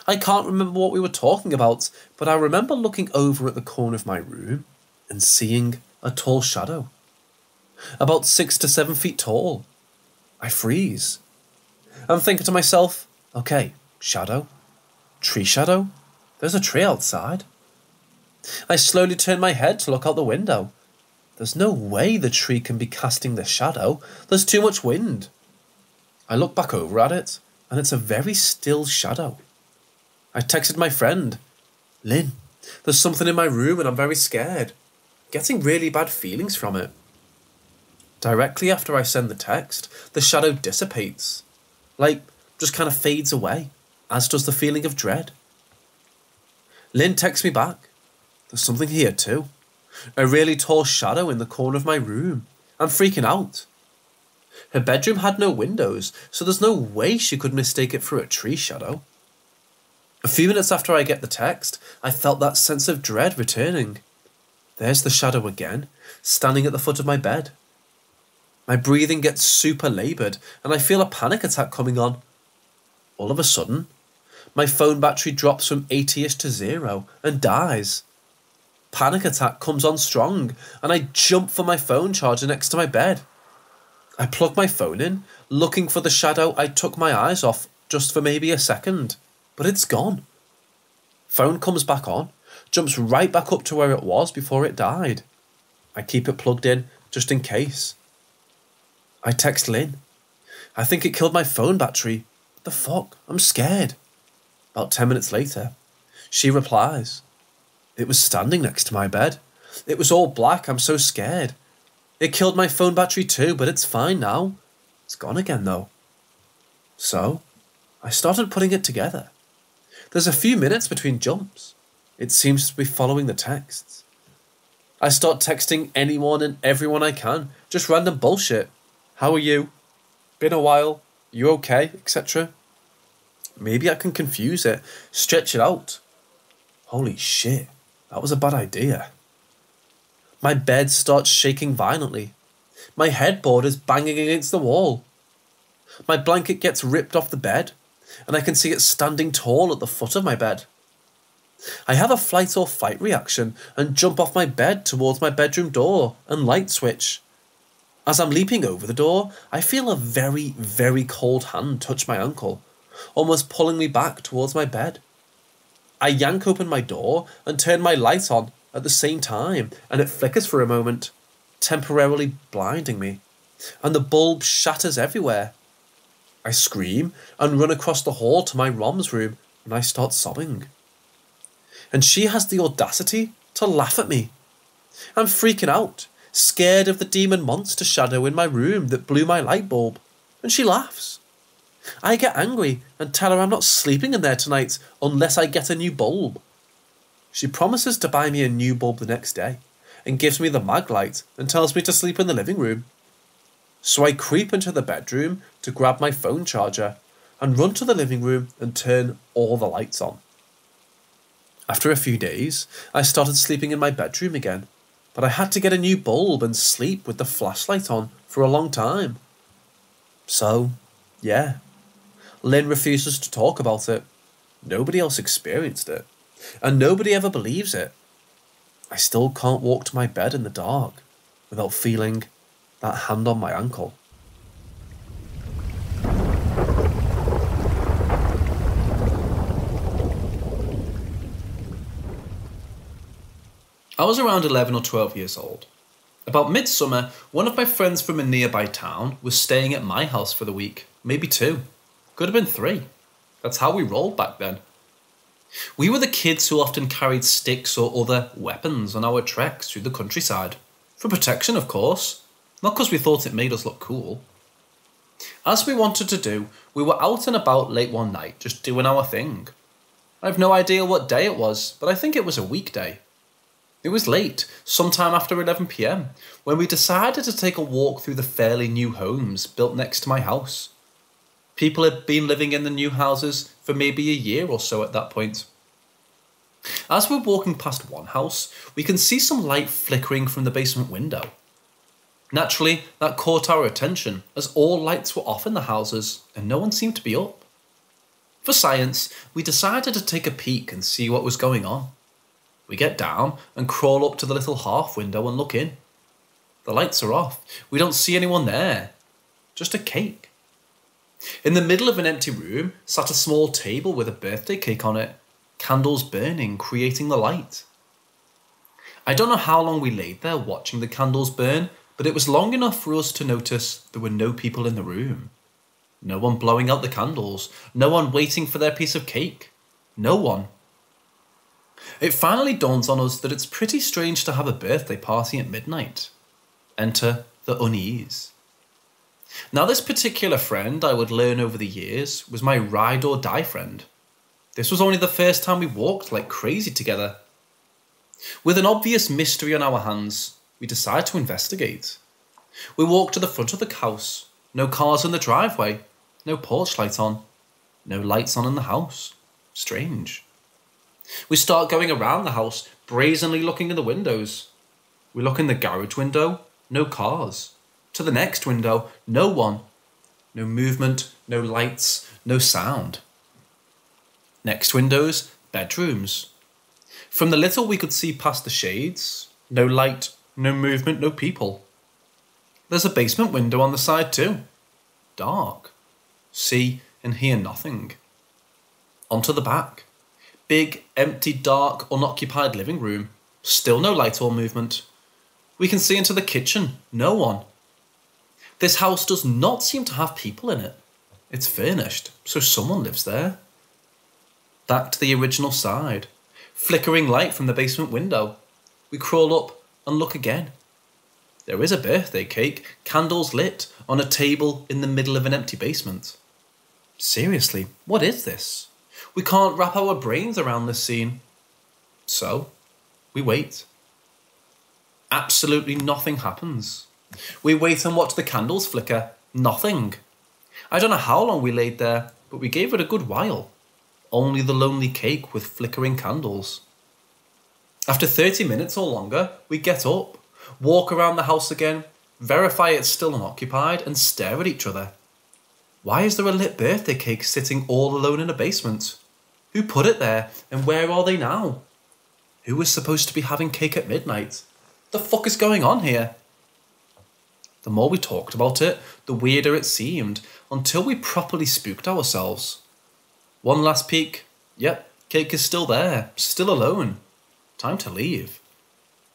I can't remember what we were talking about, but I remember looking over at the corner of my room and seeing a tall shadow. About 6 to 7 feet tall. I freeze. I'm thinking to myself, okay, shadow, tree shadow, there's a tree outside. I slowly turn my head to look out the window. There's no way the tree can be casting the shadow. There's too much wind. I look back over at it, and it's a very still shadow. I texted my friend, "Lynn, there's something in my room and I'm very scared. Getting really bad feelings from it." Directly after I send the text, the shadow dissipates. Just kind of fades away, as does the feeling of dread. Lynn texts me back. There's something here too. A really tall shadow in the corner of my room. I'm freaking out. Her bedroom had no windows, so there's no way she could mistake it for a tree shadow. A few minutes after I get the text, I felt that sense of dread returning. There's the shadow again, standing at the foot of my bed. My breathing gets super laboured, and I feel a panic attack coming on. All of a sudden, my phone battery drops from 80ish to 0 and dies. Panic attack comes on strong, and I jump for my phone charger next to my bed. I plug my phone in, looking for the shadow I took my eyes off just for maybe a second, but it's gone. Phone comes back on, jumps right back up to where it was before it died. I keep it plugged in just in case. I text Lynn. I think it killed my phone battery. What the fuck? I'm scared. About 10 minutes later, she replies. It was standing next to my bed. It was all black. I'm so scared. It killed my phone battery too, but it's fine now. It's gone again though. So, I started putting it together. There's a few minutes between jumps. It seems to be following the texts. I start texting anyone and everyone I can. Just random bullshit. How are you? Been a while. You okay? Etc. Maybe I can confuse it. Stretch it out. Holy shit. That was a bad idea. My bed starts shaking violently. My headboard is banging against the wall. My blanket gets ripped off the bed, and I can see it standing tall at the foot of my bed. I have a flight or fight reaction and jump off my bed towards my bedroom door and light switch. As I'm leaping over the door, I feel a very, very cold hand touch my ankle, almost pulling me back towards my bed. I yank open my door and turn my light on at the same time, and it flickers for a moment, temporarily blinding me, and the bulb shatters everywhere. I scream and run across the hall to my rom's room, and I start sobbing. And she has the audacity to laugh at me. I'm freaking out, scared of the demon monster shadow in my room that blew my light bulb, and she laughs. I get angry and tell her I'm not sleeping in there tonight unless I get a new bulb. She promises to buy me a new bulb the next day and gives me the mag light and tells me to sleep in the living room. So I creep into the bedroom to grab my phone charger and run to the living room and turn all the lights on. After a few days, I started sleeping in my bedroom again, but I had to get a new bulb and sleep with the flashlight on for a long time. So, yeah, Lynn refuses to talk about it. Nobody else experienced it, and nobody ever believes it. I still can't walk to my bed in the dark without feeling that hand on my ankle. I was around 11 or 12 years old. About midsummer, one of my friends from a nearby town was staying at my house for the week, maybe 2. Could have been 3. That's how we rolled back then. We were the kids who often carried sticks or other weapons on our treks through the countryside. For protection, of course, not because we thought it made us look cool. As we wanted to do, we were out and about late one night, just doing our thing. I have no idea what day it was, but I think it was a weekday. It was late, sometime after 11 PM, when we decided to take a walk through the fairly new homes built next to my house. People had been living in the new houses for maybe a year or so at that point. As we're walking past one house, we can see some light flickering from the basement window. Naturally, that caught our attention, as all lights were off in the houses and no one seemed to be up. For science, we decided to take a peek and see what was going on. We get down and crawl up to the little half window and look in. The lights are off. We don't see anyone there. Just a cake. In the middle of an empty room sat a small table with a birthday cake on it, candles burning, creating the light. I don't know how long we laid there watching the candles burn, but it was long enough for us to notice there were no people in the room. No one blowing out the candles. No one waiting for their piece of cake. No one. It finally dawns on us that it's pretty strange to have a birthday party at midnight. Enter the unease. Now, this particular friend, I would learn over the years, was my ride or die friend. This was only the first time we walked like crazy together. With an obvious mystery on our hands, we decide to investigate. We walk to the front of the house. No cars in the driveway. No porch light on. No lights on in the house. Strange. We start going around the house, brazenly looking in the windows. We look in the garage window. No cars. To the next window. No one. No movement. No lights. No sound. Next windows. Bedrooms. From the little we could see past the shades. No light. No movement. No people. There's a basement window on the side too. Dark. See and hear nothing. Onto the back. Big, empty, dark, unoccupied living room. Still no light or movement. We can see into the kitchen. No one. This house does not seem to have people in it. It's furnished, so someone lives there. Back to the original side. Flickering light from the basement window. We crawl up and look again. There is a birthday cake, candles lit, on a table in the middle of an empty basement. Seriously, what is this? We can't wrap our brains around this scene. So, we wait. Absolutely nothing happens. We wait and watch the candles flicker. Nothing. I don't know how long we laid there, but we gave it a good while. Only the lonely cake with flickering candles. After 30 minutes or longer, we get up, walk around the house again, verify it's still unoccupied, and stare at each other. Why is there a lit birthday cake sitting all alone in a basement? Who put it there, and where are they now? Who was supposed to be having cake at midnight? The fuck is going on here? The more we talked about it, the weirder it seemed, until we properly spooked ourselves. One last peek. Yep, cake is still there, still alone. Time to leave.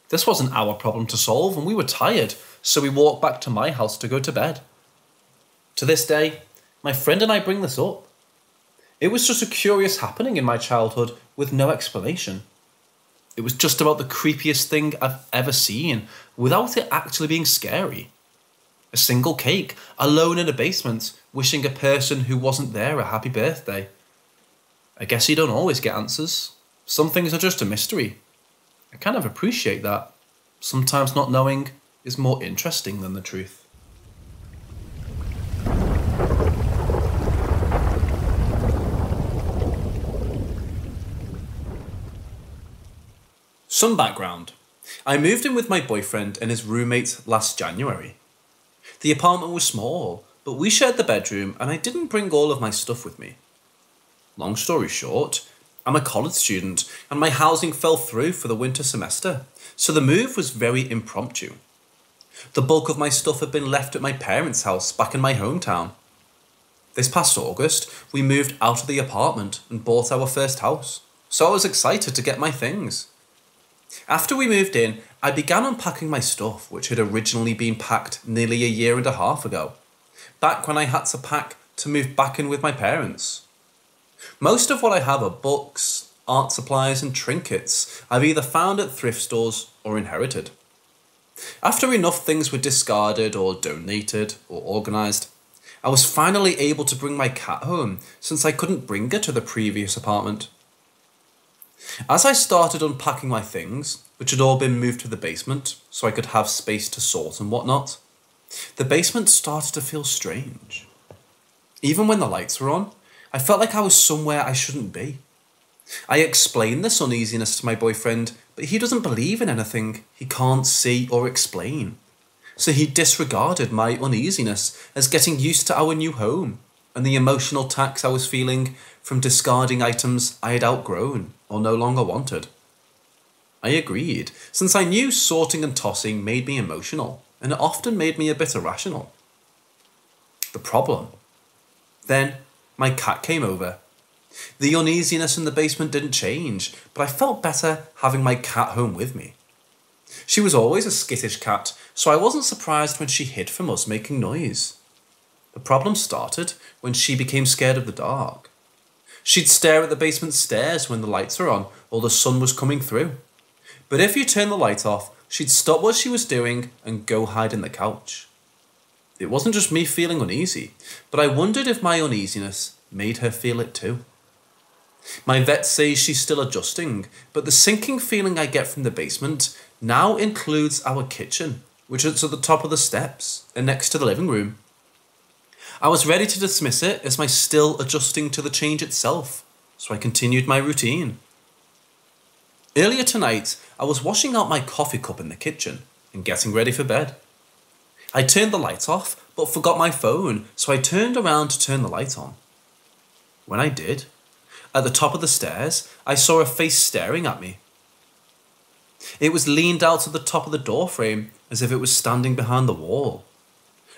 This wasn't our problem to solve, and we were tired, so we walked back to my house to go to bed. To this day, my friend and I bring this up. It was just a curious happening in my childhood with no explanation. It was just about the creepiest thing I've ever seen, without it actually being scary. A single cake, alone in a basement, wishing a person who wasn't there a happy birthday. I guess you don't always get answers. Some things are just a mystery. I kind of appreciate that. Sometimes not knowing is more interesting than the truth. Some background. I moved in with my boyfriend and his roommate last January. The apartment was small, but we shared the bedroom and I didn't bring all of my stuff with me. Long story short, I'm a college student and my housing fell through for the winter semester, so the move was very impromptu. The bulk of my stuff had been left at my parents' house back in my hometown. This past August, we moved out of the apartment and bought our first house, so I was excited to get my things. After we moved in, I began unpacking my stuff, which had originally been packed nearly a year and a half ago, back when I had to pack to move back in with my parents. Most of what I have are books, art supplies and trinkets I've either found at thrift stores or inherited. After enough things were discarded or donated or organised, I was finally able to bring my cat home since I couldn't bring her to the previous apartment. As I started unpacking my things, which had all been moved to the basement so I could have space to sort and whatnot, the basement started to feel strange. Even when the lights were on, I felt like I was somewhere I shouldn't be. I explained this uneasiness to my boyfriend, but he doesn't believe in anything he can't see or explain. So he disregarded my uneasiness as getting used to our new home and the emotional tax I was feeling from discarding items I had outgrown or no longer wanted. I agreed, since I knew sorting and tossing made me emotional, and it often made me a bit irrational. The problem? Then, my cat came over. The uneasiness in the basement didn't change, but I felt better having my cat home with me. She was always a skittish cat, so I wasn't surprised when she hid from us making noise. The problem started when she became scared of the dark. She'd stare at the basement stairs when the lights were on or the sun was coming through. But if you turn the light off, she'd stop what she was doing and go hide in the couch. It wasn't just me feeling uneasy, but I wondered if my uneasiness made her feel it too. My vet says she's still adjusting, but the sinking feeling I get from the basement now includes our kitchen, which is at the top of the steps and next to the living room. I was ready to dismiss it as my still adjusting to the change itself, so I continued my routine. Earlier tonight, I was washing out my coffee cup in the kitchen and getting ready for bed. I turned the light off, but forgot my phone, so I turned around to turn the light on. When I did, at the top of the stairs, I saw a face staring at me. It was leaned out at the top of the doorframe as if it was standing behind the wall.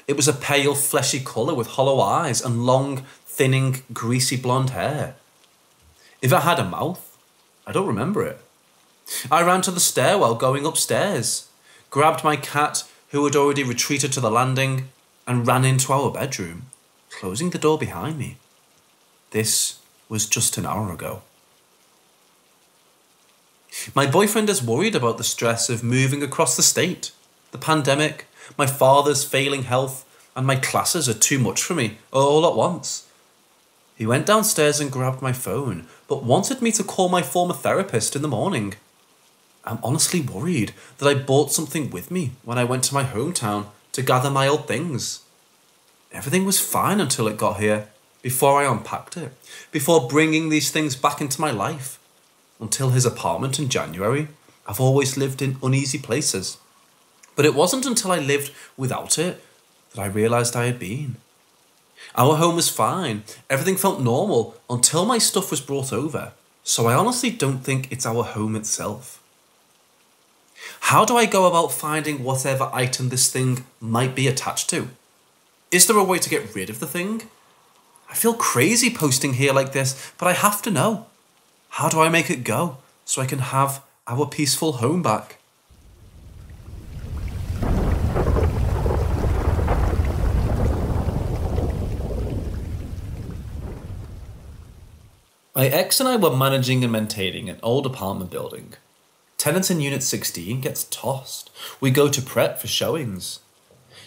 It was a pale, fleshy colour with hollow eyes and long, thinning, greasy blonde hair. If it had a mouth, I don't remember it. I ran to the stairwell going upstairs, grabbed my cat, who had already retreated to the landing, and ran into our bedroom, closing the door behind me. This was just an hour ago. My boyfriend is worried about the stress of moving across the state, the pandemic, my father's failing health, and my classes are too much for me, all at once. He went downstairs and grabbed my phone, but wanted me to call my former therapist in the morning. I'm honestly worried that I brought something with me when I went to my hometown to gather my old things. Everything was fine until it got here, before I unpacked it, before bringing these things back into my life. Until his apartment in January, I've always lived in uneasy places. But it wasn't until I lived without it that I realised I had been. Our home was fine, everything felt normal until my stuff was brought over, so I honestly don't think it's our home itself. How do I go about finding whatever item this thing might be attached to? Is there a way to get rid of the thing? I feel crazy posting here like this, but I have to know. How do I make it go so I can have our peaceful home back? My ex and I were managing and maintaining an old apartment building. Tenant in Unit 16 gets tossed. We go to prep for showings.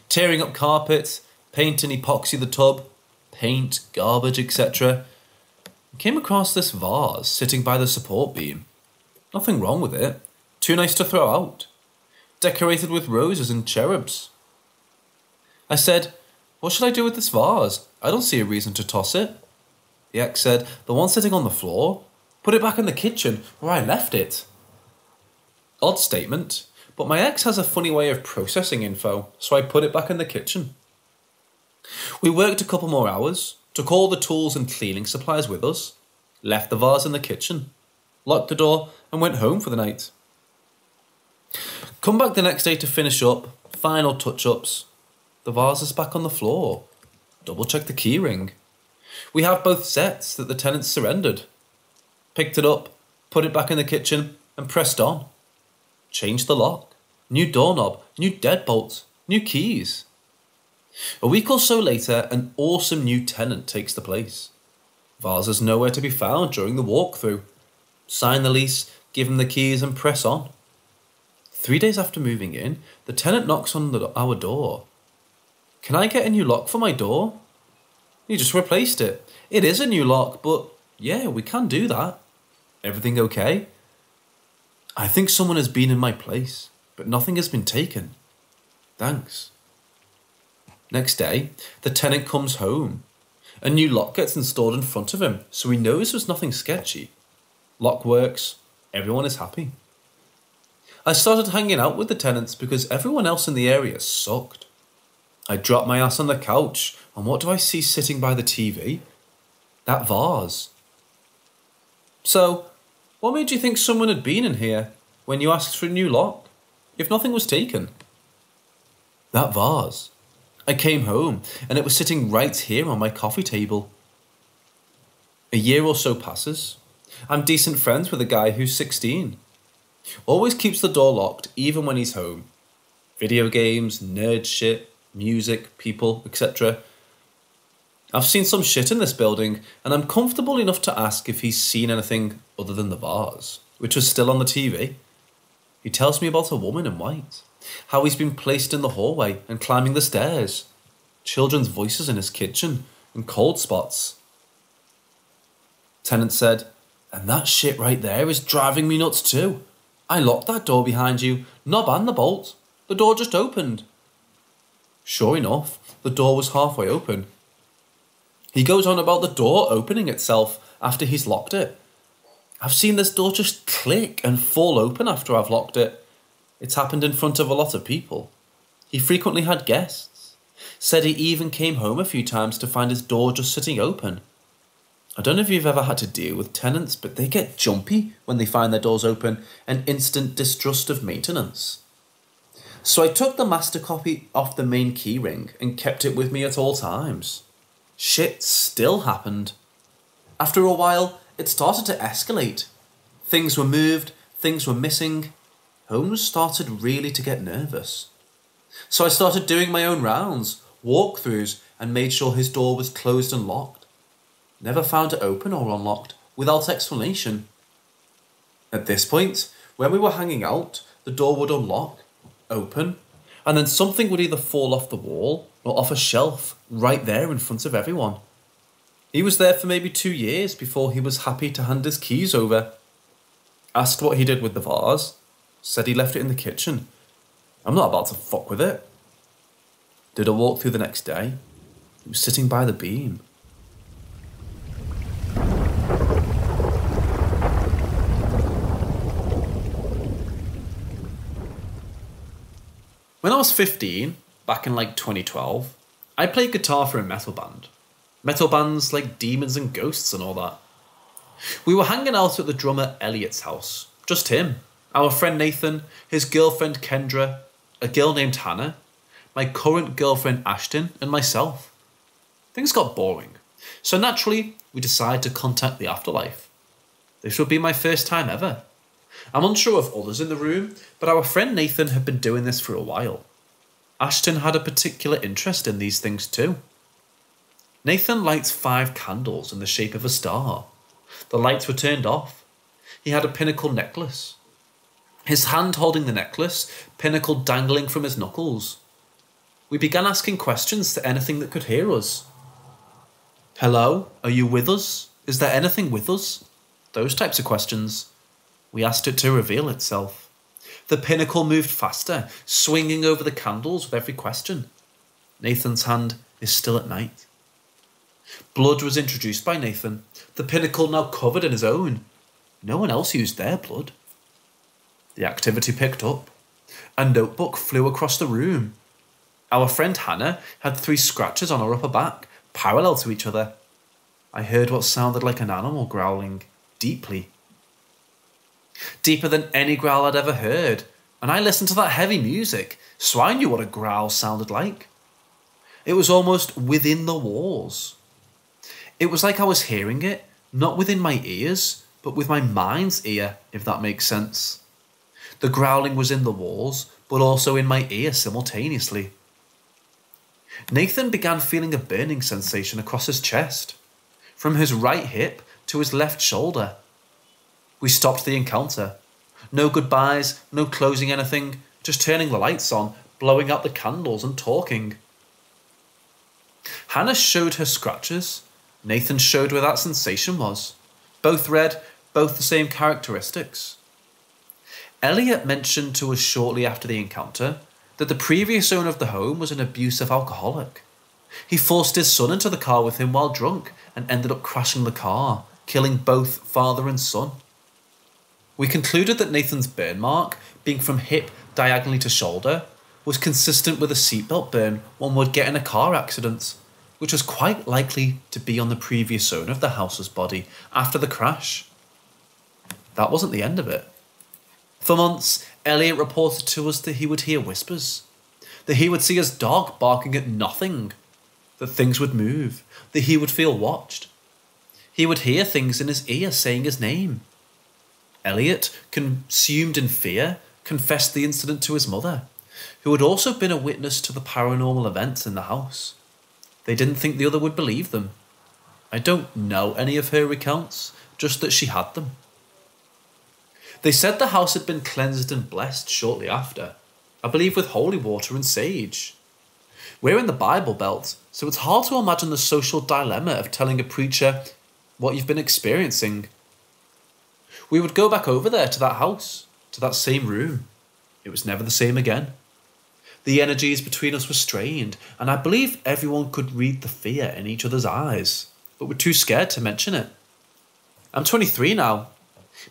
Tearing up carpets, paint and epoxy the tub, paint, garbage, etc. Came across this vase sitting by the support beam. Nothing wrong with it. Too nice to throw out. Decorated with roses and cherubs. I said, "What should I do with this vase? I don't see a reason to toss it." The ex said, "The one sitting on the floor? Put it back in the kitchen where I left it." Odd statement, but my ex has a funny way of processing info, so I put it back in the kitchen. We worked a couple more hours, took all the tools and cleaning supplies with us, left the vase in the kitchen, locked the door and went home for the night. Come back the next day to finish up, final touch-ups. The vase is back on the floor. Double check the key ring. We have both sets that the tenants surrendered. Picked it up, put it back in the kitchen and pressed on. Changed the lock. New doorknob, new deadbolt, new keys. A week or so later, an awesome new tenant takes the place. Vase is nowhere to be found during the walkthrough. Sign the lease, give him the keys and press on. 3 days after moving in, the tenant knocks on our door. "Can I get a new lock for my door?" "You just replaced it." "It is a new lock, but yeah, we can do that." "Everything okay?" "I think someone has been in my place, but nothing has been taken. Thanks." Next day, the tenant comes home. A new lock gets installed in front of him, so he knows there's nothing sketchy. Lock works, everyone is happy. I started hanging out with the tenants because everyone else in the area sucked. I dropped my ass on the couch, and what do I see sitting by the TV? That vase. "So, what made you think someone had been in here when you asked for a new lock, if nothing was taken?" "That vase. I came home, and it was sitting right here on my coffee table." A year or so passes. I'm decent friends with a guy who's 16. Always keeps the door locked, even when he's home. Video games, nerd shit, music, people, etc. I've seen some shit in this building, and I'm comfortable enough to ask if he's seen anything other than the vase, which was still on the TV. He tells me about a woman in white, how he's been placed in the hallway and climbing the stairs, children's voices in his kitchen, and cold spots. Tenant said, And that shit right there is driving me nuts too. I locked that door behind you, knob and the bolt. The door just opened. Sure enough, the door was halfway open. He goes on about the door opening itself after he's locked it. I've seen this door just click and fall open after I've locked it. It's happened in front of a lot of people. He frequently had guests. Said he even came home a few times to find his door just sitting open. I don't know if you've ever had to deal with tenants, but they get jumpy when they find their doors open and instant distrust of maintenance. So I took the master copy off the main key ring and kept it with me at all times. Shit still happened. After a while, it started to escalate. Things were moved, things were missing. Holmes started really to get nervous. So I started doing my own rounds, walkthroughs, and made sure his door was closed and locked. Never found it open or unlocked, without explanation. At this point, when we were hanging out, the door would unlock, open, and then something would either fall off the wall or off a shelf right there in front of everyone. He was there for maybe 2 years before he was happy to hand his keys over. Asked what he did with the vase. Said he left it in the kitchen. I'm not about to fuck with it. Did a walk through the next day. He was sitting by the beam. When I was 15, back in like 2012, I played guitar for a metal band. Metal bands like Demons and Ghosts and all that. We were hanging out at the drummer Elliot's house. Just him, our friend Nathan, his girlfriend Kendra, a girl named Hannah, my current girlfriend Ashton, and myself. Things got boring, so naturally we decided to contact the afterlife. This would be my first time ever. I'm unsure of others in the room, but our friend Nathan had been doing this for a while. Ashton had a particular interest in these things too. Nathan lights 5 candles in the shape of a star. The lights were turned off. He had a pinnacle necklace. His hand holding the necklace, pinnacle dangling from his knuckles. We began asking questions to anything that could hear us. Hello, are you with us? Is there anything with us? Those types of questions. We asked it to reveal itself. The pinnacle moved faster, swinging over the candles with every question. Nathan's hand is still at night. Blood was introduced by Nathan, the pinnacle now covered in his own. No one else used their blood. The activity picked up. A notebook flew across the room. Our friend Hannah had 3 scratches on her upper back, parallel to each other. I heard what sounded like an animal growling, deeply. Deeper than any growl I'd ever heard, and I listened to that heavy music, so I knew what a growl sounded like. It was almost within the walls. It was like I was hearing it, not within my ears, but with my mind's ear, if that makes sense. The growling was in the walls, but also in my ear simultaneously. Nathan began feeling a burning sensation across his chest, from his right hip to his left shoulder. We stopped the encounter. No goodbyes, no closing anything, just turning the lights on, blowing out the candles and talking. Hannah showed her scratches. Nathan showed where that sensation was. Both red, both the same characteristics. Elliot mentioned to us shortly after the encounter that the previous owner of the home was an abusive alcoholic. He forced his son into the car with him while drunk and ended up crashing the car, killing both father and son. We concluded that Nathan's burn mark, being from hip diagonally to shoulder, was consistent with a seatbelt burn one would get in a car accident, which was quite likely to be on the previous owner of the house's body after the crash. That wasn't the end of it. For months, Elliot reported to us that he would hear whispers, that he would see his dog barking at nothing, that things would move, that he would feel watched. He would hear things in his ear saying his name. Elliot, consumed in fear, confessed the incident to his mother, who had also been a witness to the paranormal events in the house. They didn't think the other would believe them. I don't know any of her recounts, just that she had them. They said the house had been cleansed and blessed shortly after, I believe with holy water and sage. We're in the Bible Belt, so it's hard to imagine the social dilemma of telling a preacher what you've been experiencing. We would go back over there to that house, to that same room. It was never the same again. The energies between us were strained, and I believe everyone could read the fear in each other's eyes, but were too scared to mention it. I'm 23 now.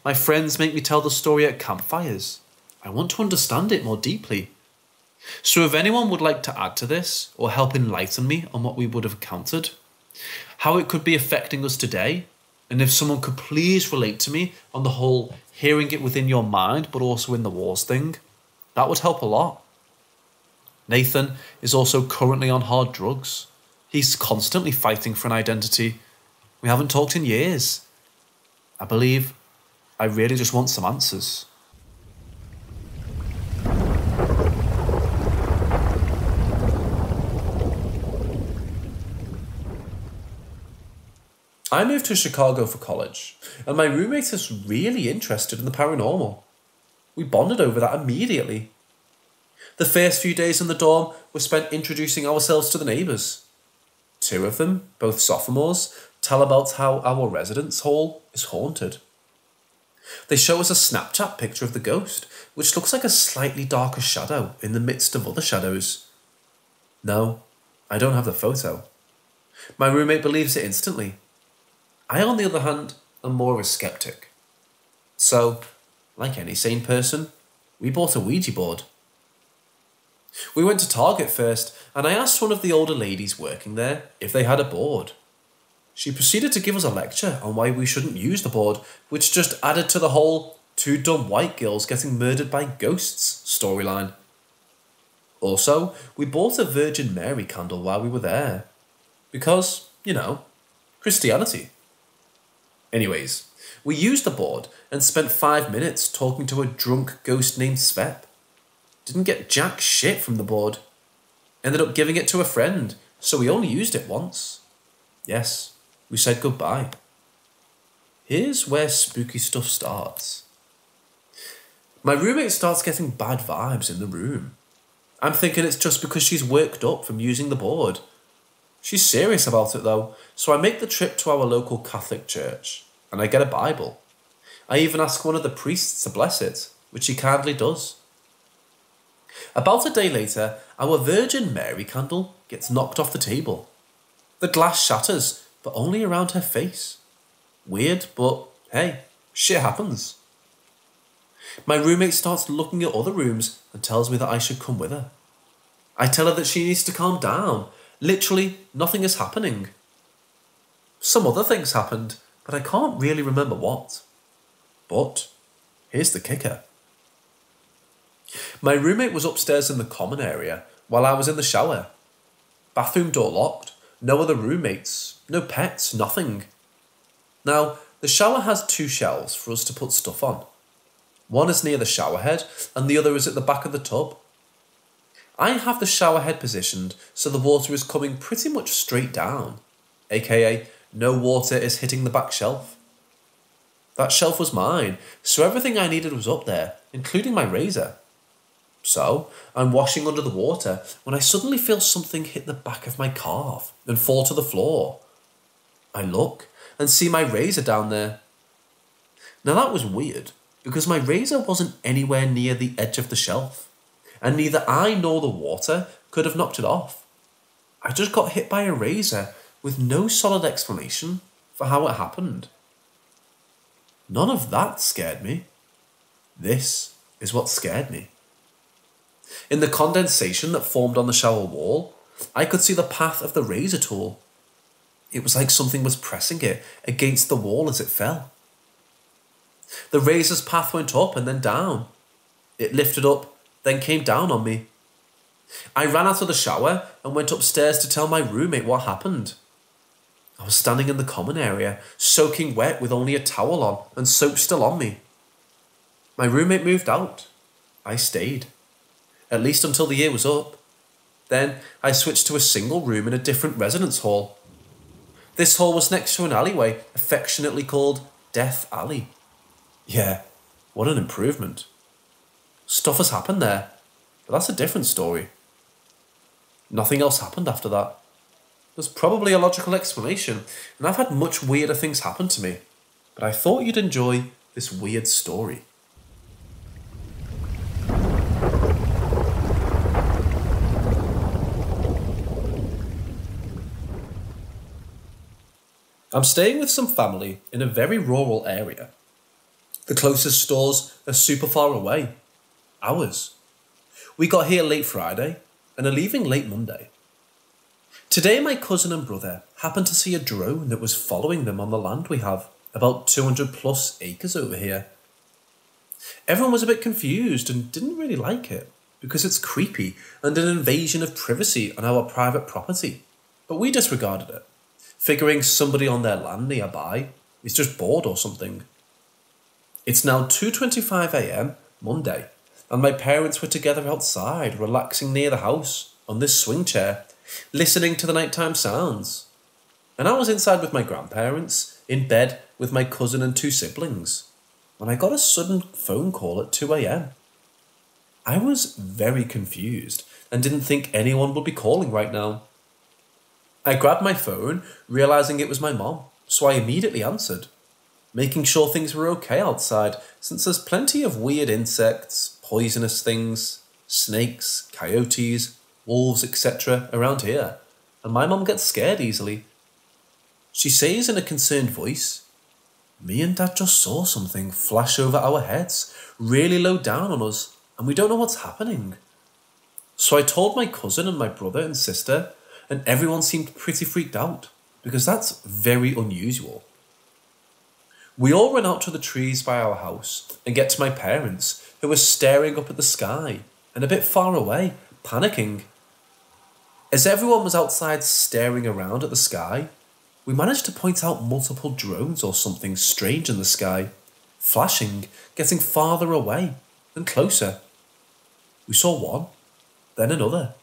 My friends make me tell the story at campfires. I want to understand it more deeply. So if anyone would like to add to this, or help enlighten me on what we would have encountered, how it could be affecting us today, and if someone could please relate to me on the whole hearing it within your mind but also in the wars thing, that would help a lot. Nathan is also currently on hard drugs. He's constantly fighting for an identity. We haven't talked in years. I believe I really just want some answers. I moved to Chicago for college, and my roommate is really interested in the paranormal. We bonded over that immediately. The first few days in the dorm were spent introducing ourselves to the neighbours. Two of them, both sophomores, tell about how our residence hall is haunted. They show us a Snapchat picture of the ghost, which looks like a slightly darker shadow in the midst of other shadows. No, I don't have the photo. My roommate believes it instantly. I, on the other hand, am more of a skeptic. So, like any sane person, we bought a Ouija board. We went to Target first, and I asked one of the older ladies working there if they had a board. She proceeded to give us a lecture on why we shouldn't use the board, which just added to the whole two dumb white girls getting murdered by ghosts storyline. Also, we bought a Virgin Mary candle while we were there. Because, Christianity. Anyways, we used the board and spent 5 minutes talking to a drunk ghost named Svep. Didn't get jack shit from the board. Ended up giving it to a friend, so we only used it once. Yes, we said goodbye. Here's where spooky stuff starts. My roommate starts getting bad vibes in the room. I'm thinking it's just because she's worked up from using the board. She's serious about it though, so I make the trip to our local Catholic church, and I get a Bible. I even ask one of the priests to bless it, which he kindly does. About a day later, our Virgin Mary candle gets knocked off the table. The glass shatters, but only around her face. Weird, but hey, shit happens. My roommate starts looking at other rooms and tells me that I should come with her. I tell her that she needs to calm down. Literally, nothing is happening. Some other things happened, but I can't really remember what. But here's the kicker. My roommate was upstairs in the common area while I was in the shower. Bathroom door locked, no other roommates, no pets, nothing. Now, the shower has 2 shelves for us to put stuff on. One is near the shower head and the other is at the back of the tub. I have the shower head positioned so the water is coming pretty much straight down, aka no water is hitting the back shelf. That shelf was mine, so everything I needed was up there, including my razor. So, I'm washing under the water when I suddenly feel something hit the back of my calf and fall to the floor. I look and see my razor down there. Now that was weird, because my razor wasn't anywhere near the edge of the shelf, and neither I nor the water could have knocked it off. I just got hit by a razor with no solid explanation for how it happened. None of that scared me. This is what scared me. In the condensation that formed on the shower wall, I could see the path of the razor tool. It was like something was pressing it against the wall as it fell. The razor's path went up and then down. It lifted up, then came down on me. I ran out of the shower and went upstairs to tell my roommate what happened. I was standing in the common area, soaking wet with only a towel on and soap still on me. My roommate moved out. I stayed. At least until the year was up. Then I switched to a single room in a different residence hall. This hall was next to an alleyway, affectionately called Death Alley. Yeah, what an improvement. Stuff has happened there, but that's a different story. Nothing else happened after that. There's probably a logical explanation, and I've had much weirder things happen to me, but I thought you'd enjoy this weird story. I'm staying with some family in a very rural area. The closest stores are super far away. Hours. We got here late Friday and are leaving late Monday. Today my cousin and brother happened to see a drone that was following them on the land we have, about 200 plus acres over here. Everyone was a bit confused and didn't really like it because it's creepy and an invasion of privacy on our private property, but we disregarded it, figuring somebody on their land nearby is just bored or something. It's now 2:25 AM Monday, and my parents were together outside, relaxing near the house on this swing chair, listening to the nighttime sounds. And I was inside with my grandparents, in bed with my cousin and 2 siblings, when I got a sudden phone call at 2 AM. I was very confused and didn't think anyone would be calling right now. I grabbed my phone, realizing it was my mom, so I immediately answered, making sure things were okay outside, since there's plenty of weird insects, poisonous things, snakes, coyotes, wolves, etc. around here, and my mom gets scared easily. She says in a concerned voice, "Me and Dad just saw something flash over our heads, really low down on us, and we don't know what's happening." So I told my cousin and my brother and sister, and everyone seemed pretty freaked out, because that's very unusual. We all run out to the trees by our house and get to my parents, who were staring up at the sky and a bit far away, panicking. As everyone was outside staring around at the sky, we managed to point out multiple drones or something strange in the sky, flashing, getting farther away and closer. We saw one, then another,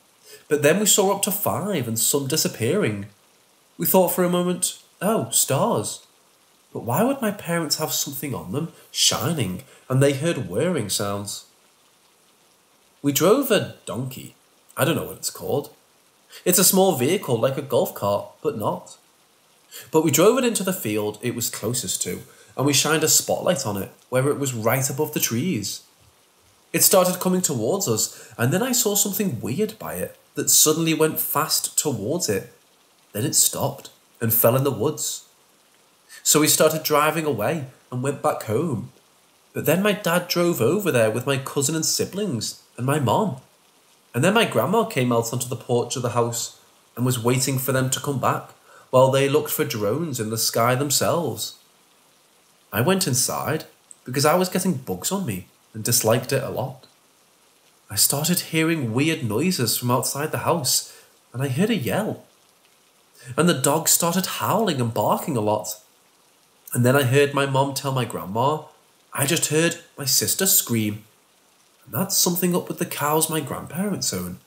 but then we saw up to 5 and some disappearing. We thought for a moment, oh, stars. But why would my parents have something on them, shining, and they heard whirring sounds? We drove a donkey. I don't know what it's called. It's a small vehicle like a golf cart, but not. But we drove it into the field it was closest to, and we shined a spotlight on it where it was right above the trees. It started coming towards us, and then I saw something weird by it that suddenly went fast towards it. Then it stopped and fell in the woods. So we started driving away and went back home. But then my dad drove over there with my cousin and siblings and my mom. And then my grandma came out onto the porch of the house and was waiting for them to come back while they looked for drones in the sky themselves. I went inside because I was getting bugs on me and disliked it a lot. I started hearing weird noises from outside the house, and I heard a yell. And the dog started howling and barking a lot. And then I heard my mom tell my grandma, I just heard my sister scream. And that's something up with the cows my grandparents own.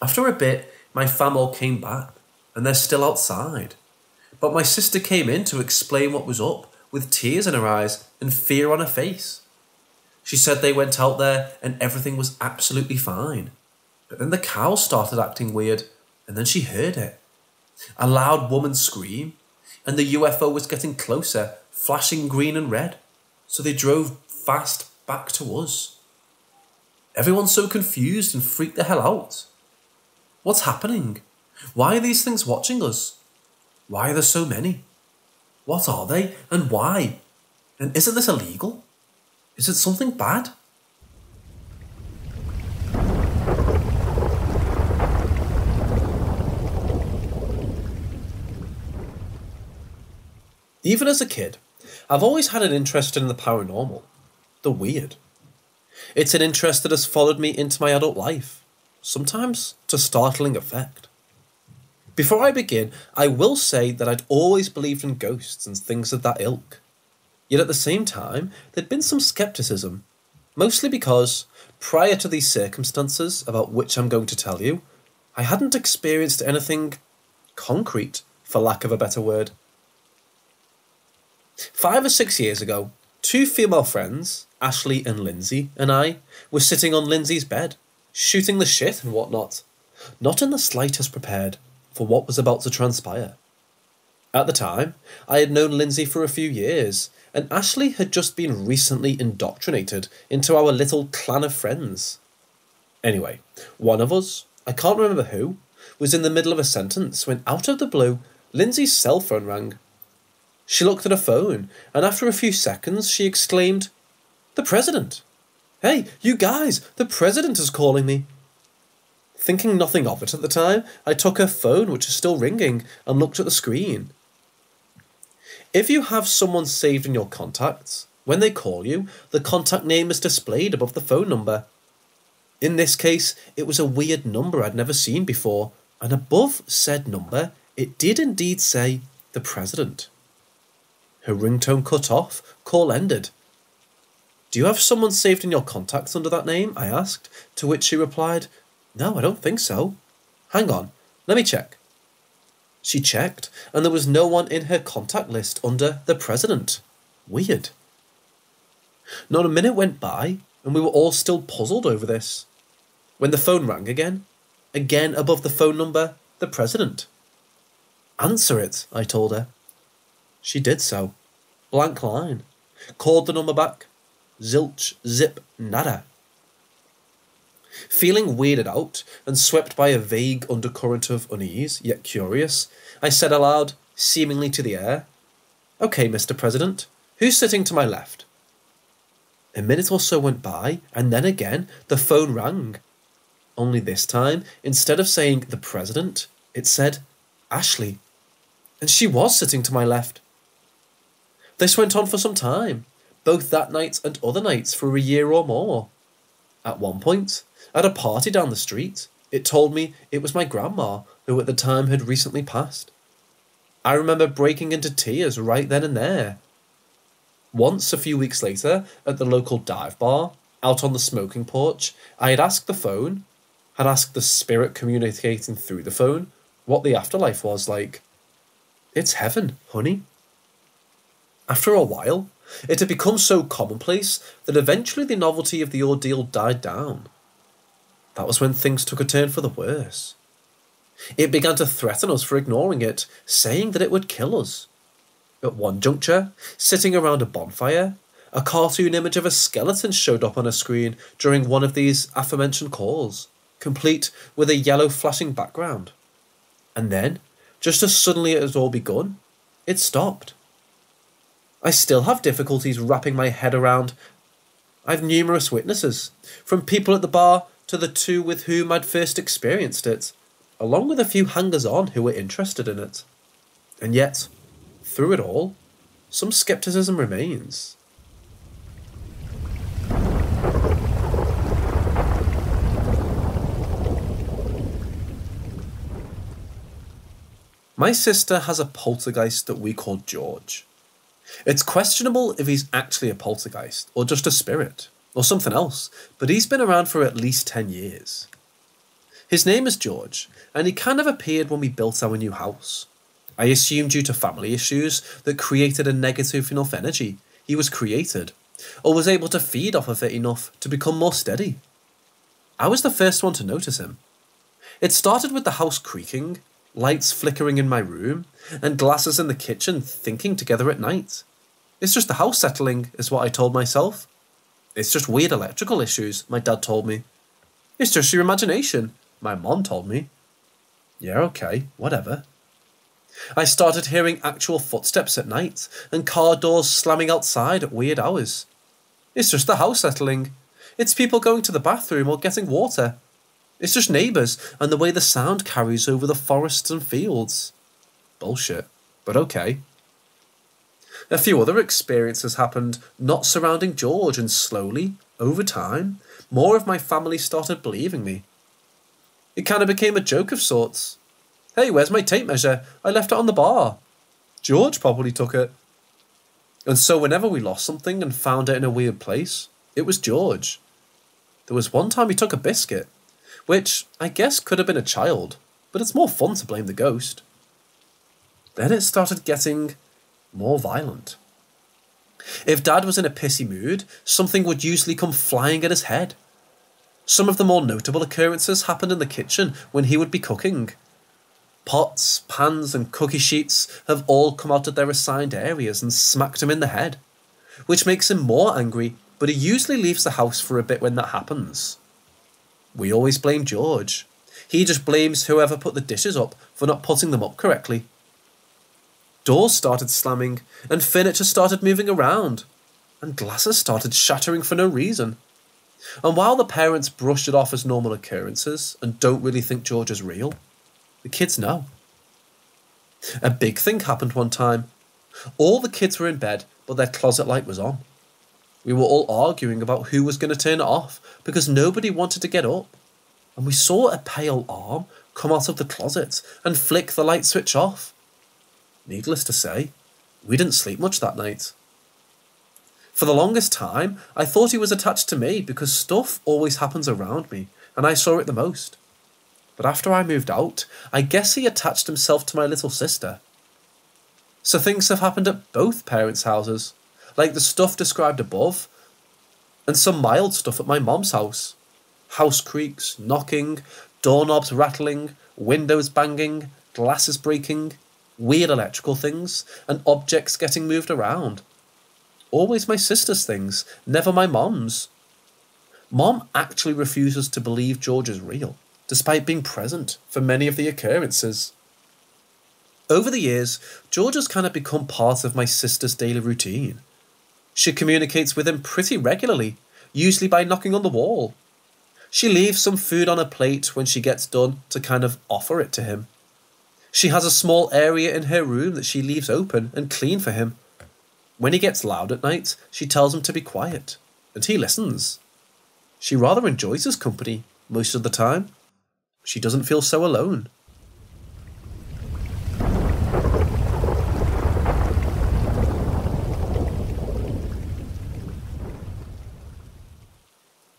After a bit, my fam all came back, and they're still outside. But my sister came in to explain what was up, with tears in her eyes and fear on her face. She said they went out there and everything was absolutely fine. But then the cows started acting weird, and then she heard it. A loud woman scream, and the UFO was getting closer, flashing green and red. So they drove fast back to us. Everyone's so confused and freaked the hell out. What's happening? Why are these things watching us? Why are there so many? What are they and why? And isn't this illegal? Is it something bad? Even as a kid, I've always had an interest in the paranormal, the weird. It's an interest that has followed me into my adult life, sometimes to startling effect. Before I begin, I will say that I'd always believed in ghosts and things of that ilk. Yet at the same time, there'd been some skepticism, mostly because, prior to these circumstances about which I'm going to tell you, I hadn't experienced anything concrete, for lack of a better word. 5 or 6 years ago, 2 female friends, Ashley and Lindsay, and I were sitting on Lindsay's bed, shooting the shit and whatnot, not in the slightest prepared for what was about to transpire. At the time, I had known Lindsay for a few years, and Ashley had just been recently indoctrinated into our little clan of friends. Anyway, one of us, I can't remember who, was in the middle of a sentence when out of the blue, Lindsay's cell phone rang. She looked at her phone, and after a few seconds she exclaimed, "The President! Hey, you guys, the President is calling me!" Thinking nothing of it at the time, I took her phone, which was still ringing, and looked at the screen. If you have someone saved in your contacts, when they call you, the contact name is displayed above the phone number. In this case, it was a weird number I'd never seen before, and above said number, it did indeed say, "The President." Her ringtone cut off, call ended. "Do you have someone saved in your contacts under that name?" I asked, to which she replied, "No, I don't think so." "Hang on, let me check." She checked, and there was no one in her contact list under "The President." Weird. Not a minute went by, and we were all still puzzled over this, when the phone rang again above the phone number, "The President." "Answer it," I told her. She did so. Blank line. Called the number back. Zilch, zip, nada. Feeling weirded out and swept by a vague undercurrent of unease, yet curious, I said aloud, seemingly to the air, "Okay, Mr. President, who's sitting to my left?" A minute or so went by, and then again the phone rang. Only this time, instead of saying "the President," it said "Ashley." And she was sitting to my left. This went on for some time, both that night and other nights for a year or more. At one point, at a party down the street, it told me it was my grandma, who at the time had recently passed. I remember breaking into tears right then and there. Once, a few weeks later, at the local dive bar, out on the smoking porch, I had asked the spirit communicating through the phone, what the afterlife was like. "It's heaven, honey." After a while, it had become so commonplace that eventually the novelty of the ordeal died down. That was when things took a turn for the worse. It began to threaten us for ignoring it, saying that it would kill us. At one juncture, sitting around a bonfire, a cartoon image of a skeleton showed up on a screen during one of these aforementioned calls, complete with a yellow flashing background. And then, just as suddenly it had all begun, it stopped. I still have difficulties wrapping my head around. I've numerous witnesses, from people at the bar to the two with whom I'd first experienced it, along with a few hangers-on who were interested in it. And yet, through it all, some skepticism remains. My sister has a poltergeist that we call George. It's questionable if he's actually a poltergeist, or just a spirit, or something else, but he's been around for at least 10 years. His name is George, and he kind of appeared when we built our new house. I assume due to family issues that created a negative enough energy, he was created, or was able to feed off of it enough to become more steady. I was the first one to notice him. It started with the house creaking, lights flickering in my room, and glasses in the kitchen thinking together at night. It's just the house settling, is what I told myself. It's just weird electrical issues, my dad told me. It's just your imagination, my mom told me. Yeah, okay, whatever. I started hearing actual footsteps at night, and car doors slamming outside at weird hours. It's just the house settling. It's people going to the bathroom or getting water. It's just neighbours and the way the sound carries over the forests and fields. Bullshit, but okay. A few other experiences happened not surrounding George, and slowly, over time, more of my family started believing me. It kind of became a joke of sorts. "Hey, where's my tape measure? I left it on the bar." George probably took it. And so whenever we lost something and found it in a weird place, it was George. There was one time he took a biscuit, which I guess could have been a child, but it's more fun to blame the ghost. Then it started getting more violent. If Dad was in a pissy mood, something would usually come flying at his head. Some of the more notable occurrences happened in the kitchen when he would be cooking. Pots, pans and cookie sheets have all come out of their assigned areas and smacked him in the head, which makes him more angry, but he usually leaves the house for a bit when that happens. We always blame George. He just blames whoever put the dishes up for not putting them up correctly. Doors started slamming, and furniture started moving around, and glasses started shattering for no reason. And while the parents brush it off as normal occurrences and don't really think George is real, the kids know. A big thing happened one time. All the kids were in bed, but their closet light was on. We were all arguing about who was going to turn it off because nobody wanted to get up. And we saw a pale arm come out of the closet and flick the light switch off. Needless to say, we didn't sleep much that night. For the longest time, I thought he was attached to me because stuff always happens around me, and I saw it the most. But after I moved out, I guess he attached himself to my little sister. So things have happened at both parents' houses, like the stuff described above, and some mild stuff at my mom's house. House creaks, knocking, doorknobs rattling, windows banging, glasses breaking, weird electrical things, and objects getting moved around. Always my sister's things, never my mom's. Mom actually refuses to believe George is real, despite being present for many of the occurrences. Over the years, George has kind of become part of my sister's daily routine. She communicates with him pretty regularly, usually by knocking on the wall. She leaves some food on a plate when she gets done to kind of offer it to him. She has a small area in her room that she leaves open and clean for him. When he gets loud at night, she tells him to be quiet, and he listens. She rather enjoys his company most of the time. She doesn't feel so alone.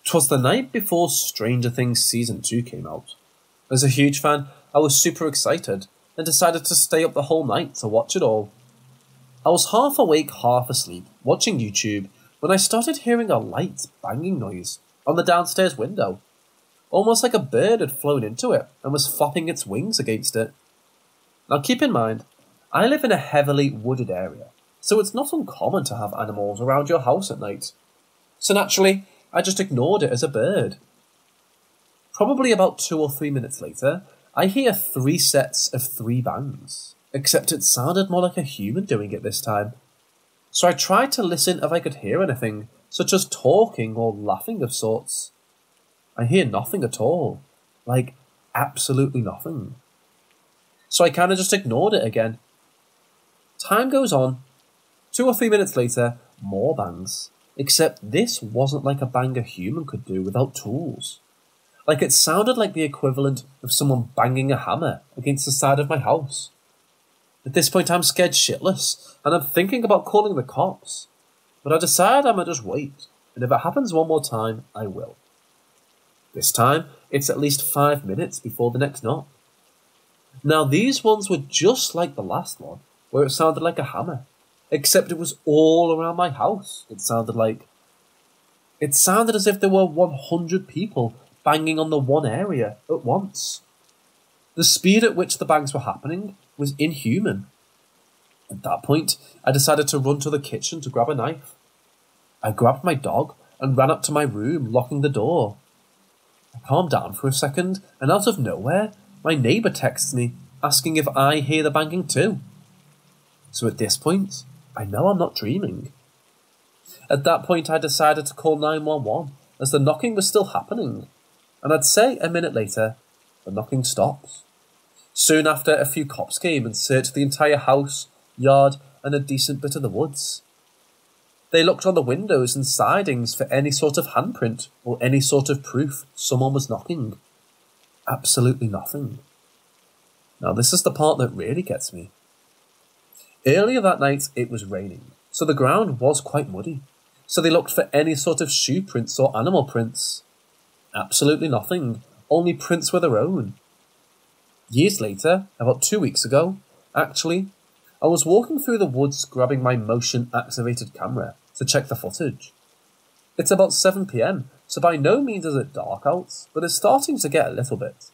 Twas the night before Stranger Things Season 2 came out. As a huge fan, I was super excited and decided to stay up the whole night to watch it all. I was half awake, half asleep, watching YouTube, when I started hearing a light banging noise on the downstairs window, almost like a bird had flown into it and was flapping its wings against it. Now keep in mind, I live in a heavily wooded area, so it's not uncommon to have animals around your house at night. So naturally, I just ignored it as a bird. Probably about 2 or 3 minutes later, I hear 3 sets of 3 bangs, except it sounded more like a human doing it this time. So I tried to listen if I could hear anything, such as talking or laughing of sorts. I hear nothing at all, like absolutely nothing. So I kind of just ignored it again. Time goes on. 2 or 3 minutes later, more bangs, except this wasn't like a bang a human could do without tools. Like it sounded like the equivalent of someone banging a hammer against the side of my house. At this point I'm scared shitless, and I'm thinking about calling the cops. But I decide I'm gonna just wait, and if it happens one more time, I will. This time, it's at least 5 minutes before the next knock. Now these ones were just like the last one, where it sounded like a hammer, except it was all around my house. It sounded as if there were 100 people banging on the one area at once. The speed at which the bangs were happening was inhuman. At that point, I decided to run to the kitchen to grab a knife. I grabbed my dog and ran up to my room, locking the door. I calmed down for a second, and out of nowhere, my neighbour texts me, asking if I hear the banging too. So at this point, I know I'm not dreaming. At that point, I decided to call 911, as the knocking was still happening. And I'd say a minute later, the knocking stops. Soon after, a few cops came and searched the entire house, yard, and a decent bit of the woods. They looked on the windows and sidings for any sort of handprint or any sort of proof someone was knocking. Absolutely nothing. Now this is the part that really gets me. Earlier that night it was raining, so the ground was quite muddy. So they looked for any sort of shoe prints or animal prints. Absolutely nothing, only prints were their own. Years later, about 2 weeks ago, actually, I was walking through the woods grabbing my motion-activated camera to check the footage. It's about 7 PM, so by no means is it dark out, but it's starting to get a little bit.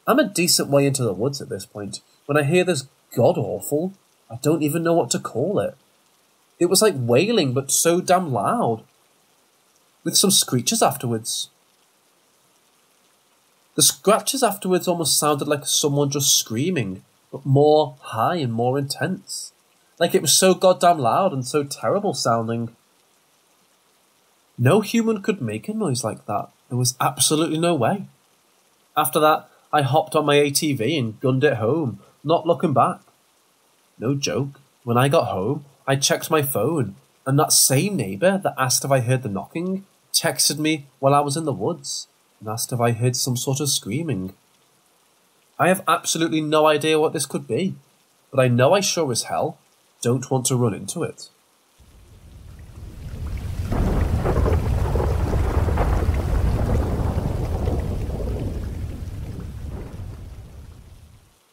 I'm a decent way into the woods at this point when I hear this god-awful, I don't even know what to call it. It was like wailing, but so damn loud, with some screeches afterwards. The scratches afterwards almost sounded like someone just screaming, but more high and more intense. Like it was so goddamn loud and so terrible sounding. No human could make a noise like that. There was absolutely no way. After that, I hopped on my ATV and gunned it home, not looking back. No joke, when I got home, I checked my phone, and that same neighbour that asked if I heard the knocking texted me while I was in the woods and asked if I heard some sort of screaming. I have absolutely no idea what this could be, but I know I sure as hell don't want to run into it.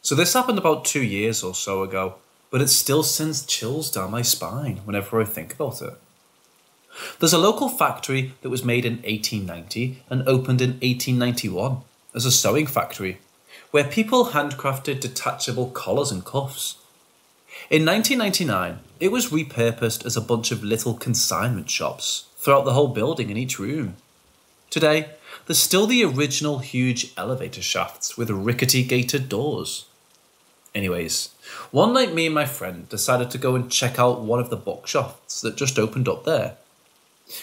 So this happened about 2 years or so ago, but it still sends chills down my spine whenever I think about it. There's a local factory that was made in 1890 and opened in 1891 as a sewing factory, where people handcrafted detachable collars and cuffs. In 1999, it was repurposed as a bunch of little consignment shops throughout the whole building in each room. Today, there's still the original huge elevator shafts with rickety gated doors. Anyways, one night me and my friend decided to go and check out one of the bookshops that just opened up there.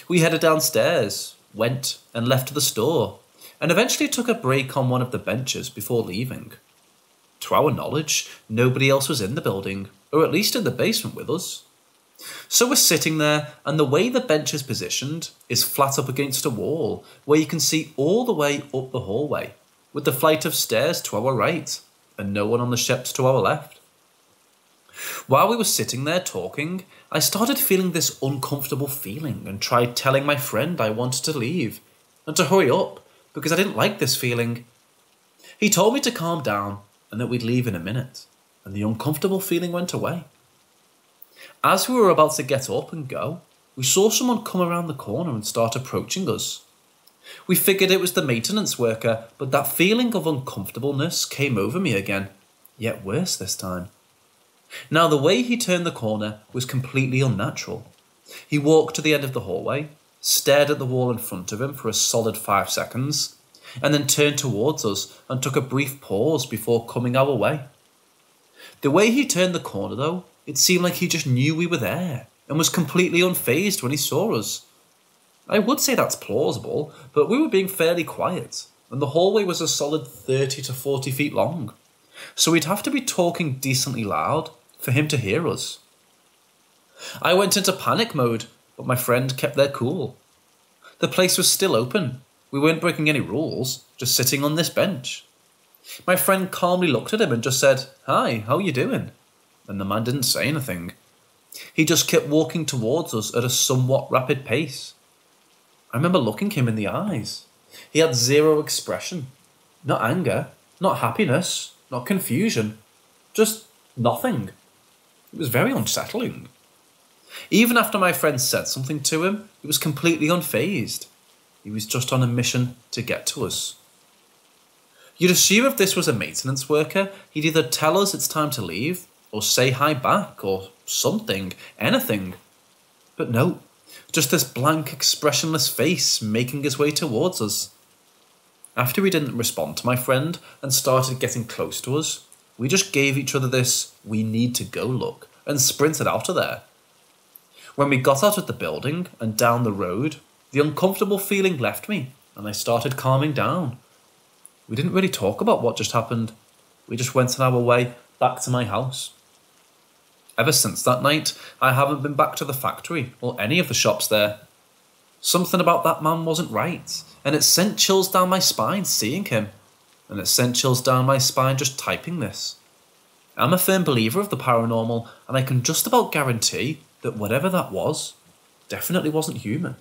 We headed downstairs, went and left the store, and eventually took a break on one of the benches before leaving. To our knowledge, nobody else was in the building, or at least in the basement with us. So we're sitting there, and the way the bench is positioned is flat up against a wall, where you can see all the way up the hallway, with the flight of stairs to our right, and no one on the steps to our left. While we were sitting there talking, I started feeling this uncomfortable feeling and tried telling my friend I wanted to leave, and to hurry up, because I didn't like this feeling. He told me to calm down, and that we'd leave in a minute, and the uncomfortable feeling went away. As we were about to get up and go, we saw someone come around the corner and start approaching us. We figured it was the maintenance worker, but that feeling of uncomfortableness came over me again, yet worse this time. Now the way he turned the corner was completely unnatural. He walked to the end of the hallway, stared at the wall in front of him for a solid 5 seconds, and then turned towards us and took a brief pause before coming our way. The way he turned the corner though, it seemed like he just knew we were there and was completely unfazed when he saw us. I would say that's plausible, but we were being fairly quiet, and the hallway was a solid 30 to 40 feet long, so we'd have to be talking decently loud for him to hear us. I went into panic mode, but my friend kept their cool. The place was still open. We weren't breaking any rules, just sitting on this bench. My friend calmly looked at him and just said, "Hi, how you doing?" And the man didn't say anything. He just kept walking towards us at a somewhat rapid pace. I remember looking him in the eyes. He had zero expression. Not anger, not happiness, not confusion. Just nothing. It was very unsettling. Even after my friend said something to him, he was completely unfazed. He was just on a mission to get to us. You'd assume if this was a maintenance worker, he'd either tell us it's time to leave, or say hi back, or something, anything. But no, just this blank, expressionless face making his way towards us. After he didn't respond to my friend and started getting close to us, we just gave each other this "we need to go" look and sprinted out of there. When we got out of the building and down the road, the uncomfortable feeling left me and I started calming down. We didn't really talk about what just happened. We just went on our way back to my house. Ever since that night, I haven't been back to the factory or any of the shops there. Something about that man wasn't right, and it sent chills down my spine seeing him, and it sent chills down my spine just typing this. I'm a firm believer of the paranormal, and I can just about guarantee that whatever that was definitely wasn't human.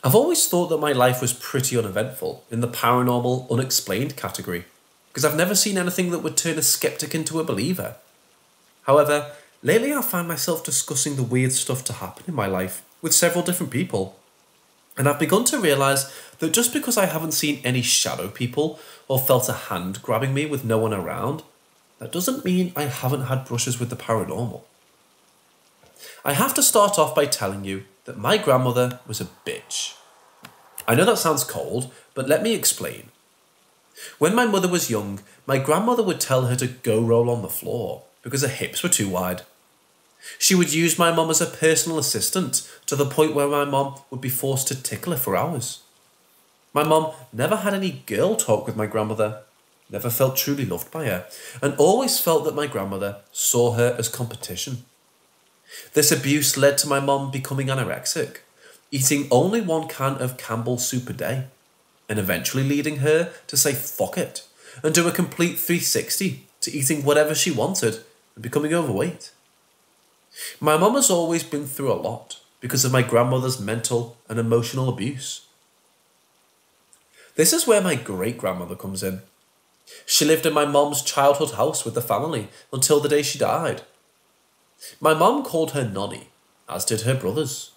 I've always thought that my life was pretty uneventful in the paranormal unexplained category, because I've never seen anything that would turn a skeptic into a believer. However, Lately I find myself discussing the weird stuff to happen in my life with several different people. And I've begun to realise that just because I haven't seen any shadow people or felt a hand grabbing me with no one around, that doesn't mean I haven't had brushes with the paranormal. I have to start off by telling you that my grandmother was a bitch. I know that sounds cold, but let me explain. When my mother was young, my grandmother would tell her to go roll on the floor because her hips were too wide. She would use my mum as a personal assistant to the point where my mum would be forced to tickle her for hours. My mum never had any girl talk with my grandmother, never felt truly loved by her, and always felt that my grandmother saw her as competition. This abuse led to my mum becoming anorexic, eating only 1 can of Campbell's soup a day, and eventually leading her to say fuck it and do a complete 360 to eating whatever she wanted and becoming overweight. My mum has always been through a lot because of my grandmother's mental and emotional abuse. This is where my great-grandmother comes in. She lived in my mum's childhood house with the family until the day she died. My mum called her Nonny, as did her brothers.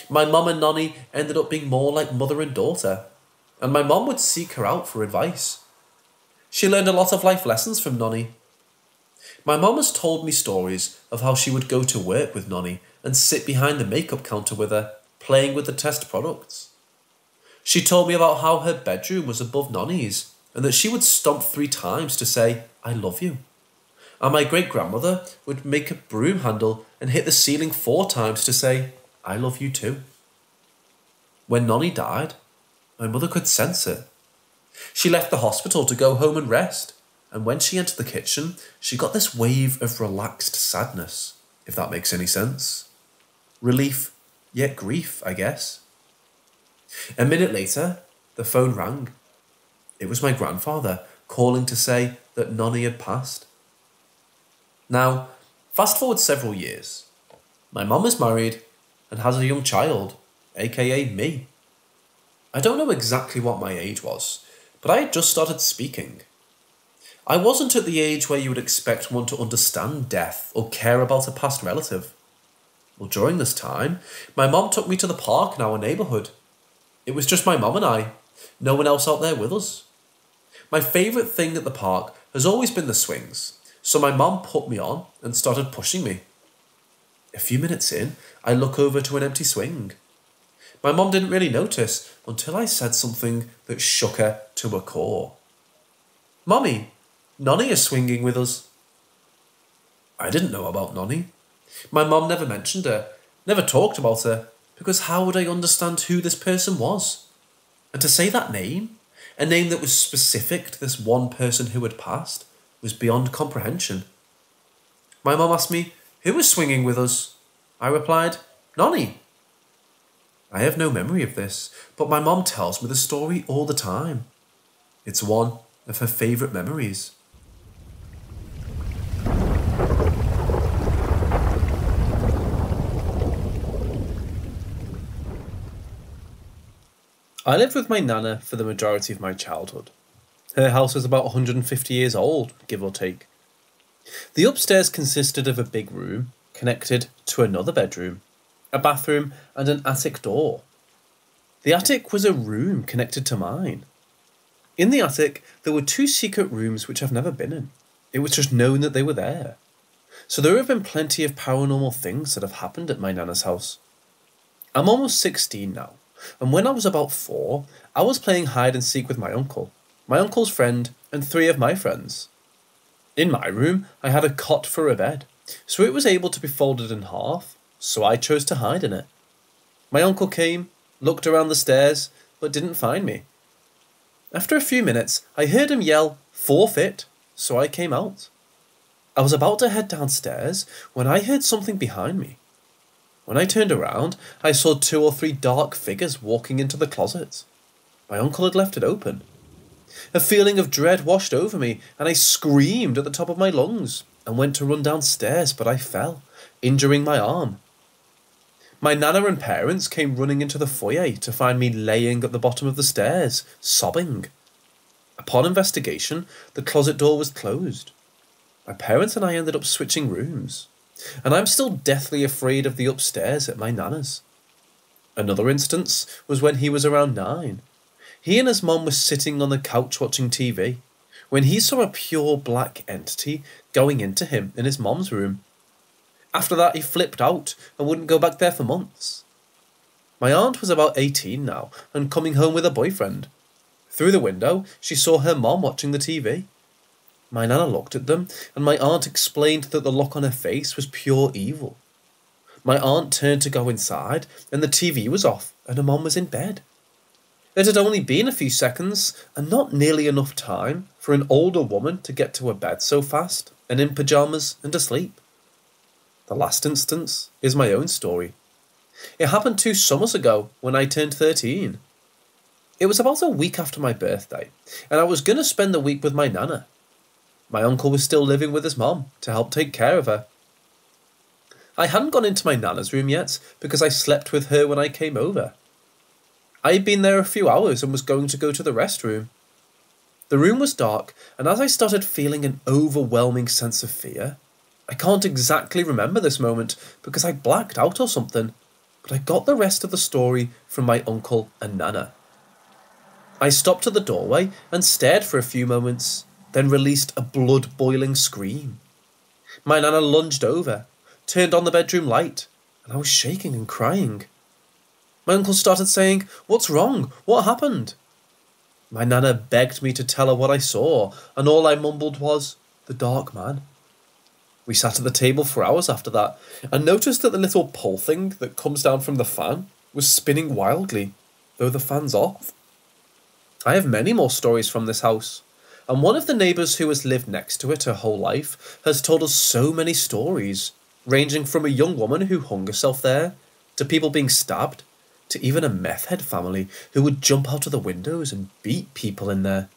My mum and Nonny ended up being more like mother and daughter, and my mum would seek her out for advice. She learned a lot of life lessons from Nonny. My mum has told me stories of how she would go to work with Nonny and sit behind the makeup counter with her, playing with the test products. She told me about how her bedroom was above Nonny's and that she would stomp 3 times to say, "I love you." And my great-grandmother would make a broom handle and hit the ceiling 4 times to say, "I love you too." When Nonny died, my mother could sense it. She left the hospital to go home and rest, and when she entered the kitchen, she got this wave of relaxed sadness, if that makes any sense. Relief, yet grief, I guess. A minute later, the phone rang. It was my grandfather calling to say that Nonny had passed. Now, fast forward several years. My mum is married and has a young child, aka me. I don't know exactly what my age was, but I had just started speaking. I wasn't at the age where you would expect one to understand death or care about a past relative. Well, during this time, my mum took me to the park in our neighbourhood. It was just my mum and I, no one else out there with us. My favourite thing at the park has always been the swings, so my mum put me on and started pushing me. A few minutes in, I look over to an empty swing. My mum didn't really notice until I said something that shook her to her core. "Mummy, Nonny is swinging with us." I didn't know about Nonny. My mum never mentioned her, never talked about her, because how would I understand who this person was? And to say that name, a name that was specific to this one person who had passed, was beyond comprehension. My mum asked me, "Who was swinging with us?" I replied, "Nonny." I have no memory of this, but my mum tells me the story all the time. It's one of her favourite memories. I lived with my nana for the majority of my childhood. Her house was about 150 years old, give or take. The upstairs consisted of a big room connected to another bedroom, a bathroom and an attic door. The attic was a room connected to mine. In the attic, there were 2 secret rooms which I've never been in. It was just known that they were there. So there have been plenty of paranormal things that have happened at my nana's house. I'm almost 16 now. And when I was about 4, I was playing hide and seek with my uncle's friend, and 3 of my friends. In my room, I had a cot for a bed, so it was able to be folded in half, so I chose to hide in it. My uncle came, looked around the stairs, but didn't find me. After a few minutes, I heard him yell, "Forfeit," so I came out. I was about to head downstairs when I heard something behind me. When I turned around, I saw 2 or 3 dark figures walking into the closet. My uncle had left it open. A feeling of dread washed over me, and I screamed at the top of my lungs and went to run downstairs, but I fell, injuring my arm. My nana and parents came running into the foyer to find me laying at the bottom of the stairs, sobbing. Upon investigation, the closet door was closed. My parents and I ended up switching rooms. And I'm still deathly afraid of the upstairs at my nana's. Another instance was when he was around 9. He and his mum were sitting on the couch watching TV when he saw a pure black entity going into him in his mum's room. After that, he flipped out and wouldn't go back there for months. My aunt was about 18 now and coming home with a boyfriend. Through the window, she saw her mum watching the TV. My nana looked at them, and my aunt explained that the look on her face was pure evil. My aunt turned to go inside, and the TV was off, and her mum was in bed. It had only been a few seconds, and not nearly enough time for an older woman to get to her bed so fast, and in pyjamas and asleep. The last instance is my own story. It happened 2 summers ago when I turned 13. It was about a week after my birthday, and I was going to spend the week with my nana. My uncle was still living with his mum to help take care of her. I hadn't gone into my nana's room yet because I slept with her when I came over. I had been there a few hours and was going to go to the restroom. The room was dark, and as I started feeling an overwhelming sense of fear, I can't exactly remember this moment because I blacked out or something, but I got the rest of the story from my uncle and nana. I stopped at the doorway and stared for a few moments, then released a blood-boiling scream. My nana lunged over, turned on the bedroom light, and I was shaking and crying. My uncle started saying, "What's wrong? What happened?" My nana begged me to tell her what I saw, and all I mumbled was, "The dark man." We sat at the table for hours after that, and noticed that the little pole thing that comes down from the fan was spinning wildly, though the fan's off. I have many more stories from this house, and one of the neighbours who has lived next to it her whole life has told us so many stories, ranging from a young woman who hung herself there, to people being stabbed, to even a meth head family who would jump out of the windows and beat people in there.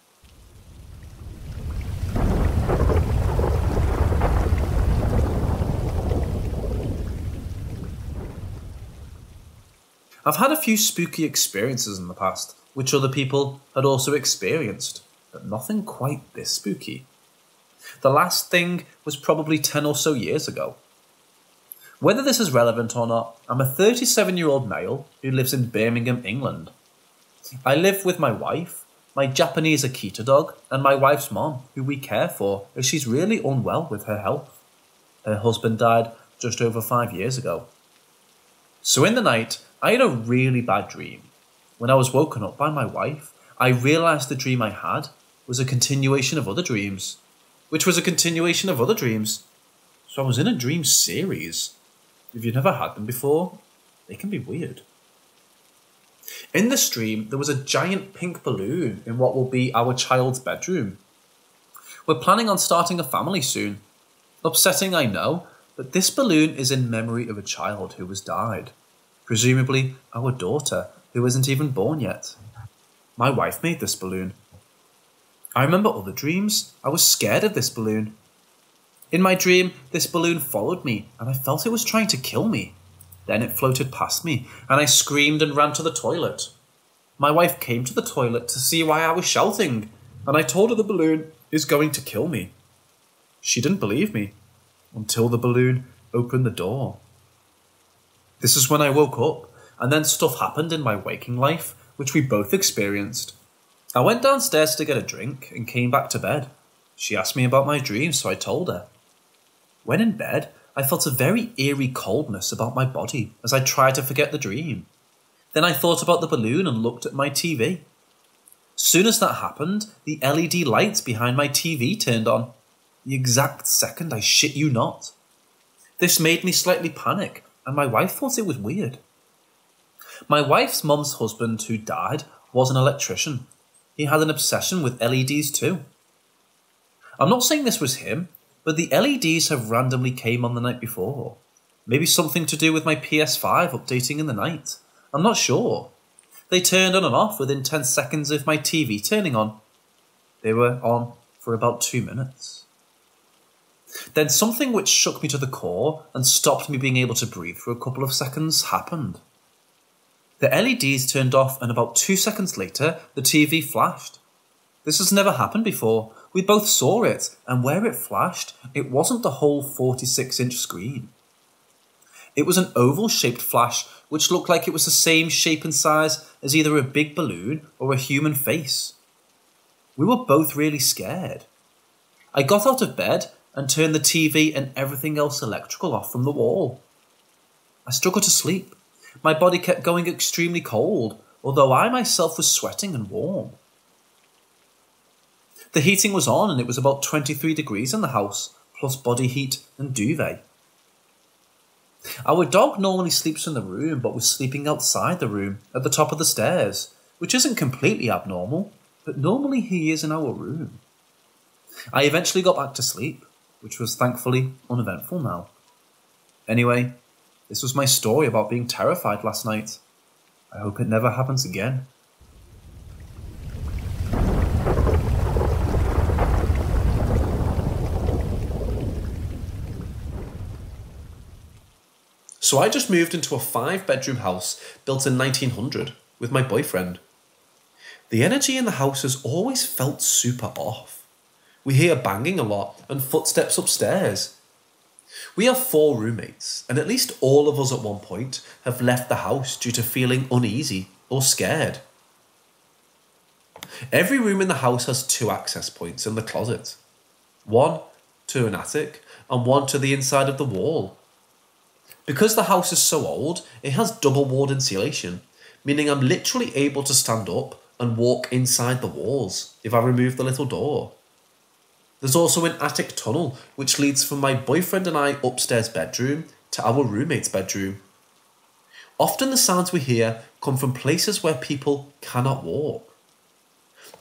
I've had a few spooky experiences in the past, which other people had also experienced, but nothing quite this spooky. The last thing was probably 10 or so years ago. Whether this is relevant or not, I'm a 37-year-old male who lives in Birmingham, England. I live with my wife, my Japanese Akita dog, and my wife's mom, who we care for as she's really unwell with her health. Her husband died just over 5 years ago. So in the night, I had a really bad dream. When I was woken up by my wife, I realised the dream I had was a continuation of other dreams, which was a continuation of other dreams. So I was in a dream series. If you've never had them before, they can be weird. In this dream, there was a giant pink balloon in what will be our child's bedroom. We're planning on starting a family soon. Upsetting, I know, but this balloon is in memory of a child who has died. Presumably our daughter, who isn't even born yet. My wife made this balloon. I remember other dreams. I was scared of this balloon. In my dream, this balloon followed me, and I felt it was trying to kill me. Then it floated past me, and I screamed and ran to the toilet. My wife came to the toilet to see why I was shouting, and I told her the balloon is going to kill me. She didn't believe me, until the balloon opened the door. This is when I woke up, and then stuff happened in my waking life, which we both experienced. I went downstairs to get a drink and came back to bed. She asked me about my dreams, so I told her. When in bed, I felt a very eerie coldness about my body as I tried to forget the dream. Then I thought about the balloon and looked at my TV. Soon as that happened, the LED lights behind my TV turned on. The exact second, I shit you not. This made me slightly panic, and my wife thought it was weird. My wife's mum's husband, who died, was an electrician. He had an obsession with LEDs too. I'm not saying this was him, but the LEDs have randomly came on the night before. Maybe something to do with my PS5 updating in the night. I'm not sure. They turned on and off within 10 seconds of my TV turning on. They were on for about 2 minutes. Then something which shook me to the core and stopped me being able to breathe for a couple of seconds happened. The LEDs turned off and about 2 seconds later, the TV flashed. This has never happened before. We both saw it, and where it flashed, it wasn't the whole 46-inch screen. It was an oval-shaped flash which looked like it was the same shape and size as either a big balloon or a human face. We were both really scared. I got out of bed and turned the TV and everything else electrical off from the wall. I struggled to sleep. My body kept going extremely cold, although I myself was sweating and warm. The heating was on and it was about 23 degrees in the house, plus body heat and duvet. Our dog normally sleeps in the room, but was sleeping outside the room at the top of the stairs, which isn't completely abnormal, but normally he is in our room. I eventually got back to sleep, which was thankfully uneventful now. Anyway, this was my story about being terrified last night. I hope it never happens again. So I just moved into a 5-bedroom house built in 1900 with my boyfriend. The energy in the house has always felt super off. We hear banging a lot and footsteps upstairs. We have 4 roommates, and at least all of us at one point have left the house due to feeling uneasy or scared. Every room in the house has 2 access points in the closet. One to an attic and one to the inside of the wall. Because the house is so old, it has double-walled insulation, meaning I'm literally able to stand up and walk inside the walls if I remove the little door. There's also an attic tunnel which leads from my boyfriend and I upstairs bedroom to our roommate's bedroom. Often the sounds we hear come from places where people cannot walk.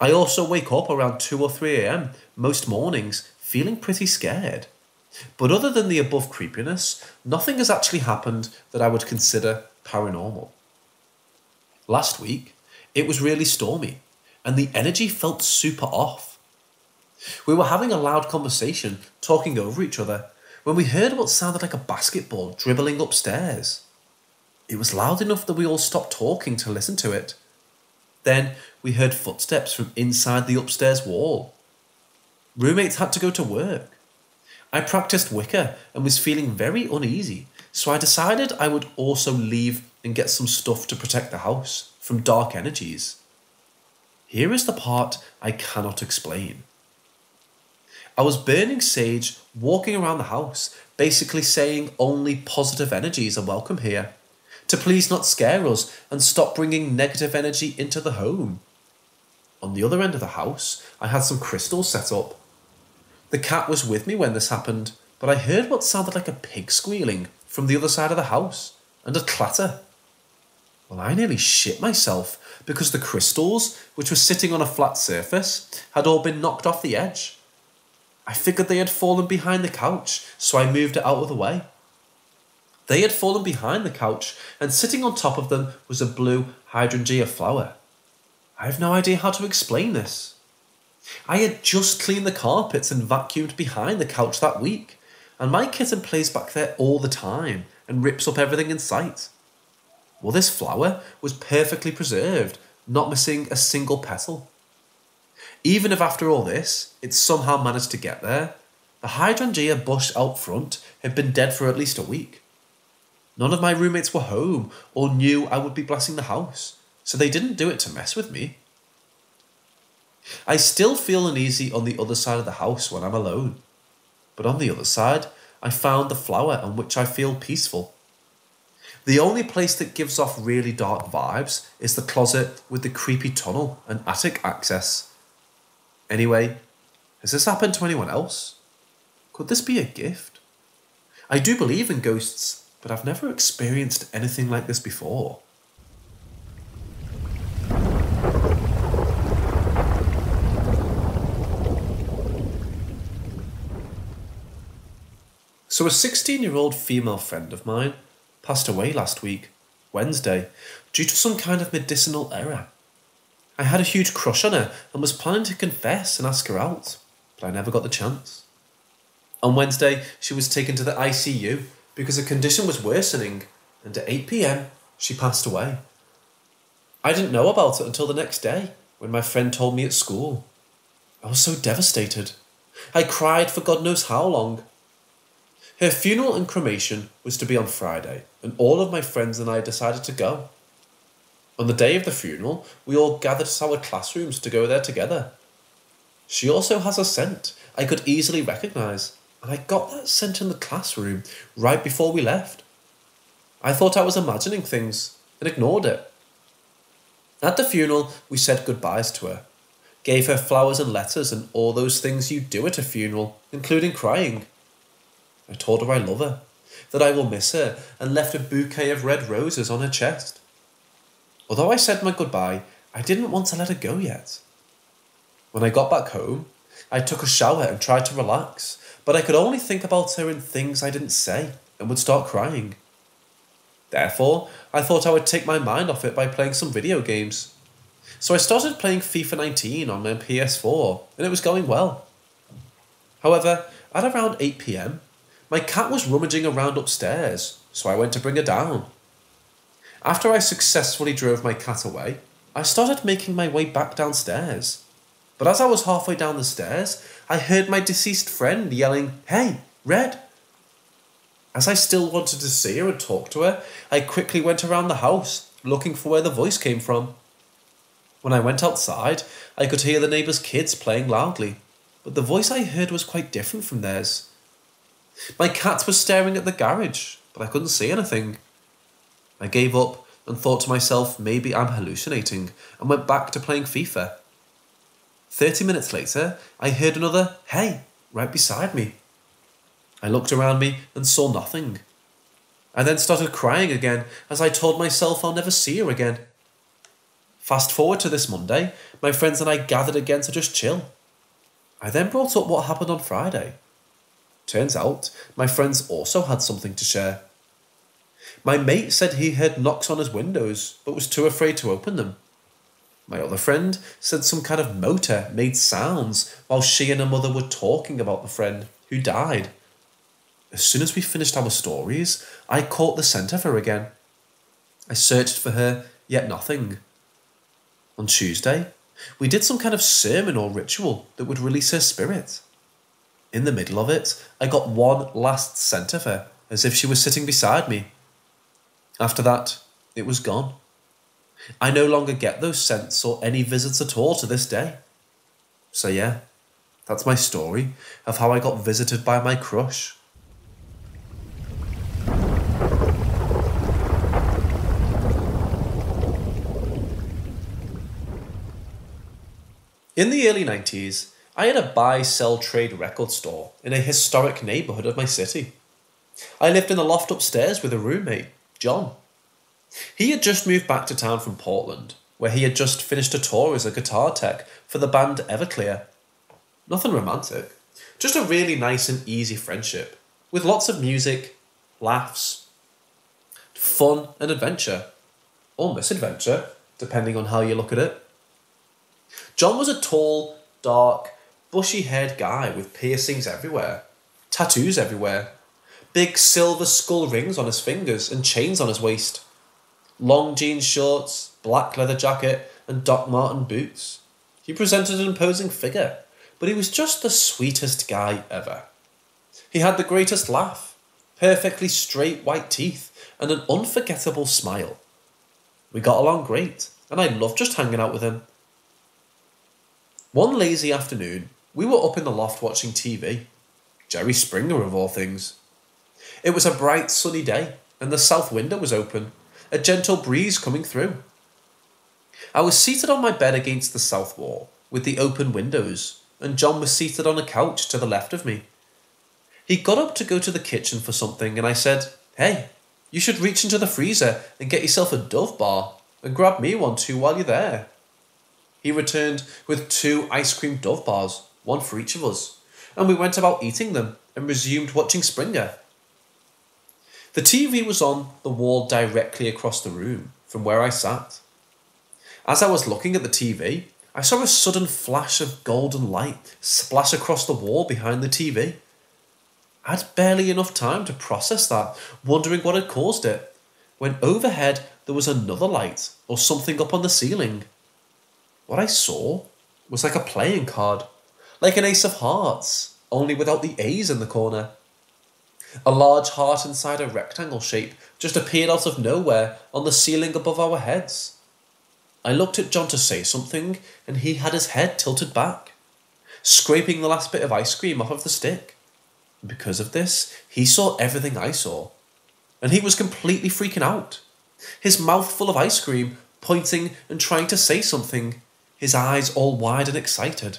I also wake up around 2 or 3 a.m. most mornings feeling pretty scared. But other than the above creepiness, nothing has actually happened that I would consider paranormal. Last week, it was really stormy, and the energy felt super off. We were having a loud conversation, talking over each other, when we heard what sounded like a basketball dribbling upstairs. It was loud enough that we all stopped talking to listen to it. Then we heard footsteps from inside the upstairs wall. Roommates had to go to work. I practiced Wicca and was feeling very uneasy, so I decided I would also leave and get some stuff to protect the house from dark energies. Here is the part I cannot explain. I was burning sage, walking around the house, basically saying only positive energies are welcome here, to please not scare us and stop bringing negative energy into the home. On the other end of the house, I had some crystals set up. The cat was with me when this happened, but I heard what sounded like a pig squealing from the other side of the house, and a clatter. Well, I nearly shit myself, because the crystals, which were sitting on a flat surface, had all been knocked off the edge. I figured they had fallen behind the couch, so I moved it out of the way. They had fallen behind the couch, and sitting on top of them was a blue hydrangea flower. I have no idea how to explain this. I had just cleaned the carpets and vacuumed behind the couch that week, and my kitten plays back there all the time and rips up everything in sight. Well, this flower was perfectly preserved, not missing a single petal. Even if after all this, it somehow managed to get there, the hydrangea bush out front had been dead for at least a week. None of my roommates were home or knew I would be blessing the house, so they didn't do it to mess with me. I still feel uneasy on the other side of the house when I'm alone, but on the other side, I found the flower on which I feel peaceful. The only place that gives off really dark vibes is the closet with the creepy tunnel and attic access. Anyway, has this happened to anyone else? Could this be a gift? I do believe in ghosts, but I've never experienced anything like this before. So a 16-year-old female friend of mine passed away last week, Wednesday, due to some kind of medicinal error. I had a huge crush on her and was planning to confess and ask her out, but I never got the chance. On Wednesday, she was taken to the ICU because her condition was worsening, and at 8 p.m, she passed away. I didn't know about it until the next day, when my friend told me at school. I was so devastated. I cried for God knows how long. Her funeral and cremation was to be on Friday, and all of my friends and I decided to go. On the day of the funeral, we all gathered to our classrooms to go there together. She also has a scent I could easily recognise, and I got that scent in the classroom right before we left. I thought I was imagining things and ignored it. At the funeral, we said goodbyes to her, gave her flowers and letters and all those things you do at a funeral, including crying. I told her I love her, that I will miss her, and left a bouquet of red roses on her chest. Although I said my goodbye, I didn't want to let her go yet. When I got back home, I took a shower and tried to relax, but I could only think about her in things I didn't say and would start crying. Therefore, I thought I would take my mind off it by playing some video games. So I started playing FIFA 19 on my PS4, and it was going well. However, at around 8 PM, my cat was rummaging around upstairs, so I went to bring her down. After I successfully drove my cat away, I started making my way back downstairs. But as I was halfway down the stairs, I heard my deceased friend yelling, "Hey, Red!" As I still wanted to see her and talk to her, I quickly went around the house, looking for where the voice came from. When I went outside, I could hear the neighbours' kids playing loudly, but the voice I heard was quite different from theirs. My cat was staring at the garage, but I couldn't see anything. I gave up and thought to myself maybe I'm hallucinating, and went back to playing FIFA. 30 minutes later, I heard another "hey" right beside me. I looked around me and saw nothing. I then started crying again as I told myself I'll never see her again. Fast forward to this Monday, my friends and I gathered again to just chill. I then brought up what happened on Friday. Turns out, my friends also had something to share. My mate said he heard knocks on his windows, but was too afraid to open them. My other friend said some kind of motor made sounds while she and her mother were talking about the friend who died. As soon as we finished our stories, I caught the scent of her again. I searched for her, yet nothing. On Tuesday, we did some kind of sermon or ritual that would release her spirit. In the middle of it, I got one last scent of her, as if she was sitting beside me. After that, it was gone. I no longer get those scents or any visits at all to this day. So yeah, that's my story of how I got visited by my crush. In the early 90s, I had a buy-sell trade record store in a historic neighbourhood of my city. I lived in the loft upstairs with a roommate, John. He had just moved back to town from Portland, where he had just finished a tour as a guitar tech for the band Everclear. Nothing romantic, just a really nice and easy friendship, with lots of music, laughs, fun and adventure, or misadventure, depending on how you look at it. John was a tall, dark, bushy-haired guy with piercings everywhere, tattoos everywhere, big silver skull rings on his fingers and chains on his waist, long jean shorts, black leather jacket and Doc Marten boots. He presented an imposing figure, but he was just the sweetest guy ever. He had the greatest laugh, perfectly straight white teeth and an unforgettable smile. We got along great, and I loved just hanging out with him. One lazy afternoon, we were up in the loft watching TV. Jerry Springer of all things. It was a bright sunny day, and the south window was open, a gentle breeze coming through. I was seated on my bed against the south wall, with the open windows, and John was seated on a couch to the left of me. He got up to go to the kitchen for something, and I said, "Hey, you should reach into the freezer and get yourself a Dove bar, and grab me one too while you're there." He returned with 2 ice cream Dove bars, one for each of us, and we went about eating them and resumed watching Springer. The TV was on the wall directly across the room from where I sat. As I was looking at the TV, I saw a sudden flash of golden light splash across the wall behind the TV. I had barely enough time to process that, wondering what had caused it, when overhead there was another light or something up on the ceiling. What I saw was like a playing card, like an ace of hearts, only without the A's in the corner. A large heart inside a rectangle shape just appeared out of nowhere on the ceiling above our heads. I looked at John to say something, and he had his head tilted back, scraping the last bit of ice cream off of the stick. Because of this, he saw everything I saw, and he was completely freaking out. His mouth full of ice cream, pointing and trying to say something, his eyes all wide and excited.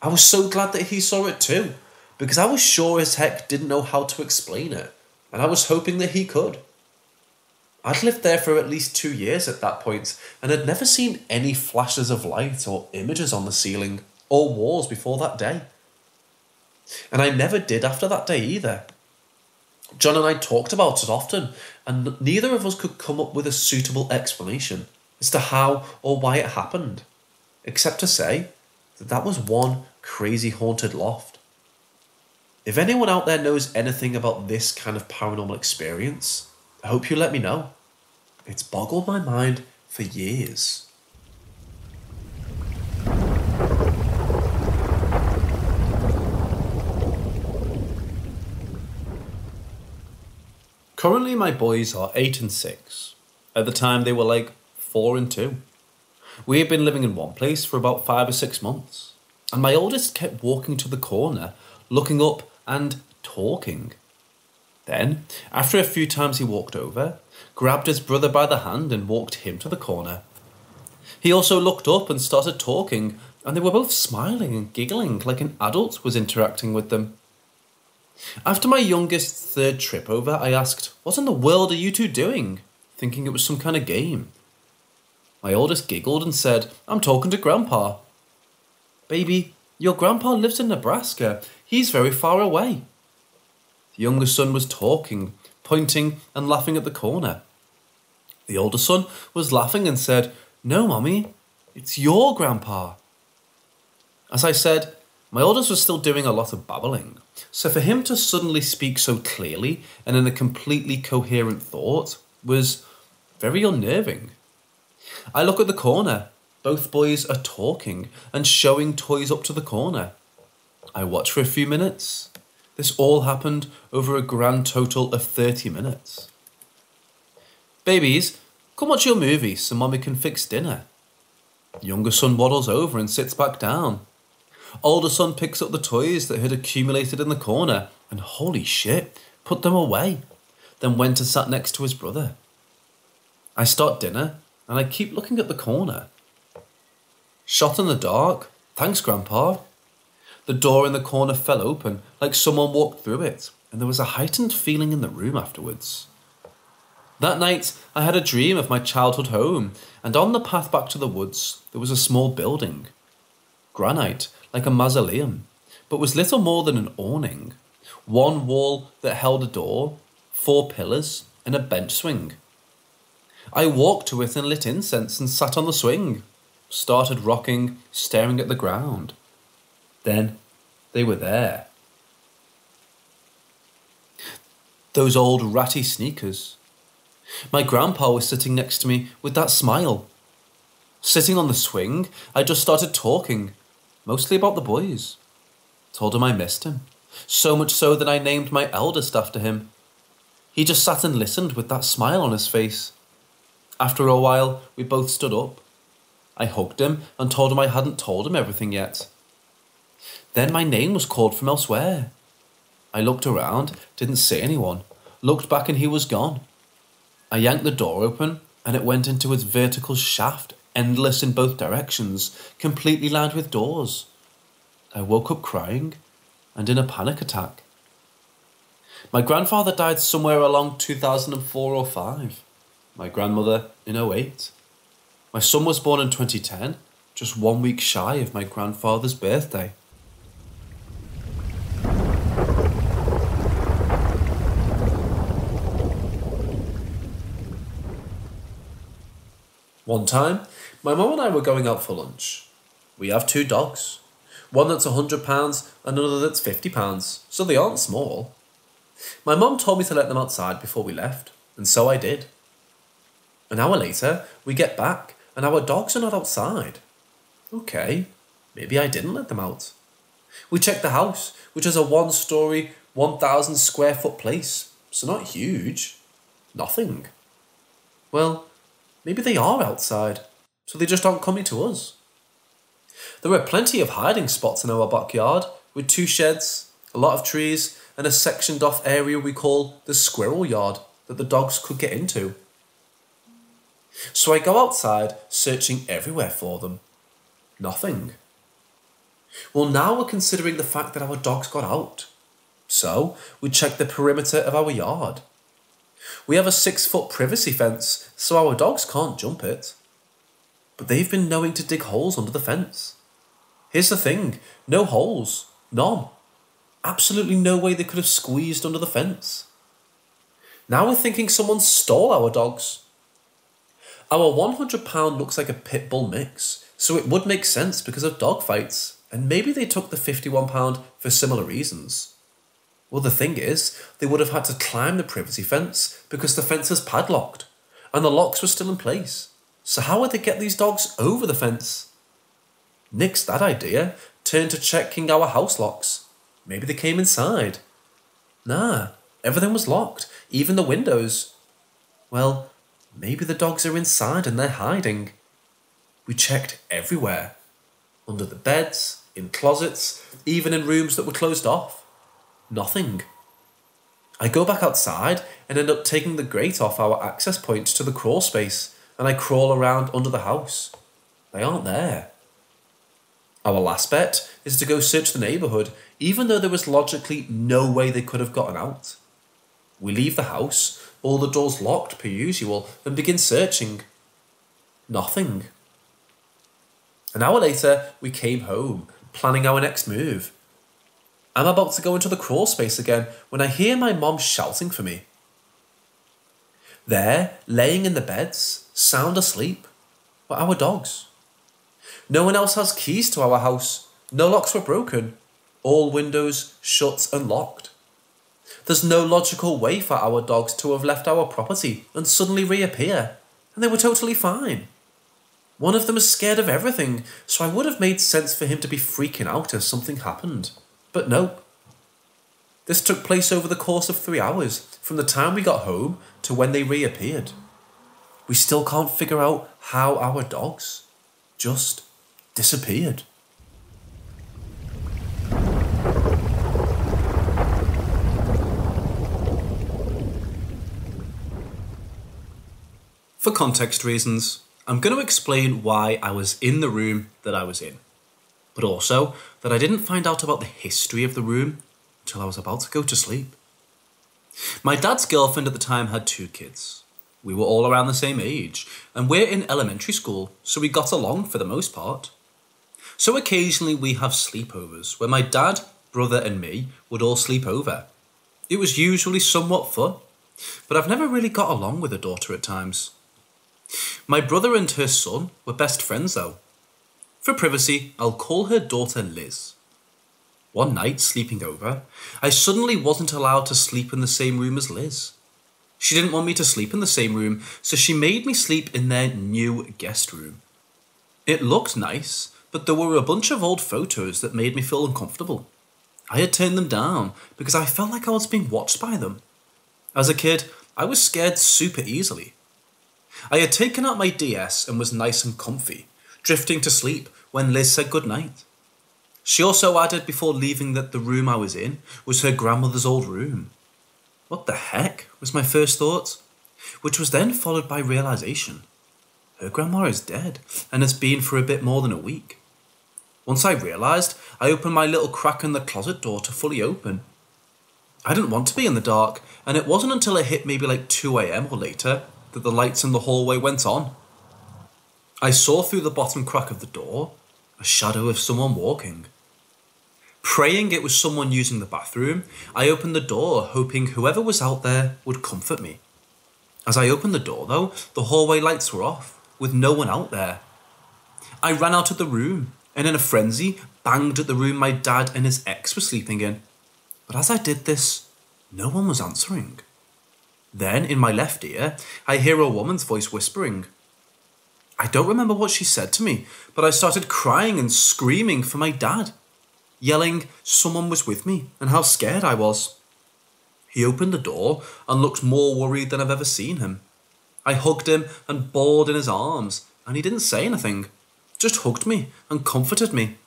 I was so glad that he saw it too, because I was sure as heck didn't know how to explain it, and I was hoping that he could. I'd lived there for at least 2 years at that point, and had never seen any flashes of light or images on the ceiling or walls before that day. And I never did after that day either. John and I talked about it often, and neither of us could come up with a suitable explanation as to how or why it happened, except to say that that was one crazy haunted loft. If anyone out there knows anything about this kind of paranormal experience, I hope you let me know. It's boggled my mind for years. Currently my boys are 8 and 6. At the time they were like 4 and 2. We had been living in one place for about 5 or 6 months, and my oldest kept walking to the corner, looking up and talking. Then, after a few times he walked over, grabbed his brother by the hand and walked him to the corner. He also looked up and started talking, and they were both smiling and giggling like an adult was interacting with them. After my youngest's third trip over, I asked, "What in the world are you two doing?" thinking it was some kind of game. My oldest giggled and said, "I'm talking to Grandpa." "Baby, your grandpa lives in Nebraska. He's very far away." The younger son was talking, pointing and laughing at the corner. The older son was laughing and said, "No, Mommy, it's your grandpa." As I said, my oldest was still doing a lot of babbling, so for him to suddenly speak so clearly and in a completely coherent thought was very unnerving. I look at the corner. Both boys are talking and showing toys up to the corner. I watch for a few minutes. This all happened over a grand total of 30 minutes. "Babies, come watch your movie so Mommy can fix dinner." The younger son waddles over and sits back down. Older son picks up the toys that had accumulated in the corner and, holy shit, put them away, then went and sat next to his brother. I start dinner and I keep looking at the corner. Shot in the dark. Thanks, Grandpa. The door in the corner fell open like someone walked through it, and there was a heightened feeling in the room afterwards. That night, I had a dream of my childhood home, and on the path back to the woods, there was a small building. Granite, like a mausoleum, but was little more than an awning. One wall that held a door, 4 pillars, and a bench swing. I walked to it and lit incense and sat on the swing, started rocking, staring at the ground. Then they were there. Those old ratty sneakers. My grandpa was sitting next to me with that smile. Sitting on the swing, I just started talking, mostly about the boys. Told him I missed him, so much so that I named my eldest after him. He just sat and listened with that smile on his face. After a while, we both stood up. I hugged him and told him I hadn't told him everything yet. Then my name was called from elsewhere. I looked around, didn't see anyone, looked back and he was gone. I yanked the door open and it went into its vertical shaft, endless in both directions, completely lined with doors. I woke up crying and in a panic attack. My grandfather died somewhere along 2004 or 5. My grandmother in 2008. My son was born in 2010, just 1 week shy of my grandfather's birthday. One time, my mum and I were going out for lunch. We have 2 dogs. One that's £100 and another that's £50, so they aren't small. My mum told me to let them outside before we left, and so I did. An hour later, we get back, and our dogs are not outside. Okay, maybe I didn't let them out. We checked the house, which is a 1-story, 1,000 square foot place, so not huge. Nothing. Well, maybe they are outside, so they just aren't coming to us. There are plenty of hiding spots in our backyard, with 2 sheds, a lot of trees, and a sectioned off area we call the squirrel yard that the dogs could get into. So I go outside, searching everywhere for them. Nothing. Well, now we're considering the fact that our dogs got out. So we check the perimeter of our yard. We have a 6-foot privacy fence, so our dogs can't jump it. But they've been knowing to dig holes under the fence. Here's the thing, no holes, none. Absolutely no way they could have squeezed under the fence. Now we're thinking someone stole our dogs. Our 100-pound looks like a pit bull mix, so it would make sense because of dog fights, and maybe they took the 51-pound for similar reasons. Well, the thing is, they would have had to climb the privacy fence because the fence is padlocked, and the locks were still in place. So how would they get these dogs over the fence? Nixed that idea, turned to checking our house locks. Maybe they came inside. Nah, everything was locked, even the windows. Well, maybe the dogs are inside and they're hiding. We checked everywhere. Under the beds, in closets, even in rooms that were closed off. Nothing. I go back outside and end up taking the grate off our access point to the crawl space, and I crawl around under the house. They aren't there. Our last bet is to go search the neighbourhood, even though there was logically no way they could have gotten out. We leave the house, all the doors locked per usual, and begin searching. Nothing. An hour later, we came home, planning our next move. I'm about to go into the crawl space again when I hear my mom shouting for me. There, laying in the beds, sound asleep, were our dogs. No one else has keys to our house. No locks were broken. All windows shut and locked. There's no logical way for our dogs to have left our property and suddenly reappear, and they were totally fine. One of them is scared of everything, so I would have made sense for him to be freaking out if something happened. But nope. This took place over the course of 3 hours, from the time we got home to when they reappeared. We still can't figure out how our dogs just disappeared. For context reasons, I'm going to explain why I was in the room that I was in, but also that I didn't find out about the history of the room until I was about to go to sleep. My dad's girlfriend at the time had 2 kids. We were all around the same age, and we're in elementary school, so we got along for the most part. So occasionally we have sleepovers, where my dad, brother and me would all sleep over. It was usually somewhat fun, but I've never really got along with her daughter at times. My brother and her son were best friends though. For privacy, I'll call her daughter Liz. One night, sleeping over, I suddenly wasn't allowed to sleep in the same room as Liz. She didn't want me to sleep in the same room, so she made me sleep in their new guest room. It looked nice, but there were a bunch of old photos that made me feel uncomfortable. I had turned them down because I felt like I was being watched by them. As a kid, I was scared super easily. I had taken out my DS and was nice and comfy, drifting to sleep when Liz said goodnight. She also added before leaving that the room I was in was her grandmother's old room. What the heck was my first thought, which was then followed by realisation. Her grandma is dead and has been for a bit more than a week. Once I realised, I opened my little crack in the closet door to fully open. I didn't want to be in the dark, and it wasn't until it hit maybe like 2 AM or later that the lights in the hallway went on. I saw through the bottom crack of the door a shadow of someone walking. Praying it was someone using the bathroom, I opened the door hoping whoever was out there would comfort me. As I opened the door though, the hallway lights were off, with no one out there. I ran out of the room and in a frenzy banged at the room my dad and his ex were sleeping in. But as I did this, no one was answering. Then, in my left ear, I hear a woman's voice whispering. I don't remember what she said to me, but I started crying and screaming for my dad. yelling someone was with me and how scared I was. He opened the door and looked more worried than I've ever seen him. I hugged him and bawled in his arms, and he didn't say anything, just hugged me and comforted me.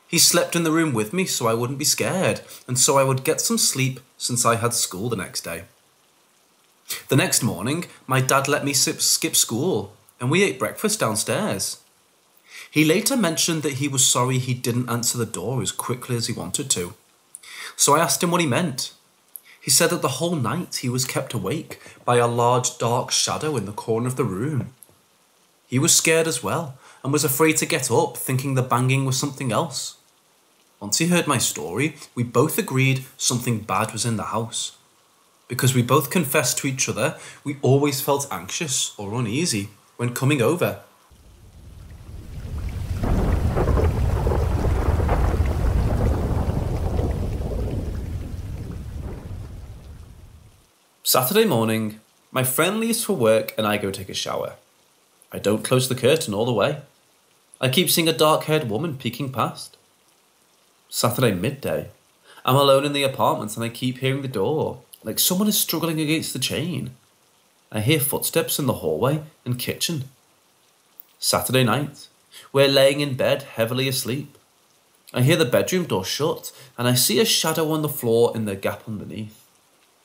He slept in the room with me so I wouldn't be scared, and so I would get some sleep since I had school the next day. The next morning, my dad let me skip school, and we ate breakfast downstairs. He later mentioned that he was sorry he didn't answer the door as quickly as he wanted to. So I asked him what he meant. He said that the whole night he was kept awake by a large dark shadow in the corner of the room. He was scared as well, and was afraid to get up, thinking the banging was something else. Once he heard my story, we both agreed something bad was in the house. Because we both confessed to each other, we always felt anxious or uneasy when coming over. Saturday morning, my friend leaves for work and I go take a shower. I don't close the curtain all the way. I keep seeing a dark-haired woman peeking past. Saturday midday, I'm alone in the apartment and I keep hearing the door, like someone is struggling against the chain. I hear footsteps in the hallway and kitchen. Saturday night, we're laying in bed heavily asleep. I hear the bedroom door shut and I see a shadow on the floor in the gap underneath.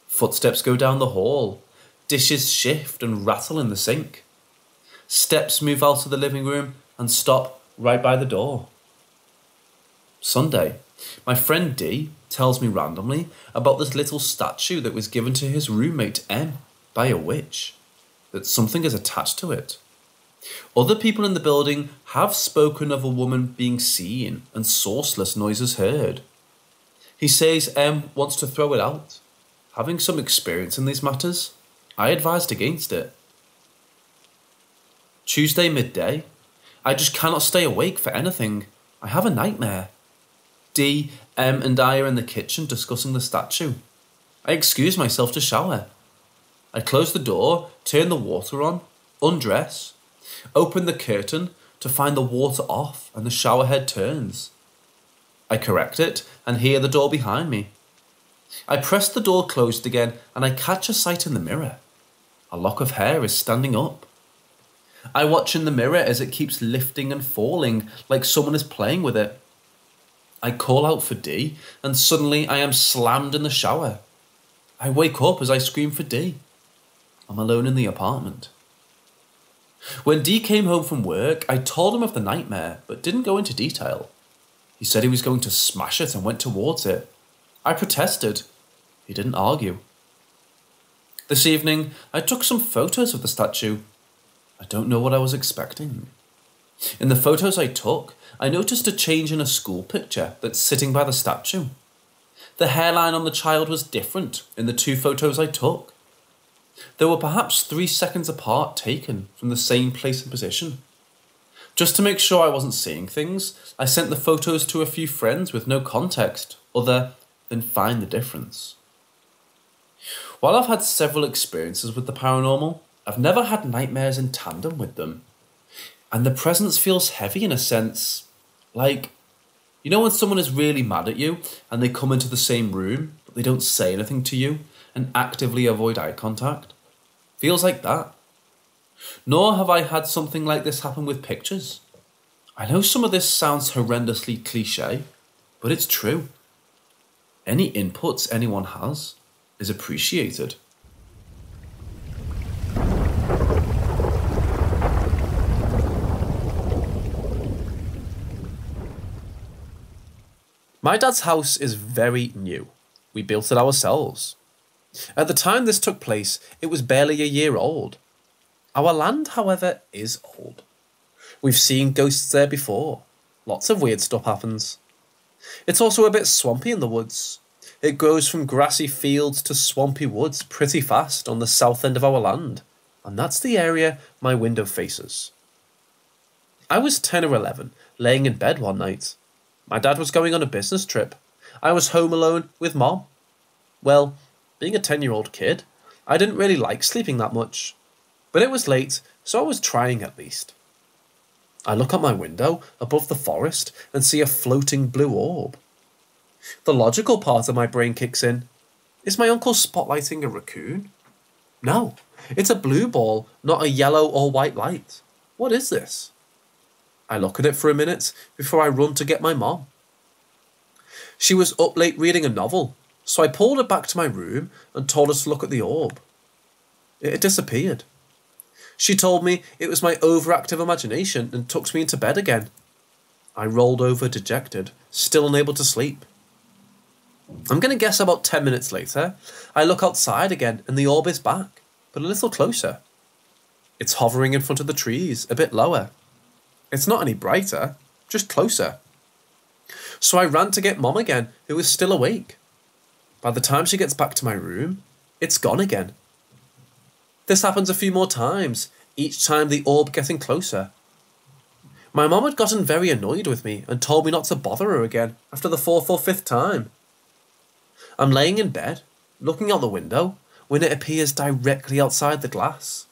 Footsteps go down the hall. Dishes shift and rattle in the sink. Steps move out of the living room and stop right by the door. Sunday, my friend D tells me randomly about this little statue that was given to his roommate M by a witch, that something is attached to it. Other people in the building have spoken of a woman being seen and sourceless noises heard. He says M wants to throw it out. Having some experience in these matters, I advised against it. Tuesday midday, I just cannot stay awake for anything. I have a nightmare. D, M and I are in the kitchen discussing the statue. I excuse myself to shower. I close the door, turn the water on, undress, open the curtain to find the water off and the shower head turns. I correct it and hear the door behind me. I press the door closed again and I catch a sight in the mirror. A lock of hair is standing up. I watch in the mirror as it keeps lifting and falling like someone is playing with it. I call out for D and suddenly I am slammed in the shower. I wake up as I scream for D. I'm alone in the apartment. When D came home from work, I told him of the nightmare but didn't go into detail. He said he was going to smash it and went towards it. I protested. He didn't argue. This evening, I took some photos of the statue. I don't know what I was expecting. In the photos I took, I noticed a change in a school picture that's sitting by the statue. The hairline on the child was different in the two photos I took. They were perhaps 3 seconds apart, taken from the same place and position. Just to make sure I wasn't seeing things, I sent the photos to a few friends with no context other than find the difference. While I've had several experiences with the paranormal, I've never had nightmares in tandem with them. And the presence feels heavy in a sense. Like, you know when someone is really mad at you and they come into the same room, but they don't say anything to you and actively avoid eye contact? Feels like that. Nor have I had something like this happen with pictures. I know some of this sounds horrendously cliché, but it's true. Any inputs anyone has is appreciated. My dad's house is very new. We built it ourselves. At the time this took place, it was barely a year old. Our land, however, is old. We've seen ghosts there before. Lots of weird stuff happens. It's also a bit swampy in the woods. It goes from grassy fields to swampy woods pretty fast on the south end of our land, and that's the area my window faces. I was 10 or 11, laying in bed one night. My dad was going on a business trip. I was home alone with Mom. Well, being a 10-year-old kid, I didn't really like sleeping that much. But it was late, so I was trying at least. I look out my window above the forest and see a floating blue orb. The logical part of my brain kicks in. Is my uncle spotlighting a raccoon? No, it's a blue ball, not a yellow or white light. What is this? I look at it for a minute before I run to get my mom. She was up late reading a novel, so I pulled her back to my room and told her to look at the orb. It had disappeared. She told me it was my overactive imagination and tucked me into bed again. I rolled over dejected, still unable to sleep. I'm going to guess about 10 minutes later, I look outside again and the orb is back, but a little closer. It's hovering in front of the trees, a bit lower. It's not any brighter, just closer. So I ran to get Mom again, who was still awake. By the time she gets back to my room, it's gone again. This happens a few more times, each time the orb getting closer. My mom had gotten very annoyed with me and told me not to bother her again after the 4th or 5th time. I'm laying in bed, looking out the window, when it appears directly outside the glass.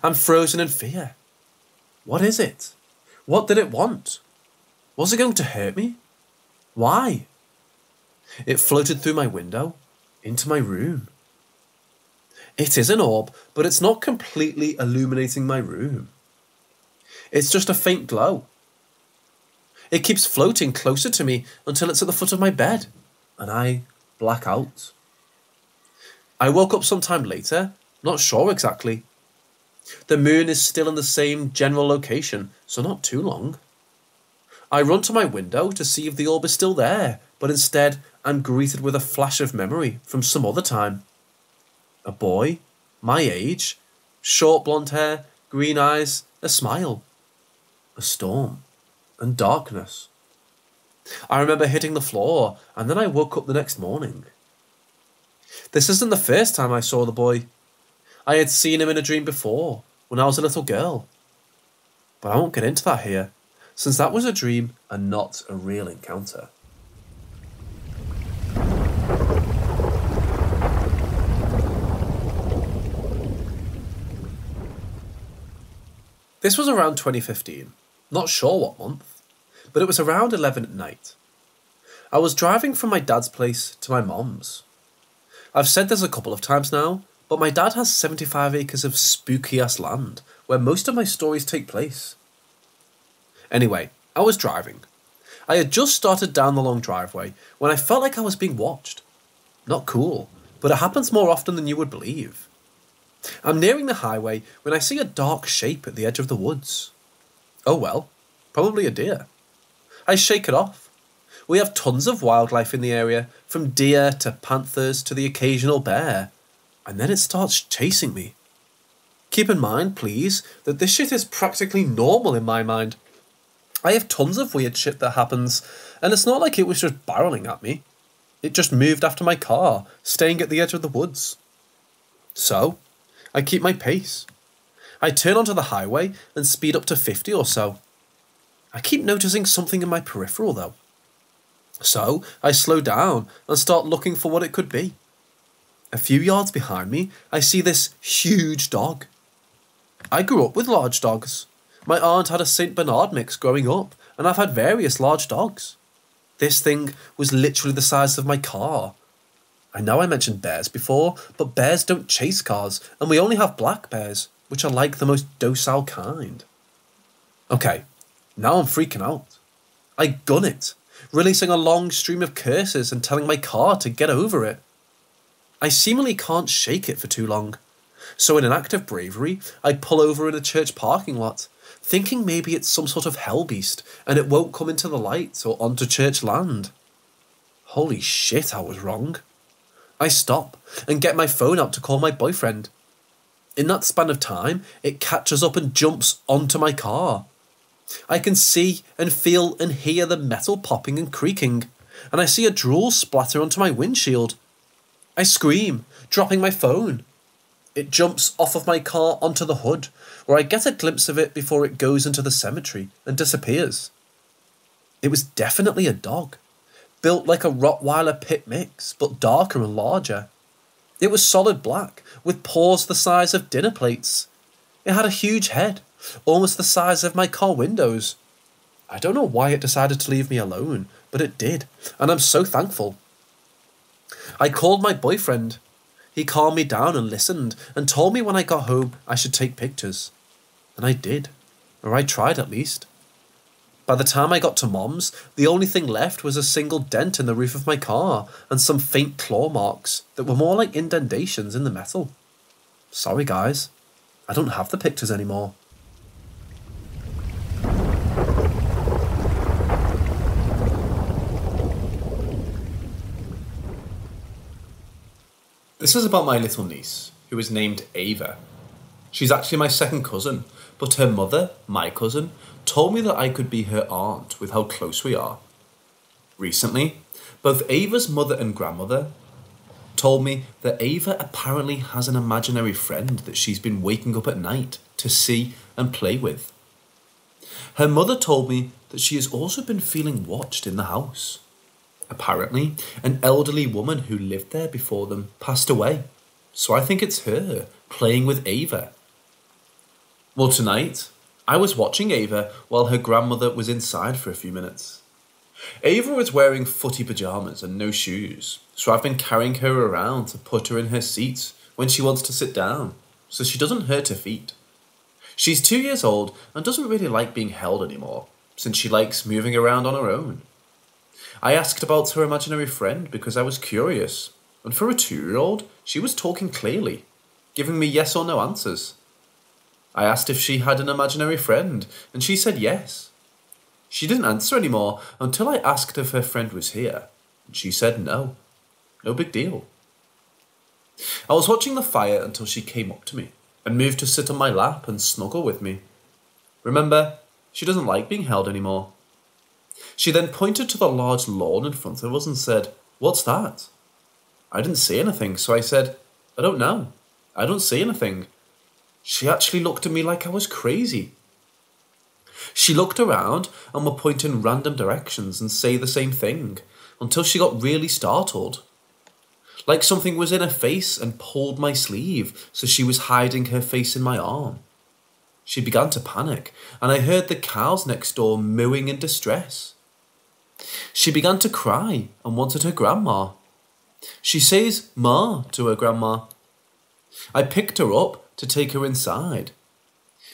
I'm frozen in fear. What is it? What did it want? Was it going to hurt me? Why? It floated through my window, into my room. It is an orb, but it's not completely illuminating my room. It's just a faint glow. It keeps floating closer to me until it's at the foot of my bed, and I black out. I woke up sometime later, not sure exactly. The moon is still in the same general location, so not too long. I run to my window to see if the orb is still there, but instead I'm greeted with a flash of memory from some other time. A boy, my age, short blonde hair, green eyes, a smile. A storm and darkness. I remember hitting the floor, and then I woke up the next morning. This isn't the first time I saw the boy. I had seen him in a dream before, when I was a little girl. But I won't get into that here, since that was a dream and not a real encounter. This was around 2015, not sure what month, but it was around 11 at night. I was driving from my dad's place to my mom's. I've said this a couple of times now, but my dad has 75 acres of spooky-ass land where most of my stories take place. Anyway, I was driving. I had just started down the long driveway when I felt like I was being watched. Not cool, but it happens more often than you would believe. I'm nearing the highway when I see a dark shape at the edge of the woods. Oh well, probably a deer. I shake it off. We have tons of wildlife in the area, from deer to panthers to the occasional bear, and then it starts chasing me. Keep in mind, please, that this shit is practically normal in my mind. I have tons of weird shit that happens, and it's not like it was just barreling at me. It just moved after my car, staying at the edge of the woods. So, I keep my pace. I turn onto the highway and speed up to 50 or so. I keep noticing something in my peripheral though. So I slow down and start looking for what it could be. A few yards behind me, I see this huge dog. I grew up with large dogs. My aunt had a Saint Bernard mix growing up, and I've had various large dogs. This thing was literally the size of my car. I know I mentioned bears before, but bears don't chase cars, and we only have black bears, which are like the most docile kind. Okay, now I'm freaking out. I gun it, releasing a long stream of curses and telling my car to get over it. I seemingly can't shake it for too long, so in an act of bravery, I pull over in a church parking lot, thinking maybe it's some sort of hell beast and it won't come into the light or onto church land. Holy shit, I was wrong. I stop and get my phone out to call my boyfriend. In that span of time, it catches up and jumps onto my car. I can see and feel and hear the metal popping and creaking, and I see a drool splatter onto my windshield. I scream, dropping my phone. It jumps off of my car onto the hood, where I get a glimpse of it before it goes into the cemetery and disappears. It was definitely a dog, built like a Rottweiler pit mix, but darker and larger. It was solid black, with paws the size of dinner plates. It had a huge head, almost the size of my car windows. I don't know why it decided to leave me alone, but it did, and I'm so thankful. I called my boyfriend. He calmed me down and listened, and told me when I got home I should take pictures. And I did, or I tried at least. By the time I got to Mom's, the only thing left was a single dent in the roof of my car and some faint claw marks that were more like indentations in the metal. Sorry guys, I don't have the pictures anymore. This is about my little niece, who is named Ava. She's actually my second cousin, but her mother, my cousin, told me that I could be her aunt with how close we are. Recently, both Ava's mother and grandmother told me that Ava apparently has an imaginary friend that she's been waking up at night to see and play with. Her mother told me that she has also been feeling watched in the house. Apparently, an elderly woman who lived there before them passed away, so I think it's her playing with Ava. Well, tonight, I was watching Ava while her grandmother was inside for a few minutes. Ava was wearing footy pyjamas and no shoes, so I've been carrying her around to put her in her seat when she wants to sit down, so she doesn't hurt her feet. She's 2 years old and doesn't really like being held anymore, since she likes moving around on her own. I asked about her imaginary friend because I was curious, and for a 2-year-old, she was talking clearly, giving me yes or no answers. I asked if she had an imaginary friend, and she said yes. She didn't answer anymore until I asked if her friend was here, and she said no. No big deal. I was watching the fire until she came up to me and moved to sit on my lap and snuggle with me. Remember, she doesn't like being held anymore. She then pointed to the large lawn in front of us and said, "What's that?" I didn't see anything, so I said, "I don't know. I don't see anything." She actually looked at me like I was crazy. She looked around and would point in random directions and say the same thing until she got really startled. Like something was in her face and pulled my sleeve, so she was hiding her face in my arm. She began to panic, and I heard the cows next door mooing in distress. She began to cry and wanted her grandma. She says "Ma" to her grandma. I picked her up to take her inside.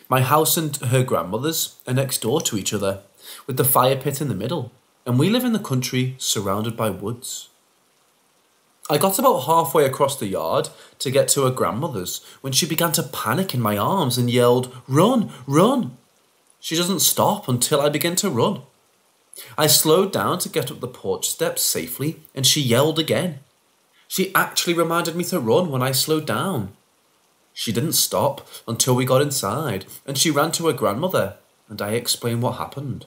My house and her grandmother's are next door to each other, with the fire pit in the middle, and we live in the country surrounded by woods. I got about halfway across the yard to get to her grandmother's when she began to panic in my arms and yelled, "Run, run!" She doesn't stop until I begin to run. I slowed down to get up the porch steps safely, and she yelled again. She actually reminded me to run when I slowed down. She didn't stop until we got inside, and she ran to her grandmother, and I explained what happened.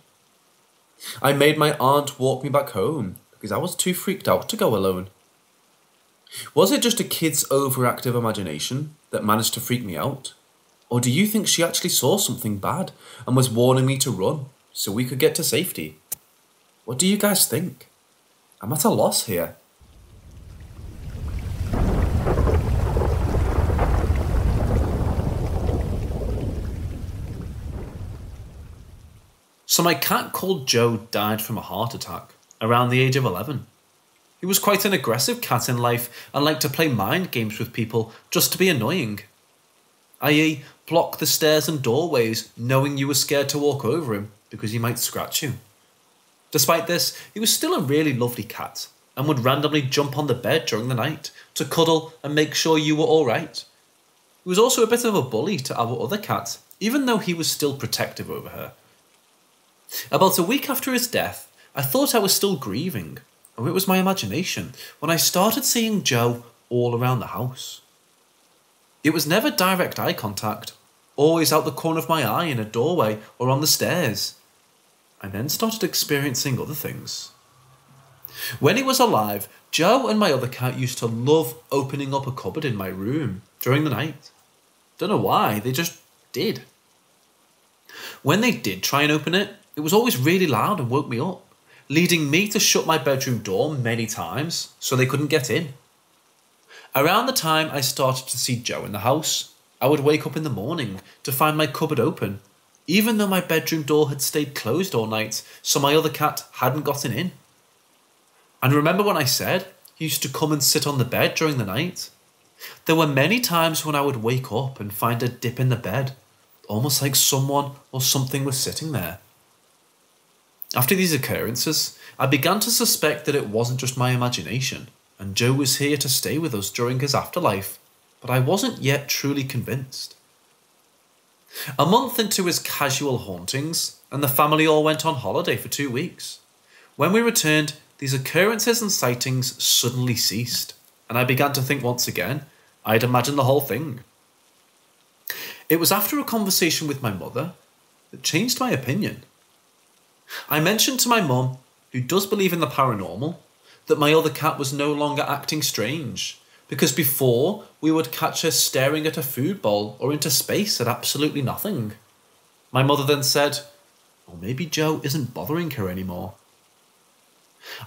I made my aunt walk me back home because I was too freaked out to go alone. Was it just a kid's overactive imagination that managed to freak me out? Or do you think she actually saw something bad and was warning me to run so we could get to safety? What do you guys think? I'm at a loss here. So my cat called Joe died from a heart attack around the age of 11. He was quite an aggressive cat in life and liked to play mind games with people just to be annoying. I.e., block the stairs and doorways knowing you were scared to walk over him because he might scratch you. Despite this, he was still a really lovely cat and would randomly jump on the bed during the night to cuddle and make sure you were alright. He was also a bit of a bully to our other cat, even though he was still protective over her. About a week after his death, I thought I was still grieving, or it was my imagination, when I started seeing Joe all around the house. It was never direct eye contact, always out the corner of my eye in a doorway or on the stairs. I then started experiencing other things. When he was alive, Joe and my other cat used to love opening up a cupboard in my room during the night. Don't know why, they just did. When they did try and open it, it was always really loud and woke me up, leading me to shut my bedroom door many times so they couldn't get in. Around the time I started to see Joe in the house, I would wake up in the morning to find my cupboard open, even though my bedroom door had stayed closed all night so my other cat hadn't gotten in. And remember when I said he used to come and sit on the bed during the night? There were many times when I would wake up and find a dip in the bed, almost like someone or something was sitting there. After these occurrences, I began to suspect that it wasn't just my imagination, and Joe was here to stay with us during his afterlife, but I wasn't yet truly convinced. A month into his casual hauntings, and the family all went on holiday for 2 weeks. When we returned, these occurrences and sightings suddenly ceased, and I began to think once again I'd imagined the whole thing. It was after a conversation with my mother that changed my opinion. I mentioned to my mum, who does believe in the paranormal, that my other cat was no longer acting strange, because before we would catch her staring at a food bowl or into space at absolutely nothing. My mother then said, well, maybe Joe isn't bothering her anymore.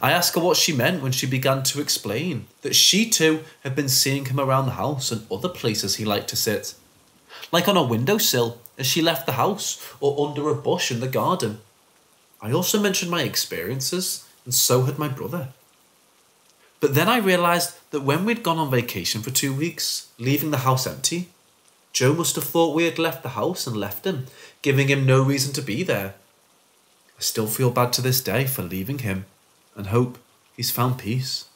I asked her what she meant when she began to explain that she too had been seeing him around the house and other places he liked to sit, like on a windowsill as she left the house or under a bush in the garden. I also mentioned my experiences, and so had my brother. But then I realised that when we'd gone on vacation for 2 weeks, leaving the house empty, Joe must have thought we had left the house and left him, giving him no reason to be there. I still feel bad to this day for leaving him, and hope he's found peace.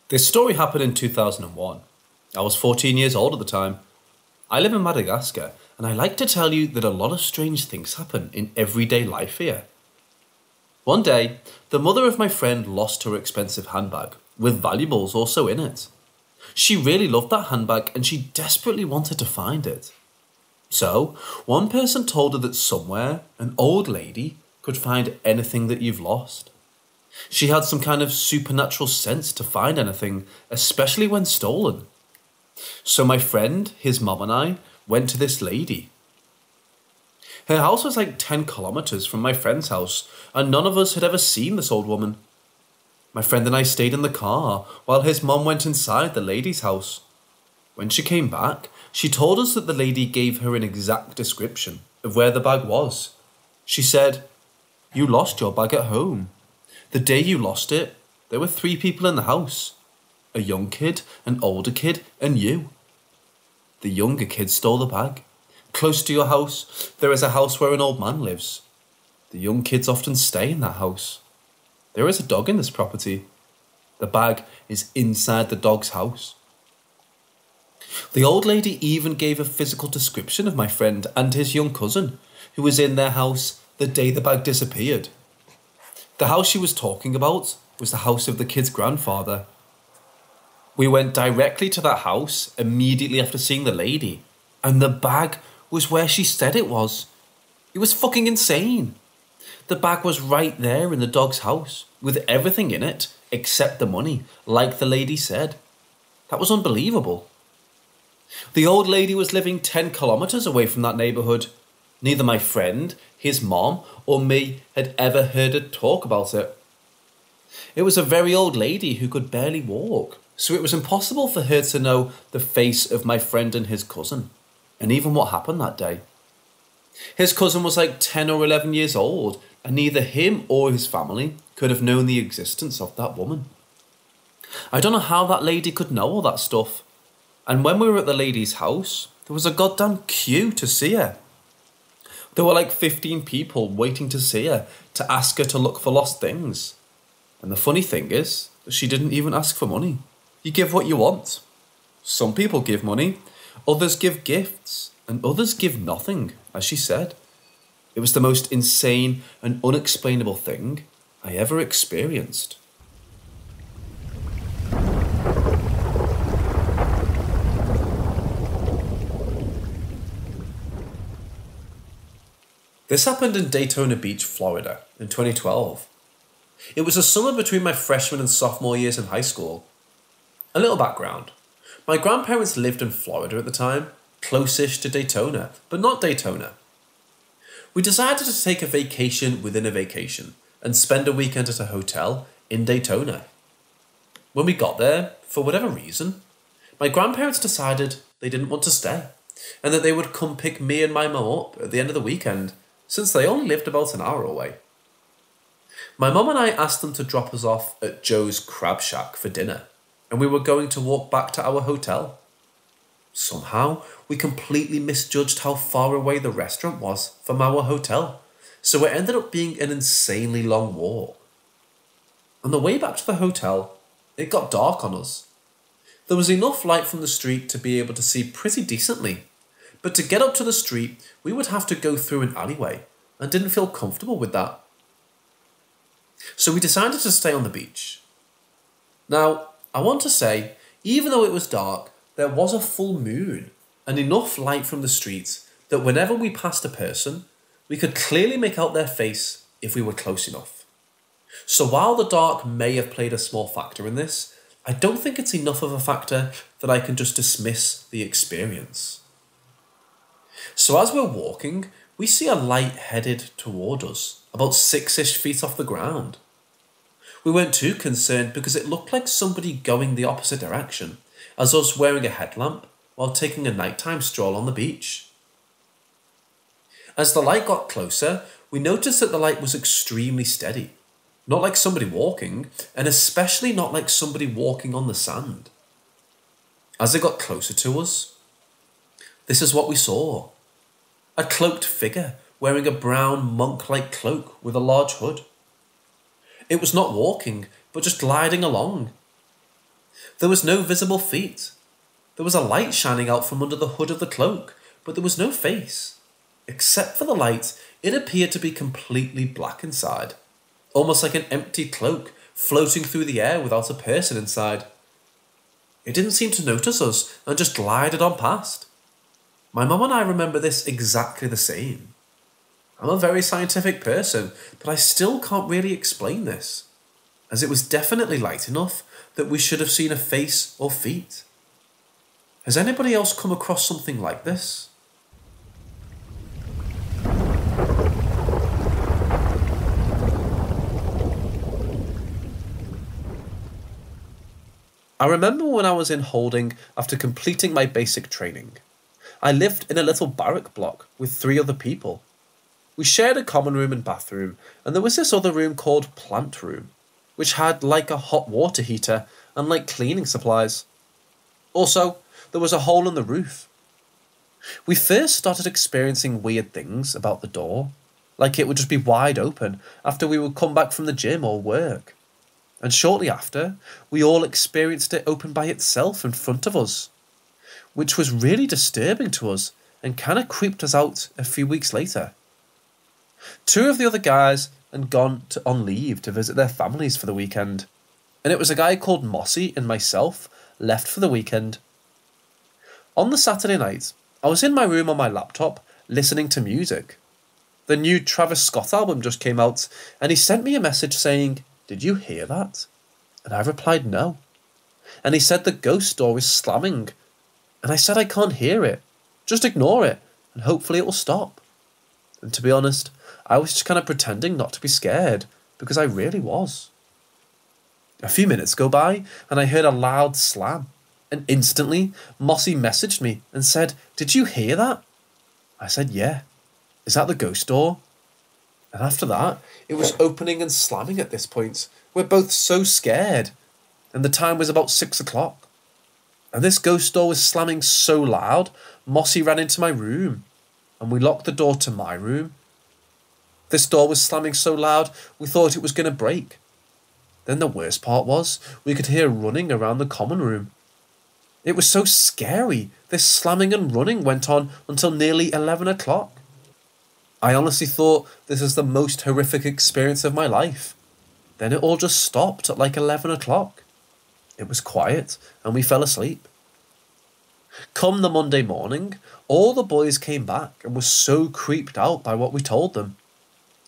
This story happened in 2001. I was 14 years old at the time. I live in Madagascar, and I like to tell you that a lot of strange things happen in everyday life here. One day, the mother of my friend lost her expensive handbag, with valuables also in it. She really loved that handbag and she desperately wanted to find it. So, one person told her that somewhere, an old lady could find anything that you've lost. She had some kind of supernatural sense to find anything, especially when stolen. So my friend, his mum and I went to this lady. Her house was like 10 kilometers from my friend's house, and none of us had ever seen this old woman. My friend and I stayed in the car while his mum went inside the lady's house. When she came back, she told us that the lady gave her an exact description of where the bag was. She said, "You lost your bag at home. The day you lost it, there were 3 people in the house. A young kid, an older kid, and you. The younger kid stole the bag. Close to your house, there is a house where an old man lives. The young kids often stay in that house. There is a dog in this property. The bag is inside the dog's house." The old lady even gave a physical description of my friend and his young cousin, who was in their house the day the bag disappeared. The house she was talking about was the house of the kid's grandfather. We went directly to that house immediately after seeing the lady, and the bag was where she said it was. It was fucking insane. The bag was right there in the dog's house, with everything in it except the money, like the lady said. That was unbelievable. The old lady was living 10 kilometers away from that neighborhood. Neither my friend, his mom, or me had ever heard her talk about it. It was a very old lady who could barely walk, so it was impossible for her to know the face of my friend and his cousin, and even what happened that day. His cousin was like 10 or 11 years old, and neither him or his family could have known the existence of that woman. I don't know how that lady could know all that stuff, and when we were at the lady's house, there was a goddamn queue to see her. There were like 15 people waiting to see her, to ask her to look for lost things. And the funny thing is that she didn't even ask for money. You give what you want. Some people give money, others give gifts, and others give nothing, as she said. It was the most insane and unexplainable thing I ever experienced. This happened in Daytona Beach, Florida, in 2012. It was a summer between my freshman and sophomore years in high school. A little background. My grandparents lived in Florida at the time, close-ish to Daytona, but not Daytona. We decided to take a vacation within a vacation and spend a weekend at a hotel in Daytona. When we got there, for whatever reason, my grandparents decided they didn't want to stay and that they would come pick me and my mum up at the end of the weekend, since they only lived about an hour away. My mum and I asked them to drop us off at Joe's Crab Shack for dinner, and we were going to walk back to our hotel. Somehow, we completely misjudged how far away the restaurant was from our hotel, so it ended up being an insanely long walk. On the way back to the hotel, it got dark on us. There was enough light from the street to be able to see pretty decently, but to get up to the street, we would have to go through an alleyway, and didn't feel comfortable with that. So we decided to stay on the beach. Now, I want to say, even though it was dark, there was a full moon and enough light from the streets that whenever we passed a person, we could clearly make out their face if we were close enough. So while the dark may have played a small factor in this, I don't think it's enough of a factor that I can just dismiss the experience. So as we're walking, we see a light headed toward us, about 6-ish feet off the ground. We weren't too concerned because it looked like somebody going the opposite direction, as us wearing a headlamp while taking a nighttime stroll on the beach. As the light got closer, we noticed that the light was extremely steady, not like somebody walking, and especially not like somebody walking on the sand. As it got closer to us, this is what we saw. A cloaked figure wearing a brown monk-like cloak with a large hood. It was not walking, but just gliding along. There was no visible feet. There was a light shining out from under the hood of the cloak, but there was no face. Except for the light, it appeared to be completely black inside, almost like an empty cloak floating through the air without a person inside. It didn't seem to notice us and just glided on past. My mum and I remember this exactly the same. I'm a very scientific person, but I still can't really explain this, as it was definitely light enough that we should have seen a face or feet. Has anybody else come across something like this? I remember when I was in holding after completing my basic training. I lived in a little barrack block with 3 other people. We shared a common room and bathroom, and there was this other room called Plant Room, which had like a hot water heater and like cleaning supplies. Also, there was a hole in the roof. We first started experiencing weird things about the door, like it would just be wide open after we would come back from the gym or work. And shortly after, we all experienced it open by itself in front of us, which was really disturbing to us and kind of creeped us out a few weeks later. 2 of the other guys had gone on leave to visit their families for the weekend, and it was a guy called Mossy and myself left for the weekend. On the Saturday night, I was in my room on my laptop listening to music. The new Travis Scott album just came out, and he sent me a message saying, "Did you hear that?" And I replied no. And he said the ghost door is slamming, and I said I can't hear it. Just ignore it, and hopefully it will stop. And to be honest, I was just kind of pretending not to be scared, because I really was. A few minutes go by, and I heard a loud slam, and instantly, Mossy messaged me and said, "Did you hear that?" I said, "Yeah. Is that the ghost door?" And after that, it was opening and slamming at this point. We're both so scared, and the time was about 6 o'clock. And this ghost door was slamming so loud, Mossy ran into my room, and we locked the door to my room. This door was slamming so loud, we thought it was going to break. Then the worst part was, we could hear running around the common room. It was so scary. This slamming and running went on until nearly 11 o'clock. I honestly thought this was the most horrific experience of my life. Then it all just stopped at like 11 o'clock. It was quiet, and we fell asleep. Come the Monday morning, all the boys came back and were so creeped out by what we told them.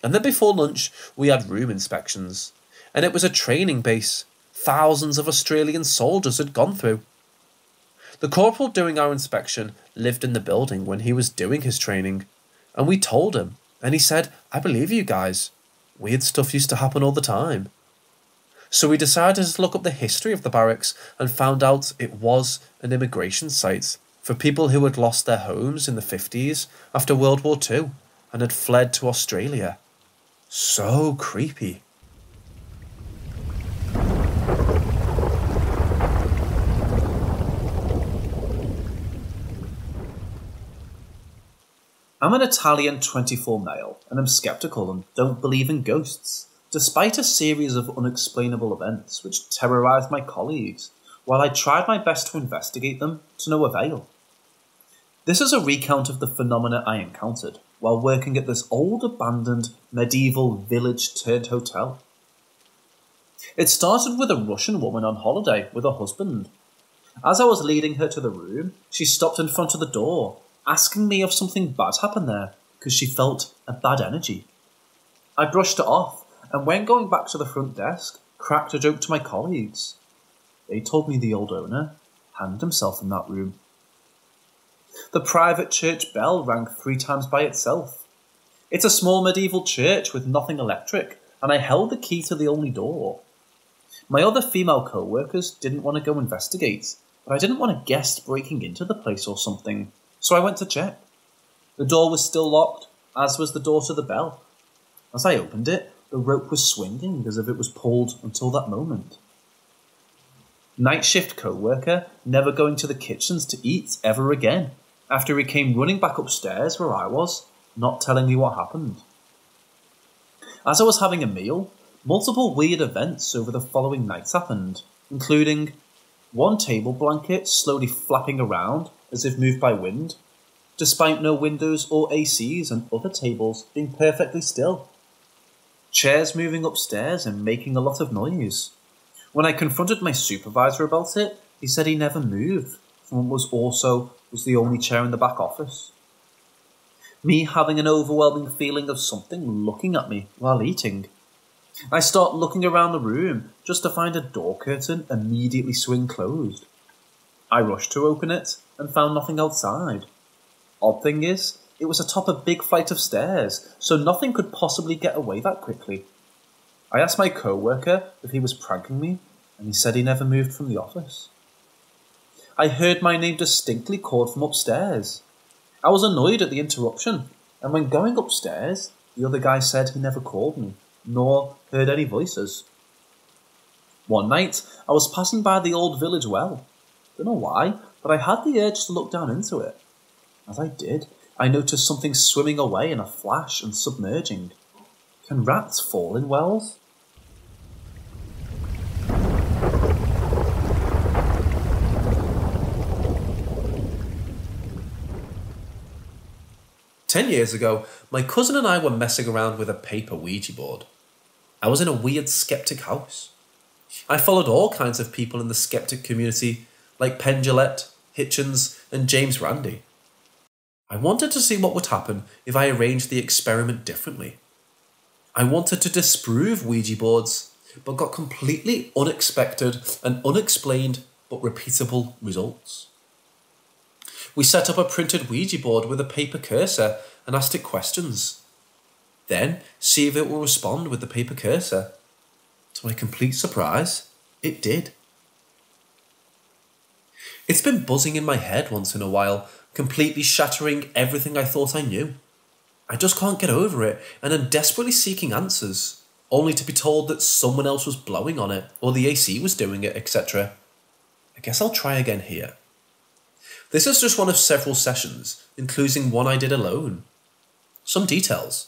And then before lunch, we had room inspections. And it was a training base thousands of Australian soldiers had gone through. The corporal doing our inspection lived in the building when he was doing his training. And we told him, and he said, "I believe you guys. Weird stuff used to happen all the time." So we decided to look up the history of the barracks and found out it was an immigration site for people who had lost their homes in the 50s after World War II and had fled to Australia. So creepy. I'm an Italian 24 male and am skeptical and don't believe in ghosts, despite a series of unexplainable events which terrorised my colleagues while I tried my best to investigate them to no avail. This is a recount of the phenomena I encountered while working at this old abandoned medieval village-turned-hotel. It started with a Russian woman on holiday with her husband. As I was leading her to the room, she stopped in front of the door, asking me if something bad happened there because she felt a bad energy. I brushed it off, and when going back to the front desk, cracked a joke to my colleagues. They told me the old owner hanged himself in that room. The private church bell rang 3 times by itself. It's a small medieval church with nothing electric, and I held the key to the only door. My other female co-workers didn't want to go investigate, but I didn't want a guest breaking into the place or something, so I went to check. The door was still locked, as was the door to the bell. As I opened it, the rope was swinging as if it was pulled until that moment. Night shift co-worker never going to the kitchens to eat ever again, after he came running back upstairs where I was, not telling me what happened. As I was having a meal, multiple weird events over the following nights happened, including one table blanket slowly flapping around as if moved by wind, despite no windows or ACs and other tables being perfectly still. Chairs moving upstairs and making a lot of noise. When I confronted my supervisor about it, he said he never moved from what was the only chair in the back office. Me having an overwhelming feeling of something looking at me while eating. I start looking around the room just to find a door curtain immediately swing closed. I rushed to open it and found nothing outside. Odd thing is, it was atop a big flight of stairs, so nothing could possibly get away that quickly. I asked my co-worker if he was pranking me, and he said he never moved from the office. I heard my name distinctly called from upstairs. I was annoyed at the interruption, and when going upstairs, the other guy said he never called me, nor heard any voices. One night, I was passing by the old village well. Don't know why, but I had the urge to look down into it. As I did, I noticed something swimming away in a flash and submerging. Can rats fall in wells? "10 years ago, my cousin and I were messing around with a paper Ouija board. I was in a weird skeptic house. I followed all kinds of people in the skeptic community, like Penn Jillette, Hitchens, and James Randi. I wanted to see what would happen if I arranged the experiment differently. I wanted to disprove Ouija boards, but got completely unexpected and unexplained but repeatable results. We set up a printed Ouija board with a paper cursor and asked it questions. Then see if it will respond with the paper cursor. To my complete surprise, it did. It's been buzzing in my head once in a while, completely shattering everything I thought I knew. I just can't get over it, and am desperately seeking answers, only to be told that someone else was blowing on it, or the AC was doing it, etc. I guess I'll try again here. This is just one of several sessions, including one I did alone. Some details.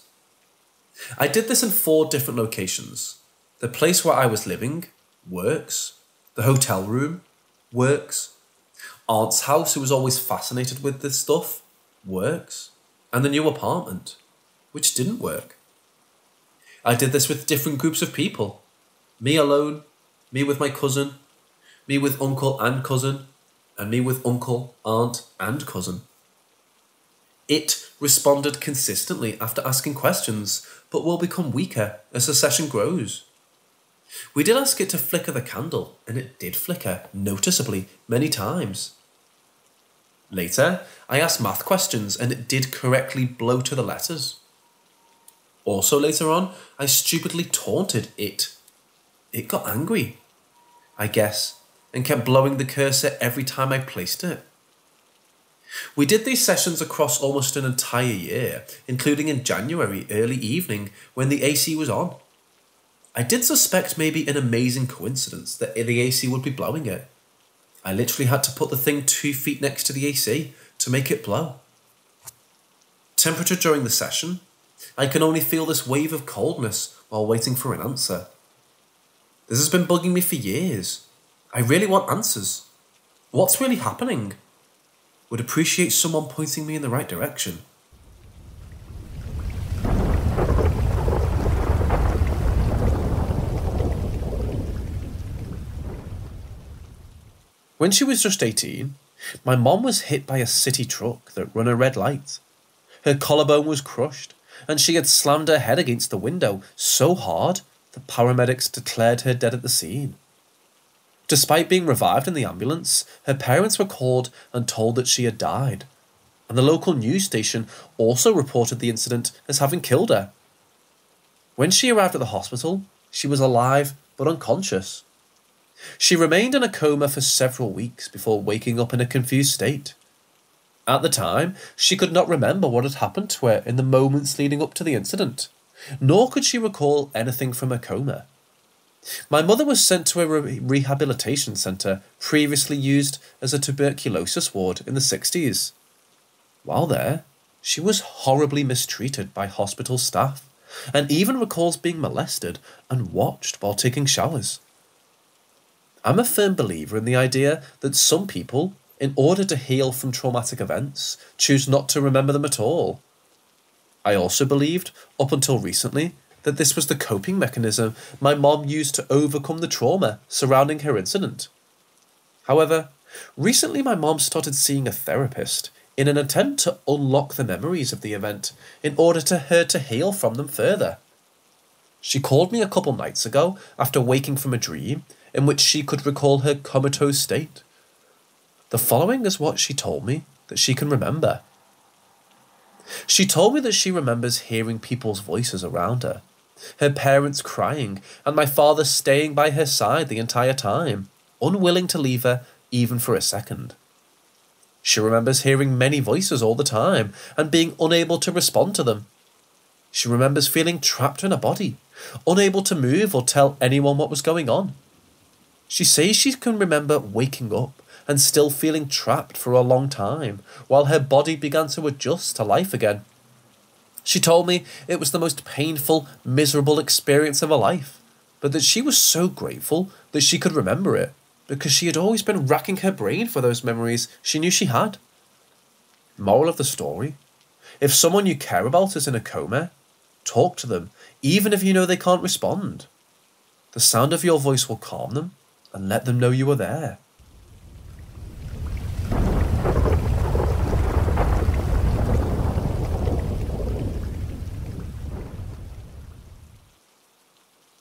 I did this in 4 different locations. The place where I was living, works. The hotel room, works. Aunt's house, who was always fascinated with this stuff, works. And the new apartment, which didn't work. I did this with different groups of people. Me alone, me with my cousin, me with uncle and cousin, and me with uncle, aunt, and cousin. It responded consistently after asking questions, but will become weaker as the session grows. We did ask it to flicker the candle, and it did flicker noticeably many times. Later, I asked math questions, and it did correctly blow to the letters. Also later on, I stupidly taunted it. It got angry, I guess, and kept blowing the cursor every time I placed it. We did these sessions across almost an entire year, including in January early evening when the AC was on. I did suspect maybe an amazing coincidence that the AC would be blowing it. I literally had to put the thing 2 feet next to the AC to make it blow. Temperature during the session, I can only feel this wave of coldness while waiting for an answer. This has been bugging me for years. I really want answers. What's really happening? Would appreciate someone pointing me in the right direction. When she was just 18, my mom was hit by a city truck that ran a red light. Her collarbone was crushed, and she had slammed her head against the window so hard that paramedics declared her dead at the scene. Despite being revived in the ambulance, her parents were called and told that she had died, and the local news station also reported the incident as having killed her. When she arrived at the hospital, she was alive but unconscious. She remained in a coma for several weeks before waking up in a confused state. At the time, she could not remember what had happened to her in the moments leading up to the incident, nor could she recall anything from her coma. My mother was sent to a rehabilitation centre previously used as a tuberculosis ward in the 60s. While there, she was horribly mistreated by hospital staff, and even recalls being molested and watched while taking showers. I'm a firm believer in the idea that some people, in order to heal from traumatic events, choose not to remember them at all. I also believed, up until recently, that this was the coping mechanism my mom used to overcome the trauma surrounding her incident. However, recently my mom started seeing a therapist in an attempt to unlock the memories of the event in order for her to heal from them further. She called me a couple nights ago after waking from a dream in which she could recall her comatose state. The following is what she told me that she can remember. She told me that she remembers hearing people's voices around her parents crying, and my father staying by her side the entire time, unwilling to leave her even for a second. She remembers hearing many voices all the time and being unable to respond to them. She remembers feeling trapped in a body, unable to move or tell anyone what was going on. She says she can remember waking up and still feeling trapped for a long time, while her body began to adjust to life again. She told me it was the most painful, miserable experience of her life, but that she was so grateful that she could remember it, because she had always been racking her brain for those memories she knew she had. Moral of the story: if someone you care about is in a coma, talk to them, even if you know they can't respond. The sound of your voice will calm them and let them know you are there.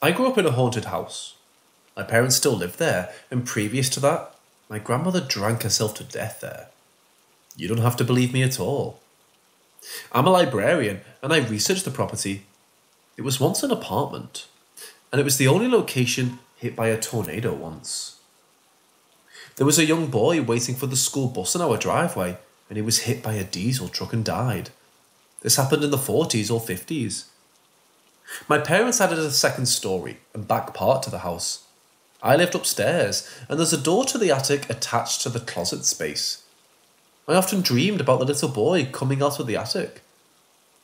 I grew up in a haunted house. My parents still lived there, and previous to that, my grandmother drank herself to death there. You don't have to believe me at all. I'm a librarian, and I researched the property. It was once an apartment, and it was the only location hit by a tornado once. There was a young boy waiting for the school bus in our driveway, and he was hit by a diesel truck and died. This happened in the 40s or 50s. My parents added a second story and back part to the house. I lived upstairs, and there's a door to the attic attached to the closet space. I often dreamed about the little boy coming out of the attic.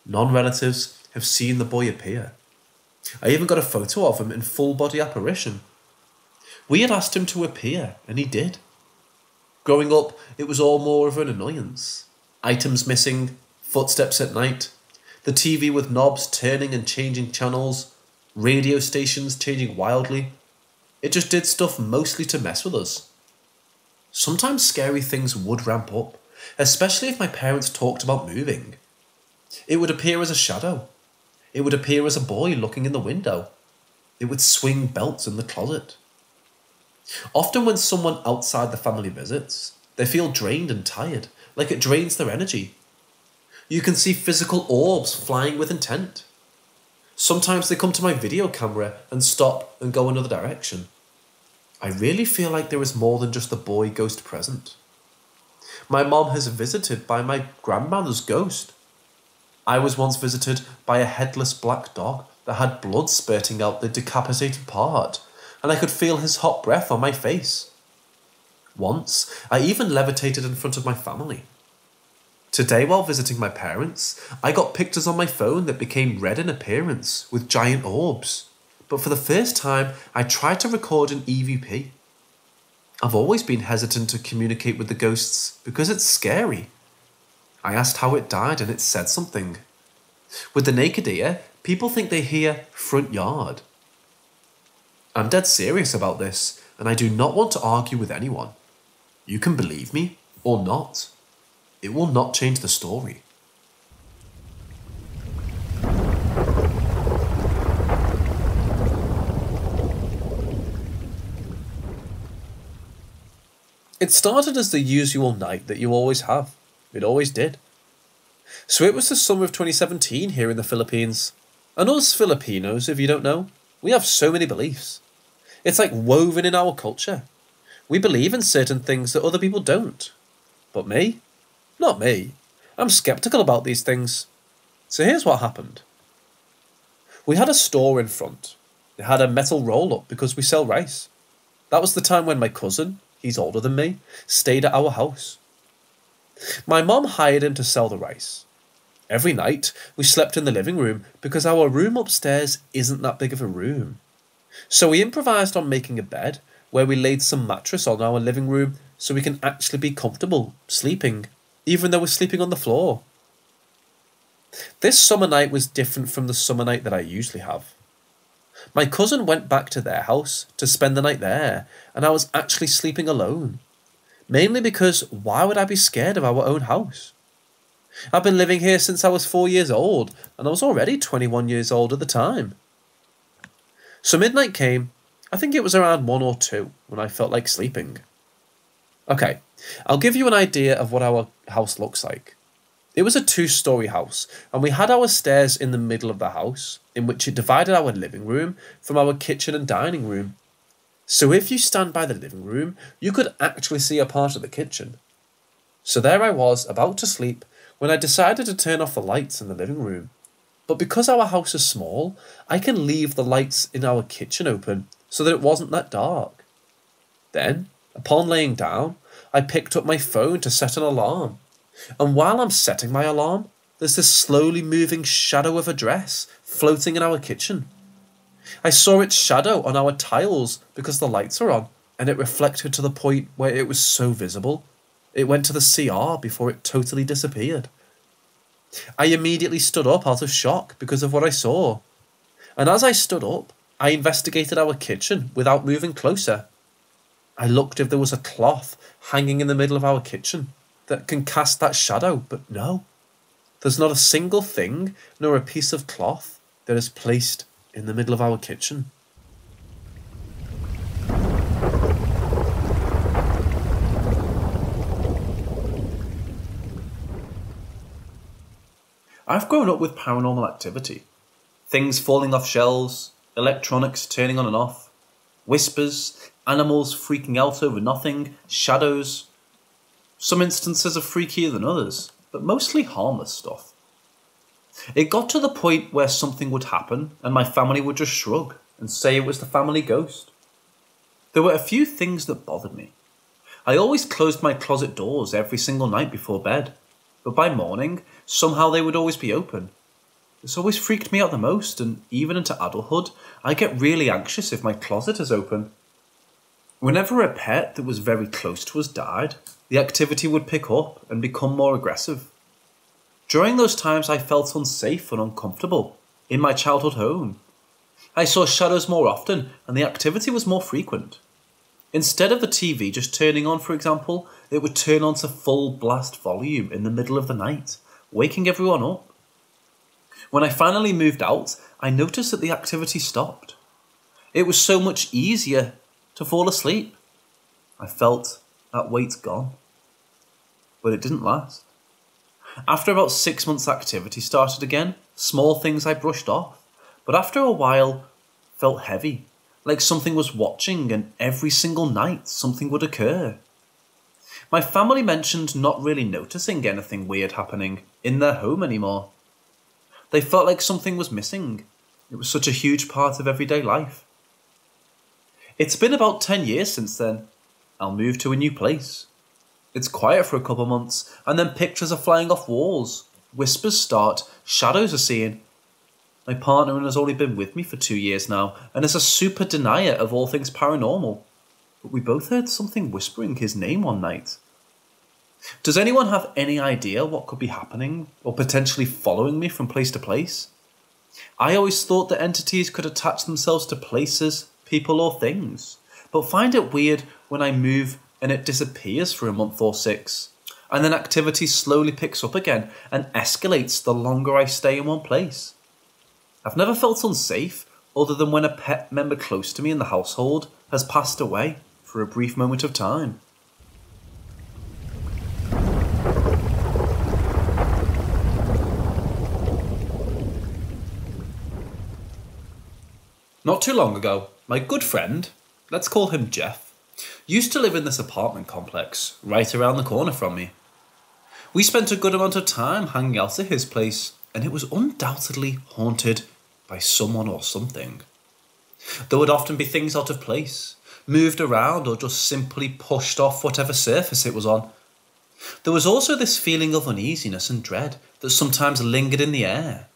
Non-relatives have seen the boy appear. I even got a photo of him in full body apparition. We had asked him to appear, and he did. Growing up, it was all more of an annoyance. Items missing, footsteps at night, the TV with knobs turning and changing channels, radio stations changing wildly. It just did stuff mostly to mess with us. Sometimes scary things would ramp up, especially if my parents talked about moving. It would appear as a shadow. It would appear as a boy looking in the window. It would swing belts in the closet. Often when someone outside the family visits, they feel drained and tired, like it drains their energy. You can see physical orbs flying with intent. Sometimes they come to my video camera and stop and go another direction. I really feel like there is more than just the boy ghost present. My mom has visited by my grandmother's ghost. I was once visited by a headless black dog that had blood spurting out the decapitated part, and I could feel his hot breath on my face. Once, I even levitated in front of my family. Today, while visiting my parents, I got pictures on my phone that became red in appearance with giant orbs. But for the first time, I tried to record an EVP. I've always been hesitant to communicate with the ghosts because it's scary. I asked how it died and it said something. With the naked ear, people think they hear front yard. I'm dead serious about this, and I do not want to argue with anyone. You can believe me or not. It will not change the story. It started as the usual night that you always have. It always did. So it was the summer of 2017 here in the Philippines. And us Filipinos, if you don't know, we have so many beliefs. It's like woven in our culture. We believe in certain things that other people don't. But me? Not me. I'm skeptical about these things. So here's what happened. We had a store in front. It had a metal roll-up because we sell rice. That was the time when my cousin, he's older than me, stayed at our house. My mom hired him to sell the rice. Every night, we slept in the living room because our room upstairs isn't that big of a room. So we improvised on making a bed where we laid some mattress on our living room so we can actually be comfortable sleeping, even though we're sleeping on the floor. This summer night was different from the summer night that I usually have. My cousin went back to their house to spend the night there, and I was actually sleeping alone. Mainly because why would I be scared of our own house? I've been living here since I was 4 years old, and I was already 21 years old at the time. So midnight came. I think it was around 1 or 2 when I felt like sleeping. Okay, I'll give you an idea of what our house looks like. It was a 2-story house, and we had our stairs in the middle of the house, in which it divided our living room from our kitchen and dining room. So if you stand by the living room, you could actually see a part of the kitchen. So there I was, about to sleep, when I decided to turn off the lights in the living room. But because our house is small, I can leave the lights in our kitchen open so that it wasn't that dark. Then, upon laying down, I picked up my phone to set an alarm. And while I'm setting my alarm, there's this slowly moving shadow of a dress floating in our kitchen. I saw its shadow on our tiles because the lights are on, and it reflected to the point where it was so visible. It went to the CR before it totally disappeared. I immediately stood up out of shock because of what I saw. And as I stood up, I investigated our kitchen without moving closer. I looked if there was a cloth hanging in the middle of our kitchen that can cast that shadow, but no. There's not a single thing nor a piece of cloth that is placed in the middle of our kitchen. I've grown up with paranormal activity. Things falling off shelves, electronics turning on and off, whispers, animals freaking out over nothing, shadows. Some instances are freakier than others, but mostly harmless stuff. It got to the point where something would happen and my family would just shrug and say it was the family ghost. There were a few things that bothered me. I always closed my closet doors every single night before bed, but by morning, somehow they would always be open. This always freaked me out the most, and even into adulthood, I get really anxious if my closet is open. Whenever a pet that was very close to us died, the activity would pick up and become more aggressive. During those times, I felt unsafe and uncomfortable in my childhood home. I saw shadows more often, and the activity was more frequent. Instead of the TV just turning on, for example, it would turn on to full blast volume in the middle of the night, waking everyone up. When I finally moved out, I noticed that the activity stopped. It was so much easier to fall asleep. I felt that weight gone. But it didn't last. After about 6 months, activity started again. Small things I brushed off, but after a while felt heavy, like something was watching, and every single night something would occur. My family mentioned not really noticing anything weird happening in their home anymore. They felt like something was missing. It was such a huge part of everyday life. It's been about 10 years since then. I'll move to a new place. It's quiet for a couple months, and then pictures are flying off walls. Whispers start, shadows are seen. My partner has only been with me for 2 years now, and is a super denier of all things paranormal. But we both heard something whispering his name one night. Does anyone have any idea what could be happening, or potentially following me from place to place? I always thought that entities could attach themselves to places, people or things, but find it weird when I move and it disappears for a month or 6, and then activity slowly picks up again and escalates the longer I stay in one place. I've never felt unsafe other than when a pet member close to me in the household has passed away for a brief moment of time. Not too long ago, my good friend, let's call him Jeff, used to live in this apartment complex right around the corner from me. We spent a good amount of time hanging out at his place, and it was undoubtedly haunted by someone or something. There would often be things out of place, moved around or just simply pushed off whatever surface it was on. There was also this feeling of uneasiness and dread that sometimes lingered in the air.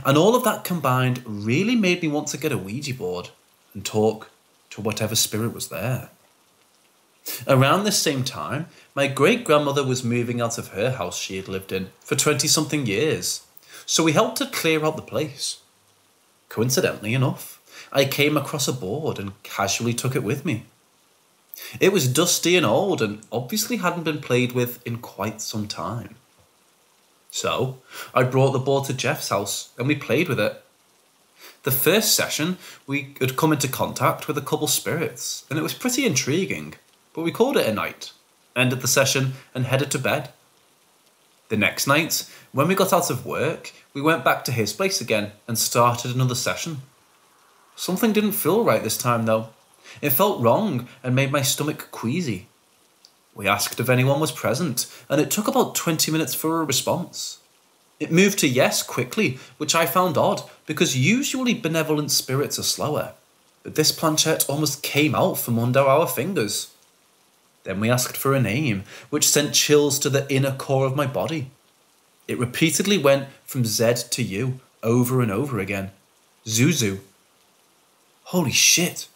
And all of that combined really made me want to get a Ouija board and talk to whatever spirit was there. Around this same time, my great-grandmother was moving out of her house she had lived in for 20-something years, so we helped her clear out the place. Coincidentally enough, I came across a board and casually took it with me. It was dusty and old and obviously hadn't been played with in quite some time. So, I brought the board to Jeff's house and we played with it. The first session, we had come into contact with a couple spirits and it was pretty intriguing, but we called it a night, ended the session and headed to bed. The next night, when we got out of work, we went back to his place again and started another session. Something didn't feel right this time though. It felt wrong and made my stomach queasy. We asked if anyone was present, and it took about 20 minutes for a response. It moved to yes quickly, which I found odd, because usually benevolent spirits are slower. But this planchette almost came out from under our fingers. Then we asked for a name, which sent chills to the inner core of my body. It repeatedly went from Z to U, over and over again. Zuzu. Holy shit.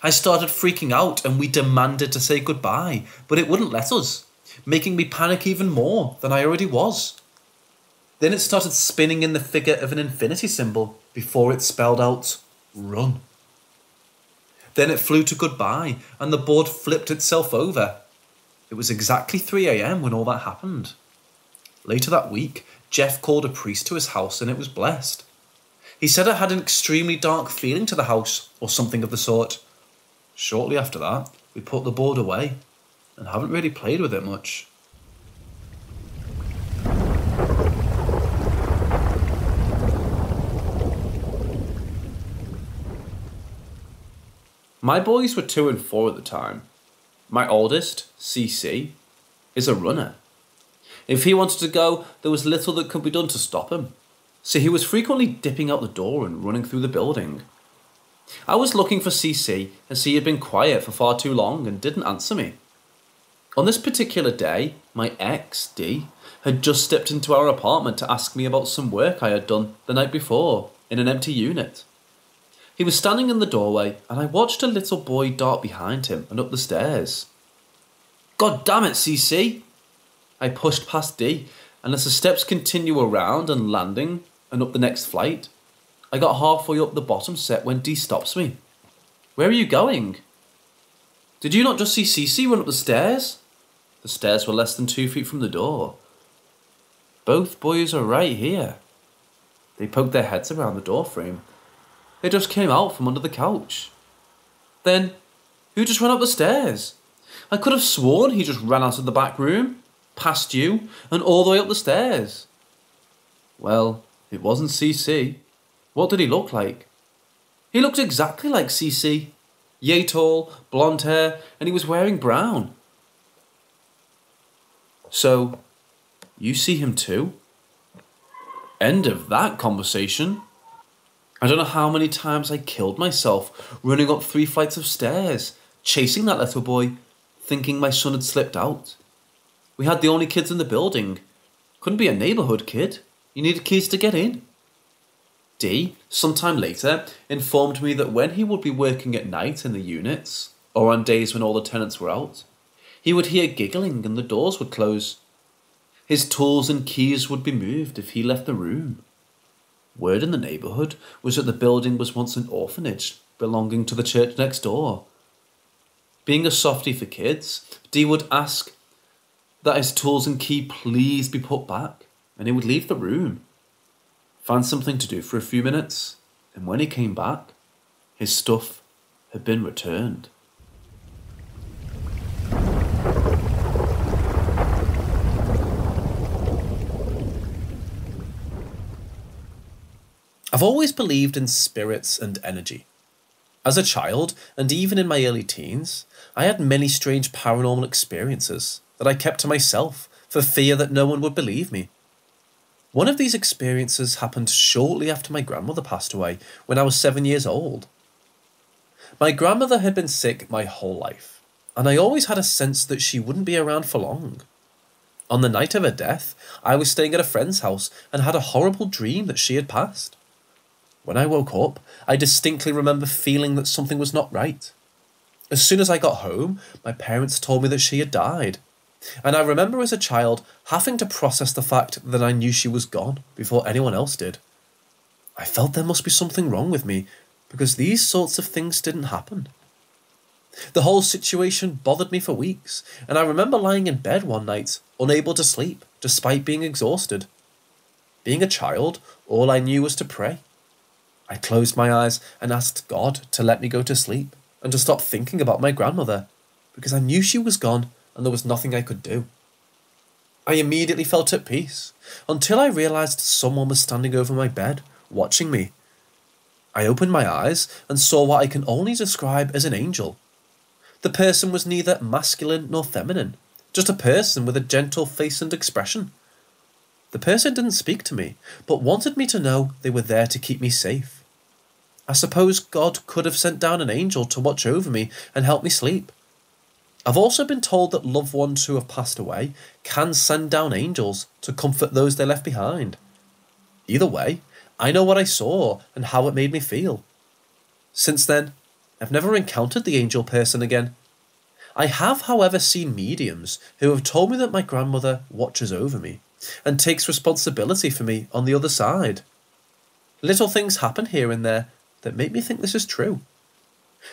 I started freaking out and we demanded to say goodbye, but it wouldn't let us, making me panic even more than I already was. Then it started spinning in the figure of an infinity symbol before it spelled out, run. Then it flew to goodbye and the board flipped itself over. It was exactly 3 a.m. when all that happened. Later that week, Jeff called a priest to his house and it was blessed. He said it had an extremely dark feeling to the house or something of the sort. Shortly after that, we put the board away and haven't really played with it much. My boys were 2 and 4 at the time. My oldest, CC, is a runner. If he wanted to go, there was little that could be done to stop him, so he was frequently dipping out the door and running through the building. I was looking for CC as he had been quiet for far too long and didn't answer me. On this particular day, my ex, D, had just stepped into our apartment to ask me about some work I had done the night before in an empty unit. He was standing in the doorway and I watched a little boy dart behind him and up the stairs. God damn it, CC! I pushed past D, and as the steps continue around and landing and up the next flight, I got halfway up the bottom set when D stops me. Where are you going? Did you not just see CC run up the stairs? The stairs were less than 2 feet from the door. Both boys are right here. They poked their heads around the door frame. They just came out from under the couch. Then, who just ran up the stairs? I could have sworn he just ran out of the back room, past you, and all the way up the stairs. Well, it wasn't CC. What did he look like? He looked exactly like CC. Yay tall, blonde hair, and he was wearing brown. So, you see him too? End of that conversation. I don't know how many times I killed myself running up 3 flights of stairs, chasing that little boy, thinking my son had slipped out. We had the only kids in the building. Couldn't be a neighbourhood kid. You needed keys to get in. D, sometime later, informed me that when he would be working at night in the units, or on days when all the tenants were out, he would hear giggling and the doors would close. His tools and keys would be moved if he left the room. Word in the neighbourhood was that the building was once an orphanage belonging to the church next door. Being a softie for kids, D would ask that his tools and key please be put back, and he would leave the room, find something to do for a few minutes, and when he came back, his stuff had been returned. I've always believed in spirits and energy. As a child, and even in my early teens, I had many strange paranormal experiences that I kept to myself for fear that no one would believe me. One of these experiences happened shortly after my grandmother passed away when I was 7 years old. My grandmother had been sick my whole life, and I always had a sense that she wouldn't be around for long. On the night of her death, I was staying at a friend's house and had a horrible dream that she had passed. When I woke up, I distinctly remember feeling that something was not right. As soon as I got home, my parents told me that she had died, and I remember as a child having to process the fact that I knew she was gone before anyone else did. I felt there must be something wrong with me, because these sorts of things didn't happen. The whole situation bothered me for weeks, and I remember lying in bed one night, unable to sleep, despite being exhausted. Being a child, all I knew was to pray. I closed my eyes and asked God to let me go to sleep and to stop thinking about my grandmother, because I knew she was gone and there was nothing I could do. I immediately felt at peace, until I realised someone was standing over my bed, watching me. I opened my eyes and saw what I can only describe as an angel. The person was neither masculine nor feminine, just a person with a gentle face and expression. The person didn't speak to me, but wanted me to know they were there to keep me safe. I suppose God could have sent down an angel to watch over me and help me sleep. I've also been told that loved ones who have passed away can send down angels to comfort those they left behind. Either way, I know what I saw and how it made me feel. Since then, I've never encountered the angel person again. I have, however, seen mediums who have told me that my grandmother watches over me and takes responsibility for me on the other side. Little things happen here and there that make me think this is true.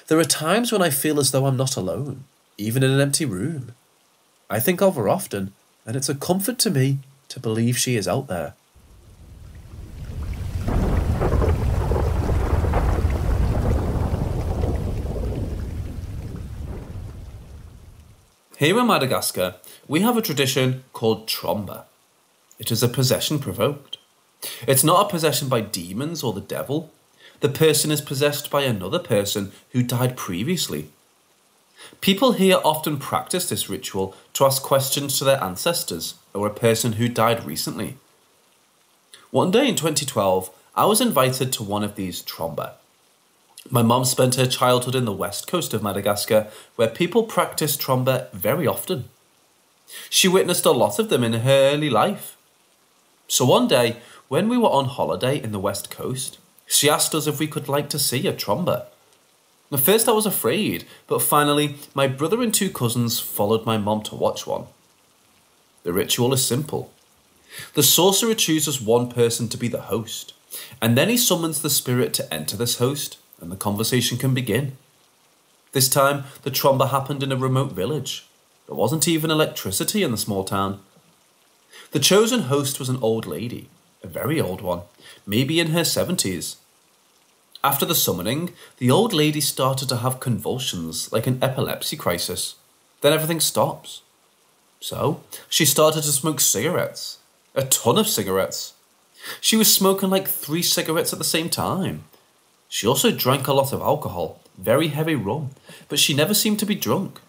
There are times when I feel as though I'm not alone, even in an empty room. I think of her often, and it's a comfort to me to believe she is out there. Here in Madagascar, we have a tradition called tromba. It is a possession provoked. It's not a possession by demons or the devil. The person is possessed by another person who died previously. People here often practice this ritual to ask questions to their ancestors or a person who died recently. One day in 2012, I was invited to one of these tromba. My mum spent her childhood in the west coast of Madagascar, where people practice tromba very often. She witnessed a lot of them in her early life. So one day, when we were on holiday in the west coast, she asked us if we could like to see a tromba. At first I was afraid, but finally my brother and 2 cousins followed my mum to watch one. The ritual is simple. The sorcerer chooses one person to be the host, and then he summons the spirit to enter this host, and the conversation can begin. This time, the tromba happened in a remote village. There wasn't even electricity in the small town. The chosen host was an old lady, a very old one, maybe in her 70s. After the summoning, the old lady started to have convulsions like an epilepsy crisis. Then everything stops. So, she started to smoke cigarettes. A ton of cigarettes. She was smoking like 3 cigarettes at the same time. She also drank a lot of alcohol, very heavy rum, but she never seemed to be drunk.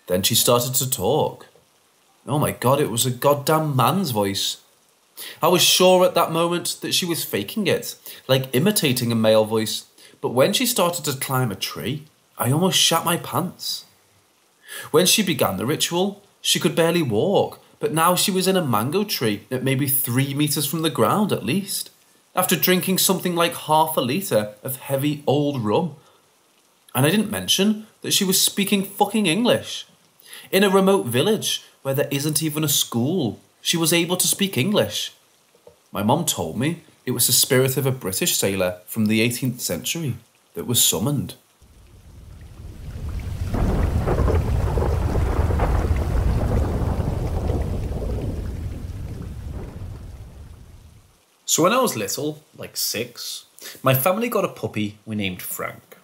Then she started to talk. Oh my god, it was a goddamn man's voice. I was sure at that moment that she was faking it, like imitating a male voice, but when she started to climb a tree, I almost shat my pants. When she began the ritual, she could barely walk, but now she was in a mango tree at maybe 3 meters from the ground at least, after drinking something like half a litre of heavy old rum. And I didn't mention that she was speaking fucking English. In a remote village where there isn't even a school, she was able to speak English. My mum told me it was the spirit of a British sailor from the 18th century that was summoned. So when I was little, like 6, my family got a puppy we named Frank.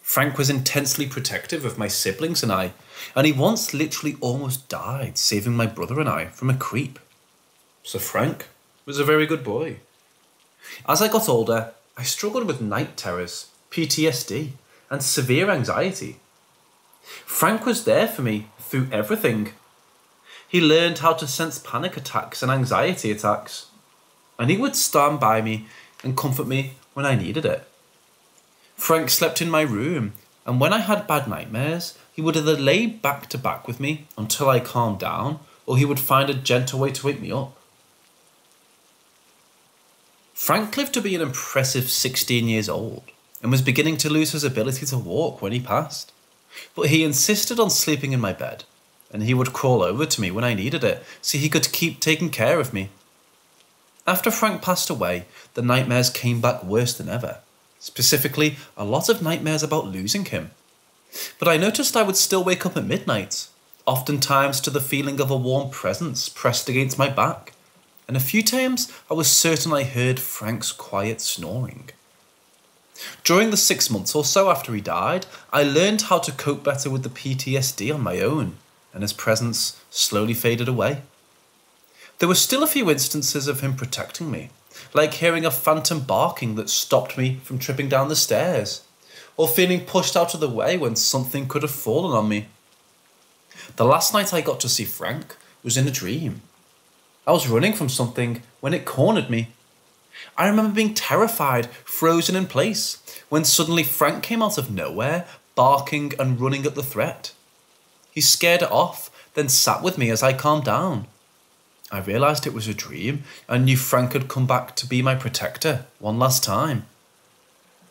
Frank was intensely protective of my siblings and I, and he once literally almost died saving my brother and I from a creep. So Frank was a very good boy. As I got older, I struggled with night terrors, PTSD, and severe anxiety. Frank was there for me through everything. He learned how to sense panic attacks and anxiety attacks, and he would stand by me and comfort me when I needed it. Frank slept in my room, and when I had bad nightmares, he would either lay back to back with me until I calmed down, or he would find a gentle way to wake me up. Frank lived to be an impressive 16 years old, and was beginning to lose his ability to walk when he passed. But he insisted on sleeping in my bed, and he would crawl over to me when I needed it, so he could keep taking care of me. After Frank passed away, the nightmares came back worse than ever. Specifically, a lot of nightmares about losing him. But I noticed I would still wake up at midnight, oftentimes to the feeling of a warm presence pressed against my back, and a few times I was certain I heard Frank's quiet snoring. During the 6 months or so after he died, I learned how to cope better with the PTSD on my own, and his presence slowly faded away. There were still a few instances of him protecting me, like hearing a phantom barking that stopped me from tripping down the stairs, or feeling pushed out of the way when something could have fallen on me. The last night I got to see Frank was in a dream. I was running from something when it cornered me. I remember being terrified, frozen in place, when suddenly Frank came out of nowhere, barking and running at the threat. He scared it off, then sat with me as I calmed down. I realised it was a dream and knew Frank had come back to be my protector one last time.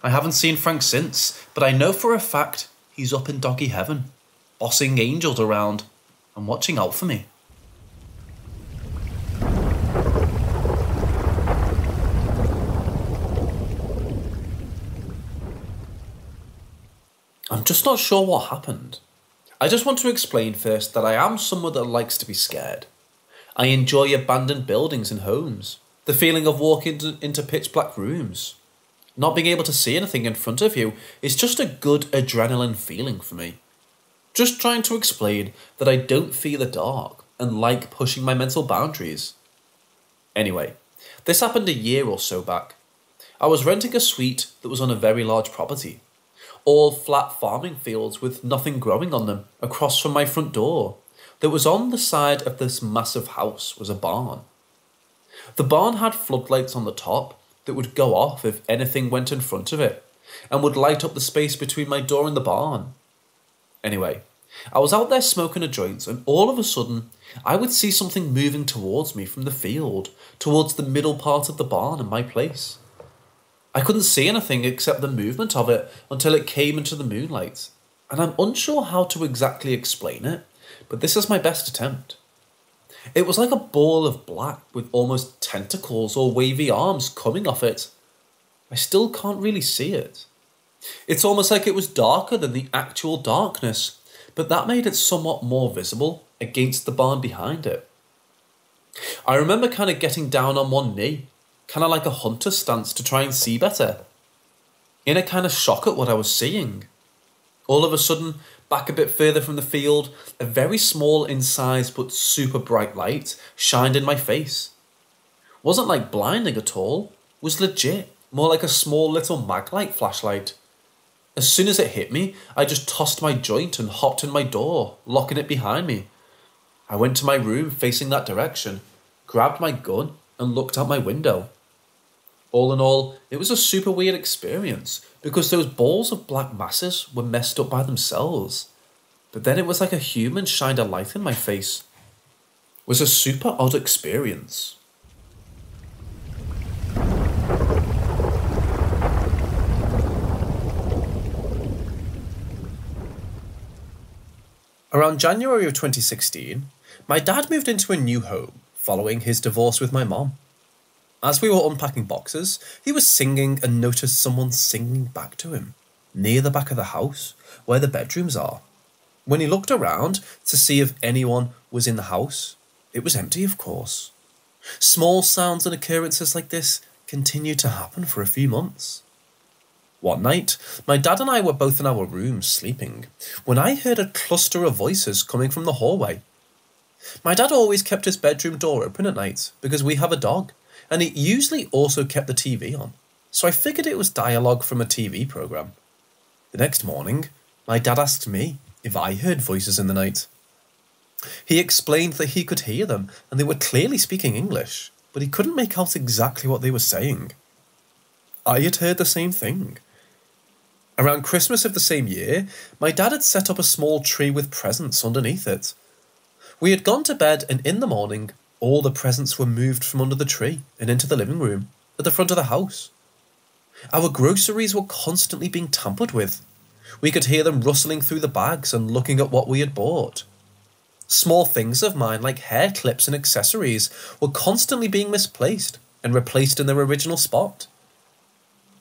I haven't seen Frank since, but I know for a fact he's up in doggy heaven, bossing angels around and watching out for me. I'm just not sure what happened. I just want to explain first that I am someone that likes to be scared. I enjoy abandoned buildings and homes, the feeling of walking into pitch black rooms. Not being able to see anything in front of you is just a good adrenaline feeling for me. Just trying to explain that I don't fear the dark and like pushing my mental boundaries. Anyway, this happened a year or so back. I was renting a suite that was on a very large property. All flat farming fields with nothing growing on them across from my front door. That was on the side of this massive house was a barn. The barn had floodlights on the top that would go off if anything went in front of it, and would light up the space between my door and the barn. Anyway, I was out there smoking a joint, and all of a sudden, I would see something moving towards me from the field, towards the middle part of the barn and my place. I couldn't see anything except the movement of it until it came into the moonlight, and I'm unsure how to exactly explain it, but this is my best attempt. It was like a ball of black with almost tentacles or wavy arms coming off it. I still can't really see it. It's almost like it was darker than the actual darkness, but that made it somewhat more visible against the barn behind it. I remember kind of getting down on one knee, kind of like a hunter stance to try and see better, in a kind of shock at what I was seeing. All of a sudden, back a bit further from the field, a very small in size but super bright light shined in my face. Wasn't like blinding at all, was legit, more like a small little mag-light flashlight. As soon as it hit me, I just tossed my joint and hopped in my door, locking it behind me. I went to my room facing that direction, grabbed my gun, and looked out my window. All in all, it was a super weird experience because those balls of black masses were messed up by themselves. But then it was like a human shined a light in my face. It was a super odd experience. Around January of 2016, my dad moved into a new home following his divorce with my mom. As we were unpacking boxes, he was singing and noticed someone singing back to him, near the back of the house, where the bedrooms are. When he looked around to see if anyone was in the house, it was empty, of course. Small sounds and occurrences like this continued to happen for a few months. One night, my dad and I were both in our rooms sleeping, when I heard a cluster of voices coming from the hallway. My dad always kept his bedroom door open at night because we have a dog, and he usually also kept the TV on, so I figured it was dialogue from a TV program. The next morning, my dad asked me if I heard voices in the night. He explained that he could hear them and they were clearly speaking English, but he couldn't make out exactly what they were saying. I had heard the same thing. Around Christmas of the same year, my dad had set up a small tree with presents underneath it. We had gone to bed and in the morning, all the presents were moved from under the tree and into the living room at the front of the house. Our groceries were constantly being tampered with. We could hear them rustling through the bags and looking at what we had bought. Small things of mine like hair clips and accessories were constantly being misplaced and replaced in their original spot.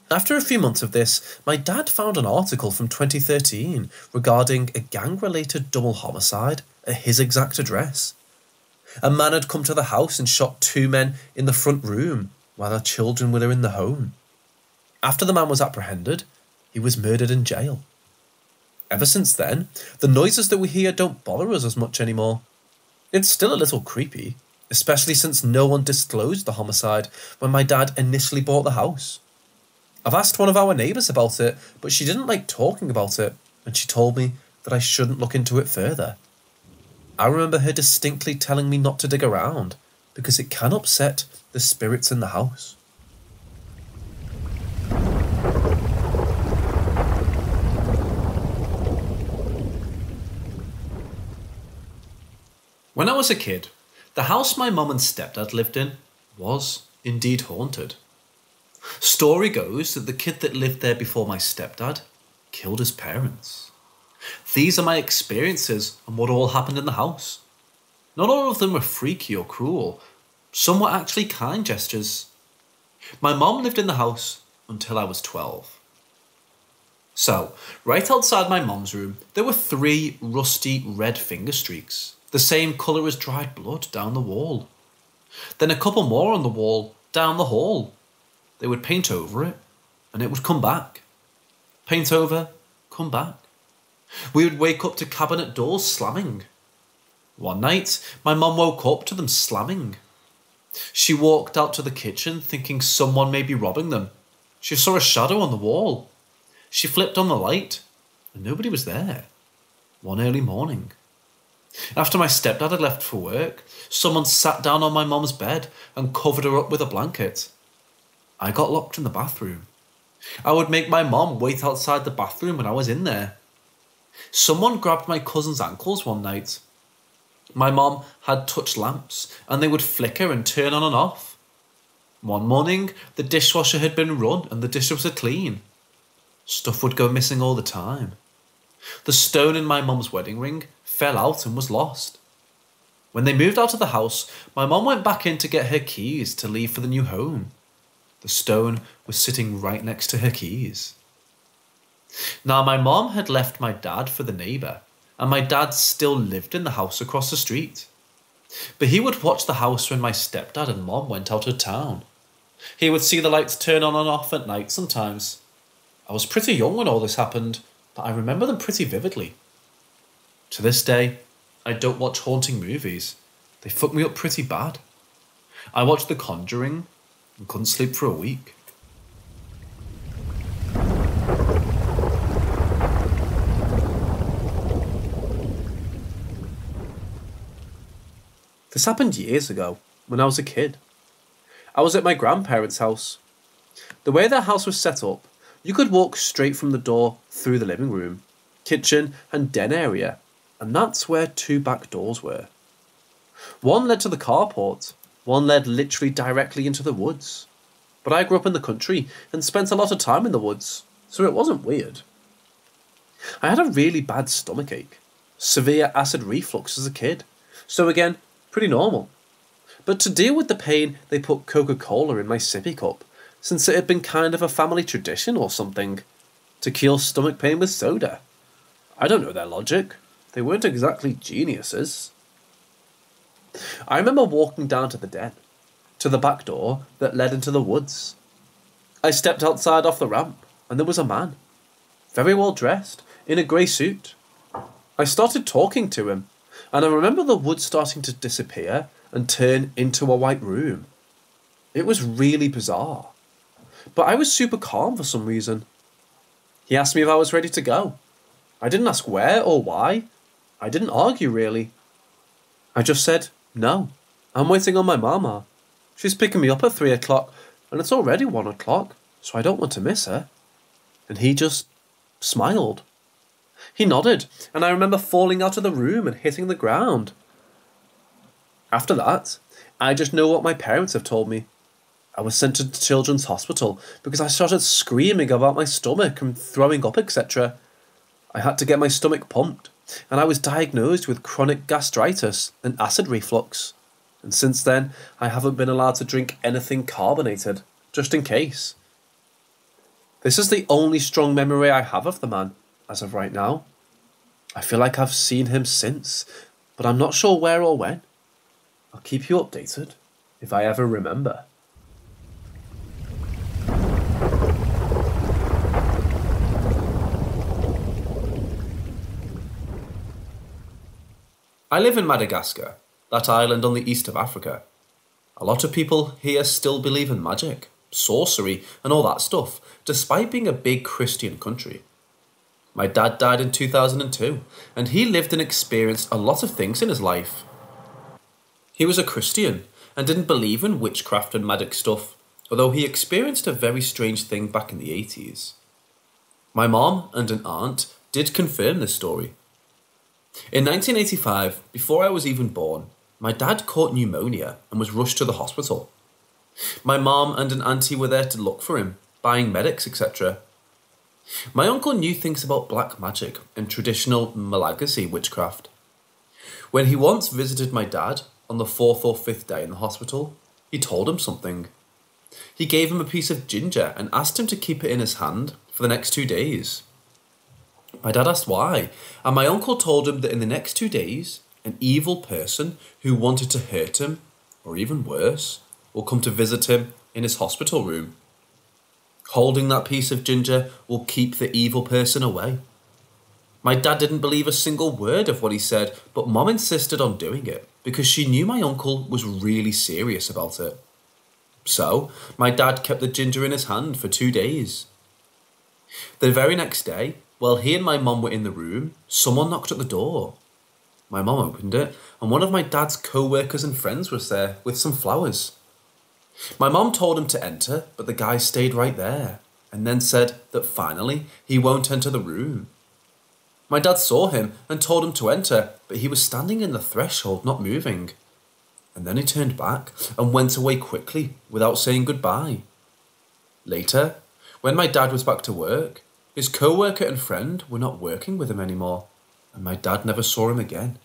After a few months of this, my dad found an article from 2013 regarding a gang-related double homicide at his exact address. A man had come to the house and shot 2 men in the front room while their children were in the home. After the man was apprehended, he was murdered in jail. Ever since then, the noises that we hear don't bother us as much anymore. It's still a little creepy, especially since no one disclosed the homicide when my dad initially bought the house. I've asked one of our neighbours about it, but she didn't like talking about it, and she told me that I shouldn't look into it further. I remember her distinctly telling me not to dig around, because it can upset the spirits in the house. When I was a kid, the house my mum and stepdad lived in was indeed haunted. Story goes that the kid that lived there before my stepdad killed his parents. These are my experiences and what all happened in the house. Not all of them were freaky or cruel. Some were actually kind gestures. My mom lived in the house until I was 12. So, right outside my mom's room, there were 3 rusty red finger streaks, the same colour as dried blood down the wall. Then a couple more on the wall down the hall. They would paint over it, and it would come back. Paint over, come back. We would wake up to cabinet doors slamming. One night, my mum woke up to them slamming. She walked out to the kitchen thinking someone may be robbing them. She saw a shadow on the wall. She flipped on the light, and nobody was there. One early morning. After my stepdad had left for work, someone sat down on my mum's bed and covered her up with a blanket. I got locked in the bathroom. I would make my mom wait outside the bathroom when I was in there. Someone grabbed my cousin's ankles one night. My mom had touch lamps and they would flicker and turn on and off. One morning, the dishwasher had been run and the dishes were clean. Stuff would go missing all the time. The stone in my mum's wedding ring fell out and was lost. When they moved out of the house, my mom went back in to get her keys to leave for the new home. The stone was sitting right next to her keys. Now, my mom had left my dad for the neighbour, and my dad still lived in the house across the street. But he would watch the house when my stepdad and mom went out of town. He would see the lights turn on and off at night sometimes. I was pretty young when all this happened, but I remember them pretty vividly. To this day, I don't watch haunting movies. They fuck me up pretty bad. I watched The Conjuring and couldn't sleep for a week. This happened years ago, when I was a kid. I was at my grandparents' house. The way their house was set up, you could walk straight from the door through the living room, kitchen and den area, and that's where two back doors were. One led to the carport, one led literally directly into the woods. But I grew up in the country and spent a lot of time in the woods, so it wasn't weird. I had a really bad stomachache, severe acid reflux as a kid, so again, pretty normal. But to deal with the pain, they put Coca-Cola in my sippy cup, since it had been kind of a family tradition or something, to cure stomach pain with soda. I don't know their logic. They weren't exactly geniuses. I remember walking down to the den, to the back door that led into the woods. I stepped outside off the ramp, and there was a man, very well dressed, in a grey suit. I started talking to him, and I remember the woods starting to disappear and turn into a white room. It was really bizarre, but I was super calm for some reason. He asked me if I was ready to go. I didn't ask where or why. I didn't argue, really. I just said, no, I'm waiting on my mama. She's picking me up at 3 o'clock, and it's already 1 o'clock, so I don't want to miss her. And he just smiled. He nodded, and I remember falling out of the room and hitting the ground. After that, I just know what my parents have told me. I was sent to children's hospital because I started screaming about my stomach and throwing up, etc. I had to get my stomach pumped, and I was diagnosed with chronic gastritis and acid reflux. And since then, I haven't been allowed to drink anything carbonated, just in case. This is the only strong memory I have of the man, as of right now. I feel like I've seen him since, but I'm not sure where or when. I'll keep you updated, if I ever remember. I live in Madagascar, that island on the east of Africa. A lot of people here still believe in magic, sorcery and all that stuff, despite being a big Christian country. My dad died in 2002, and he lived and experienced a lot of things in his life. He was a Christian and didn't believe in witchcraft and magic stuff, although he experienced a very strange thing back in the 80s. My mom and an aunt did confirm this story. In 1985, before I was even born, my dad caught pneumonia and was rushed to the hospital. My mom and an auntie were there to look for him, buying medics, etc. My uncle knew things about black magic and traditional Malagasy witchcraft. When he once visited my dad on the 4th or 5th day in the hospital, he told him something. He gave him a piece of ginger and asked him to keep it in his hand for the next 2 days. My dad asked why, and my uncle told him that in the next 2 days, an evil person who wanted to hurt him, or even worse, will come to visit him in his hospital room. Holding that piece of ginger will keep the evil person away. My dad didn't believe a single word of what he said, but Mom insisted on doing it because she knew my uncle was really serious about it. So, my dad kept the ginger in his hand for 2 days. The very next day, while he and my mum were in the room, someone knocked at the door. My mum opened it, and one of my dad's co-workers and friends was there with some flowers. My mum told him to enter, but the guy stayed right there, and then said that finally he won't enter the room. My dad saw him and told him to enter, but he was standing in the threshold, not moving. And then he turned back and went away quickly without saying goodbye. Later, when my dad was back to work, his co-worker and friend were not working with him anymore, and my dad never saw him again.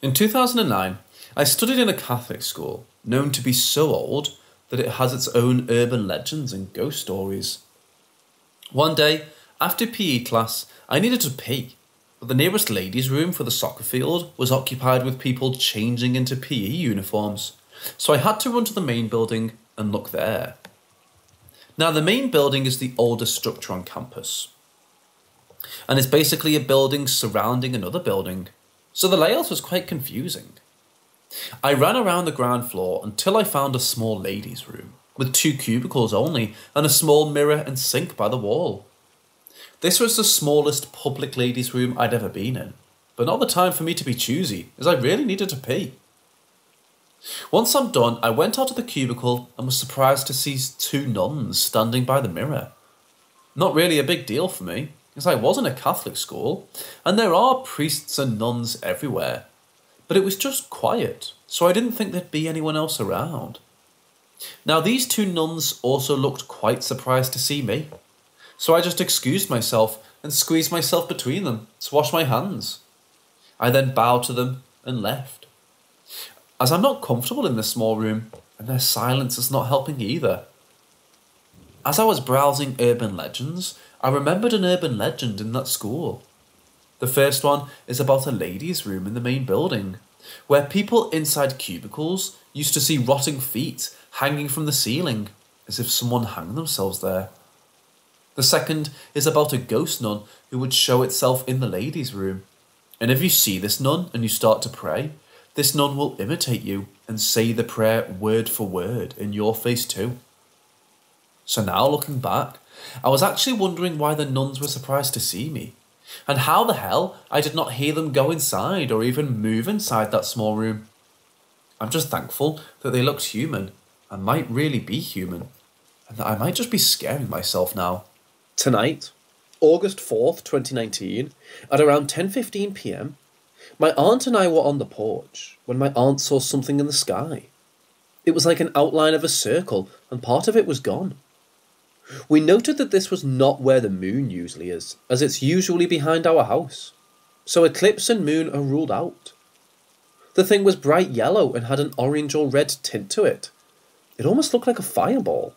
In 2009, I studied in a Catholic school known to be so old that it has its own urban legends and ghost stories. One day, after PE class, I needed to pee, but the nearest ladies' room for the soccer field was occupied with people changing into PE uniforms, so I had to run to the main building and look there. Now, the main building is the oldest structure on campus, and it's basically a building surrounding another building, so the layout was quite confusing. I ran around the ground floor until I found a small ladies' room, with 2 cubicles only and a small mirror and sink by the wall. This was the smallest public ladies' room I'd ever been in, but not the time for me to be choosy, as I really needed to pee. Once I'm done, I went out of the cubicle and was surprised to see 2 nuns standing by the mirror. Not really a big deal for me, as I was in a Catholic school, and there are priests and nuns everywhere. But it was just quiet, so I didn't think there'd be anyone else around. Now these 2 nuns also looked quite surprised to see me, so I just excused myself and squeezed myself between them to wash my hands. I then bowed to them and left, as I'm not comfortable in this small room, and their silence is not helping either. As I was browsing urban legends, I remembered an urban legend in that school. The first one is about a ladies' room in the main building, where people inside cubicles used to see rotting feet hanging from the ceiling, as if someone hanged themselves there. The second is about a ghost nun who would show itself in the ladies' room, and if you see this nun and you start to pray, this nun will imitate you and say the prayer word for word in your face too. So now looking back, I was actually wondering why the nuns were surprised to see me, and how the hell I did not hear them go inside or even move inside that small room. I'm just thankful that they looked human and might really be human, and that I might just be scaring myself now. Tonight, August 4th, 2019, at around 10:15 p.m, my aunt and I were on the porch when my aunt saw something in the sky. It was like an outline of a circle, and part of it was gone. We noted that this was not where the moon usually is, as it's usually behind our house, so eclipse and moon are ruled out. The thing was bright yellow and had an orange or red tint to it. It almost looked like a fireball.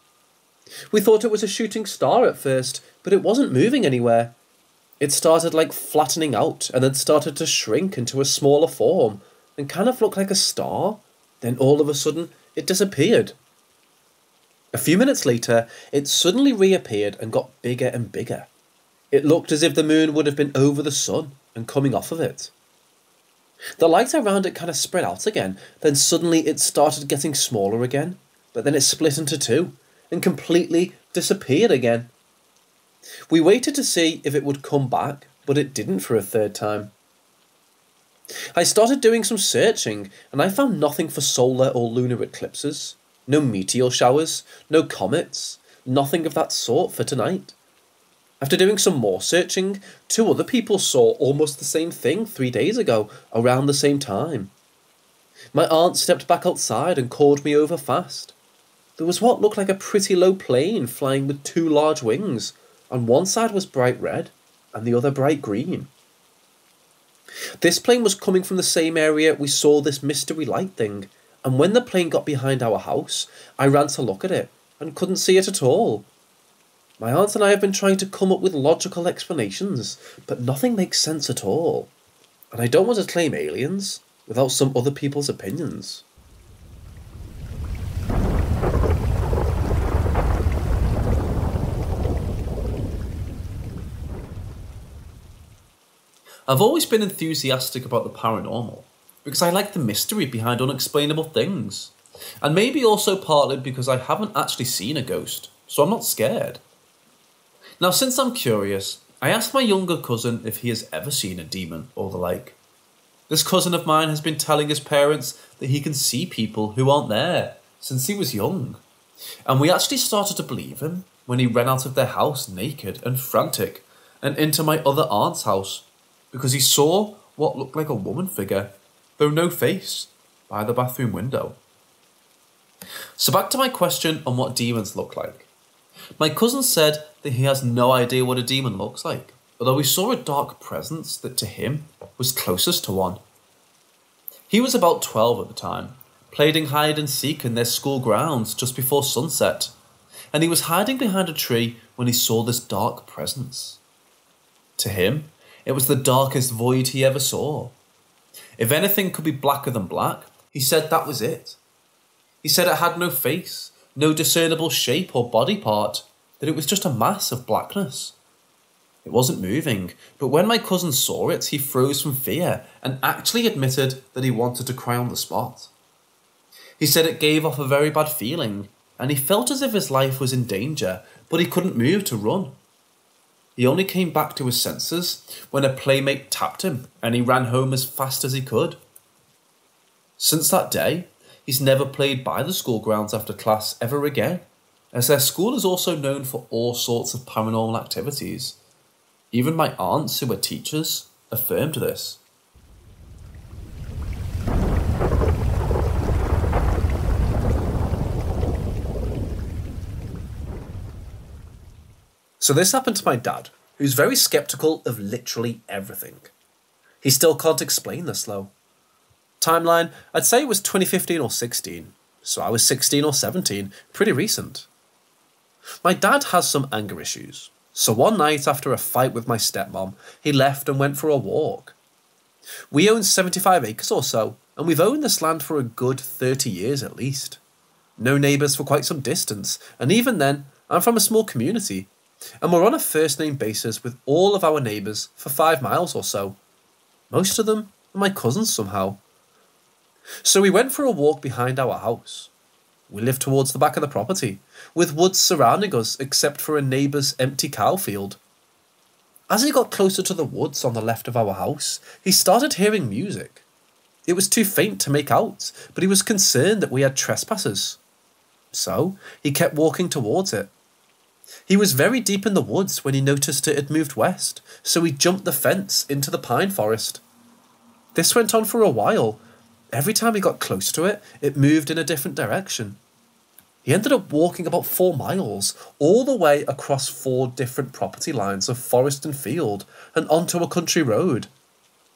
We thought it was a shooting star at first, but it wasn't moving anywhere. It started like flattening out and then started to shrink into a smaller form and kind of looked like a star. Then all of a sudden, it disappeared. A few minutes later, it suddenly reappeared and got bigger and bigger. It looked as if the moon would have been over the sun and coming off of it. The light around it kind of spread out again, then suddenly it started getting smaller again, but then it split into 2 and completely disappeared again. We waited to see if it would come back, but it didn't for a 3rd time. I started doing some searching, and I found nothing for solar or lunar eclipses. No meteor showers, no comets, nothing of that sort for tonight. After doing some more searching, 2 other people saw almost the same thing 3 days ago, around the same time. My aunt stepped back outside and called me over fast. There was what looked like a pretty low plane flying with 2 large wings, and one side was bright red, and the other bright green. This plane was coming from the same area we saw this mystery light thing, and when the plane got behind our house, I ran to look at it, and couldn't see it at all. My aunt and I have been trying to come up with logical explanations, but nothing makes sense at all. And I don't want to claim aliens without some other people's opinions. I've always been enthusiastic about the paranormal, because I like the mystery behind unexplainable things. And maybe also partly because I haven't actually seen a ghost, so I'm not scared. Now, since I'm curious, I asked my younger cousin if he has ever seen a demon or the like. This cousin of mine has been telling his parents that he can see people who aren't there since he was young. And we actually started to believe him when he ran out of their house naked and frantic and into my other aunt's house because he saw what looked like a woman figure, though no face, by the bathroom window. So back to my question on what demons look like. My cousin said that he has no idea what a demon looks like, although he saw a dark presence that to him was closest to one. He was about 12 at the time, playing hide and seek in their school grounds just before sunset, and he was hiding behind a tree when he saw this dark presence. To him, it was the darkest void he ever saw. If anything could be blacker than black, he said that was it. He said it had no face, no discernible shape or body part, that it was just a mass of blackness. It wasn't moving, but when my cousin saw it, he froze from fear and actually admitted that he wanted to cry on the spot. He said it gave off a very bad feeling, and he felt as if his life was in danger, but he couldn't move to run. He only came back to his senses when a playmate tapped him, and he ran home as fast as he could. Since that day, he's never played by the school grounds after class ever again, as their school is also known for all sorts of paranormal activities. Even my aunts, who were teachers, affirmed this. So this happened to my dad, who's very sceptical of literally everything. He still can't explain this though. Timeline, I'd say it was 2015 or 16, so I was 16 or 17, pretty recent. My dad has some anger issues, so one night after a fight with my stepmom, he left and went for a walk. We own 75 acres or so, and we've owned this land for a good 30 years at least. No neighbours for quite some distance, and even then, I'm from a small community, and we're on a first name basis with all of our neighbours for 5 miles or so. Most of them are my cousins somehow. So we went for a walk behind our house. We live towards the back of the property, with woods surrounding us except for a neighbour's empty cow field. As he got closer to the woods on the left of our house, he started hearing music. It was too faint to make out, but he was concerned that we had trespassers. So he kept walking towards it. He was very deep in the woods when he noticed it had moved west, so he jumped the fence into the pine forest. This went on for a while. Every time he got close to it, it moved in a different direction. He ended up walking about 4 miles, all the way across 4 different property lines of forest and field, and onto a country road.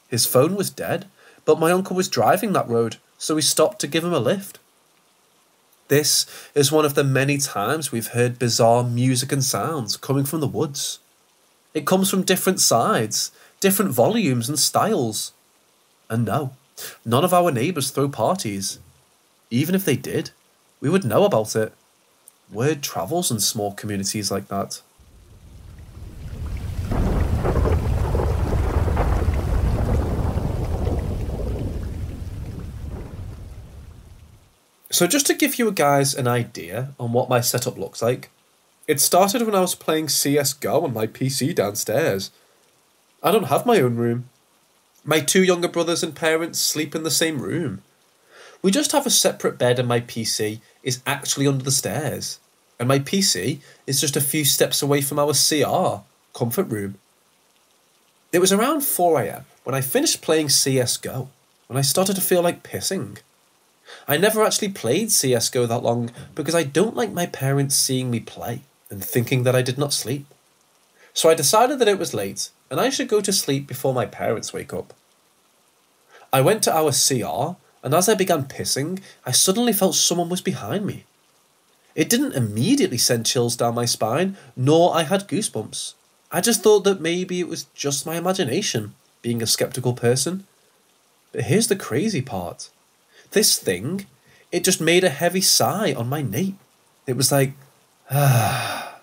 His phone was dead, but my uncle was driving that road, so we stopped to give him a lift. This is one of the many times we've heard bizarre music and sounds coming from the woods. It comes from different sides, different volumes and styles. And no, none of our neighbours throw parties. Even if they did, we would know about it. Word travels in small communities like that. So just to give you guys an idea on what my setup looks like, it started when I was playing CSGO on my PC downstairs. I don't have my own room. My 2 younger brothers and parents sleep in the same room. We just have a separate bed, and my PC is actually under the stairs. And my PC is just a few steps away from our CR, comfort room. It was around 4 AM when I finished playing CSGO, when I started to feel like pissing. I never actually played CSGO that long because I don't like my parents seeing me play and thinking that I did not sleep. So I decided that it was late and I should go to sleep before my parents wake up. I went to our CR, and as I began pissing, I suddenly felt someone was behind me. It didn't immediately send chills down my spine, nor I had goosebumps. I just thought that maybe it was just my imagination, being a skeptical person. But here's the crazy part. This thing, it just made a heavy sigh on my nape. It was like, ah.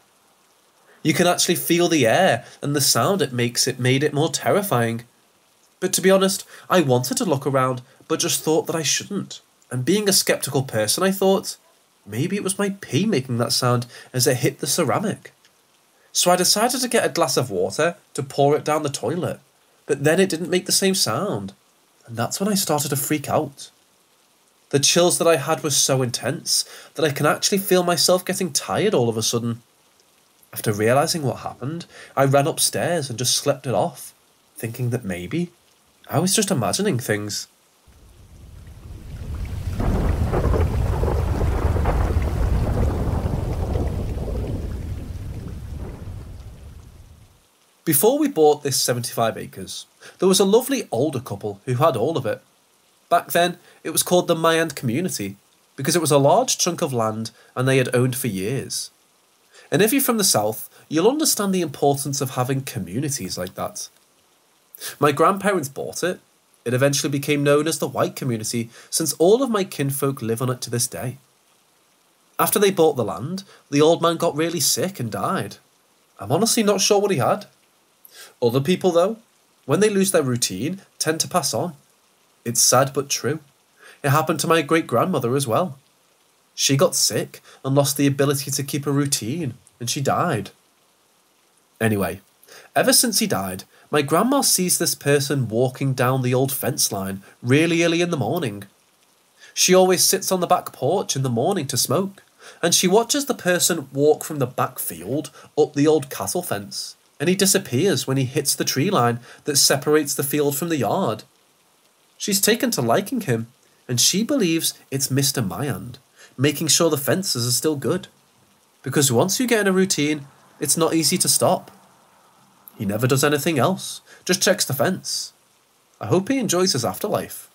You can actually feel the air, and the sound it makes made it more terrifying. But to be honest, I wanted to look around, but just thought that I shouldn't. And being a skeptical person, I thought, maybe it was my pee making that sound as it hit the ceramic. So I decided to get a glass of water to pour it down the toilet, but then it didn't make the same sound. And that's when I started to freak out. The chills that I had were so intense that I can actually feel myself getting tired all of a sudden. After realising what happened, I ran upstairs and just slept it off, thinking that maybe I was just imagining things. Before we bought this 75 acres, there was a lovely older couple who had all of it. Back then, it was called the Mayan community, because it was a large chunk of land and they had owned for years. And if you're from the south, you'll understand the importance of having communities like that. My grandparents bought it. It eventually became known as the white community, since all of my kinfolk live on it to this day. After they bought the land, the old man got really sick and died. I'm honestly not sure what he had. Other people, though, when they lose their routine, tend to pass on. It's sad but true. It happened to my great-grandmother as well. She got sick and lost the ability to keep a routine, and she died. Anyway, ever since he died, my grandma sees this person walking down the old fence line really early in the morning. She always sits on the back porch in the morning to smoke, and she watches the person walk from the back field up the old castle fence, and he disappears when he hits the tree line that separates the field from the yard. She's taken to liking him, and she believes it's Mr. Mayand, making sure the fences are still good. Because once you get in a routine, it's not easy to stop. He never does anything else, just checks the fence. I hope he enjoys his afterlife.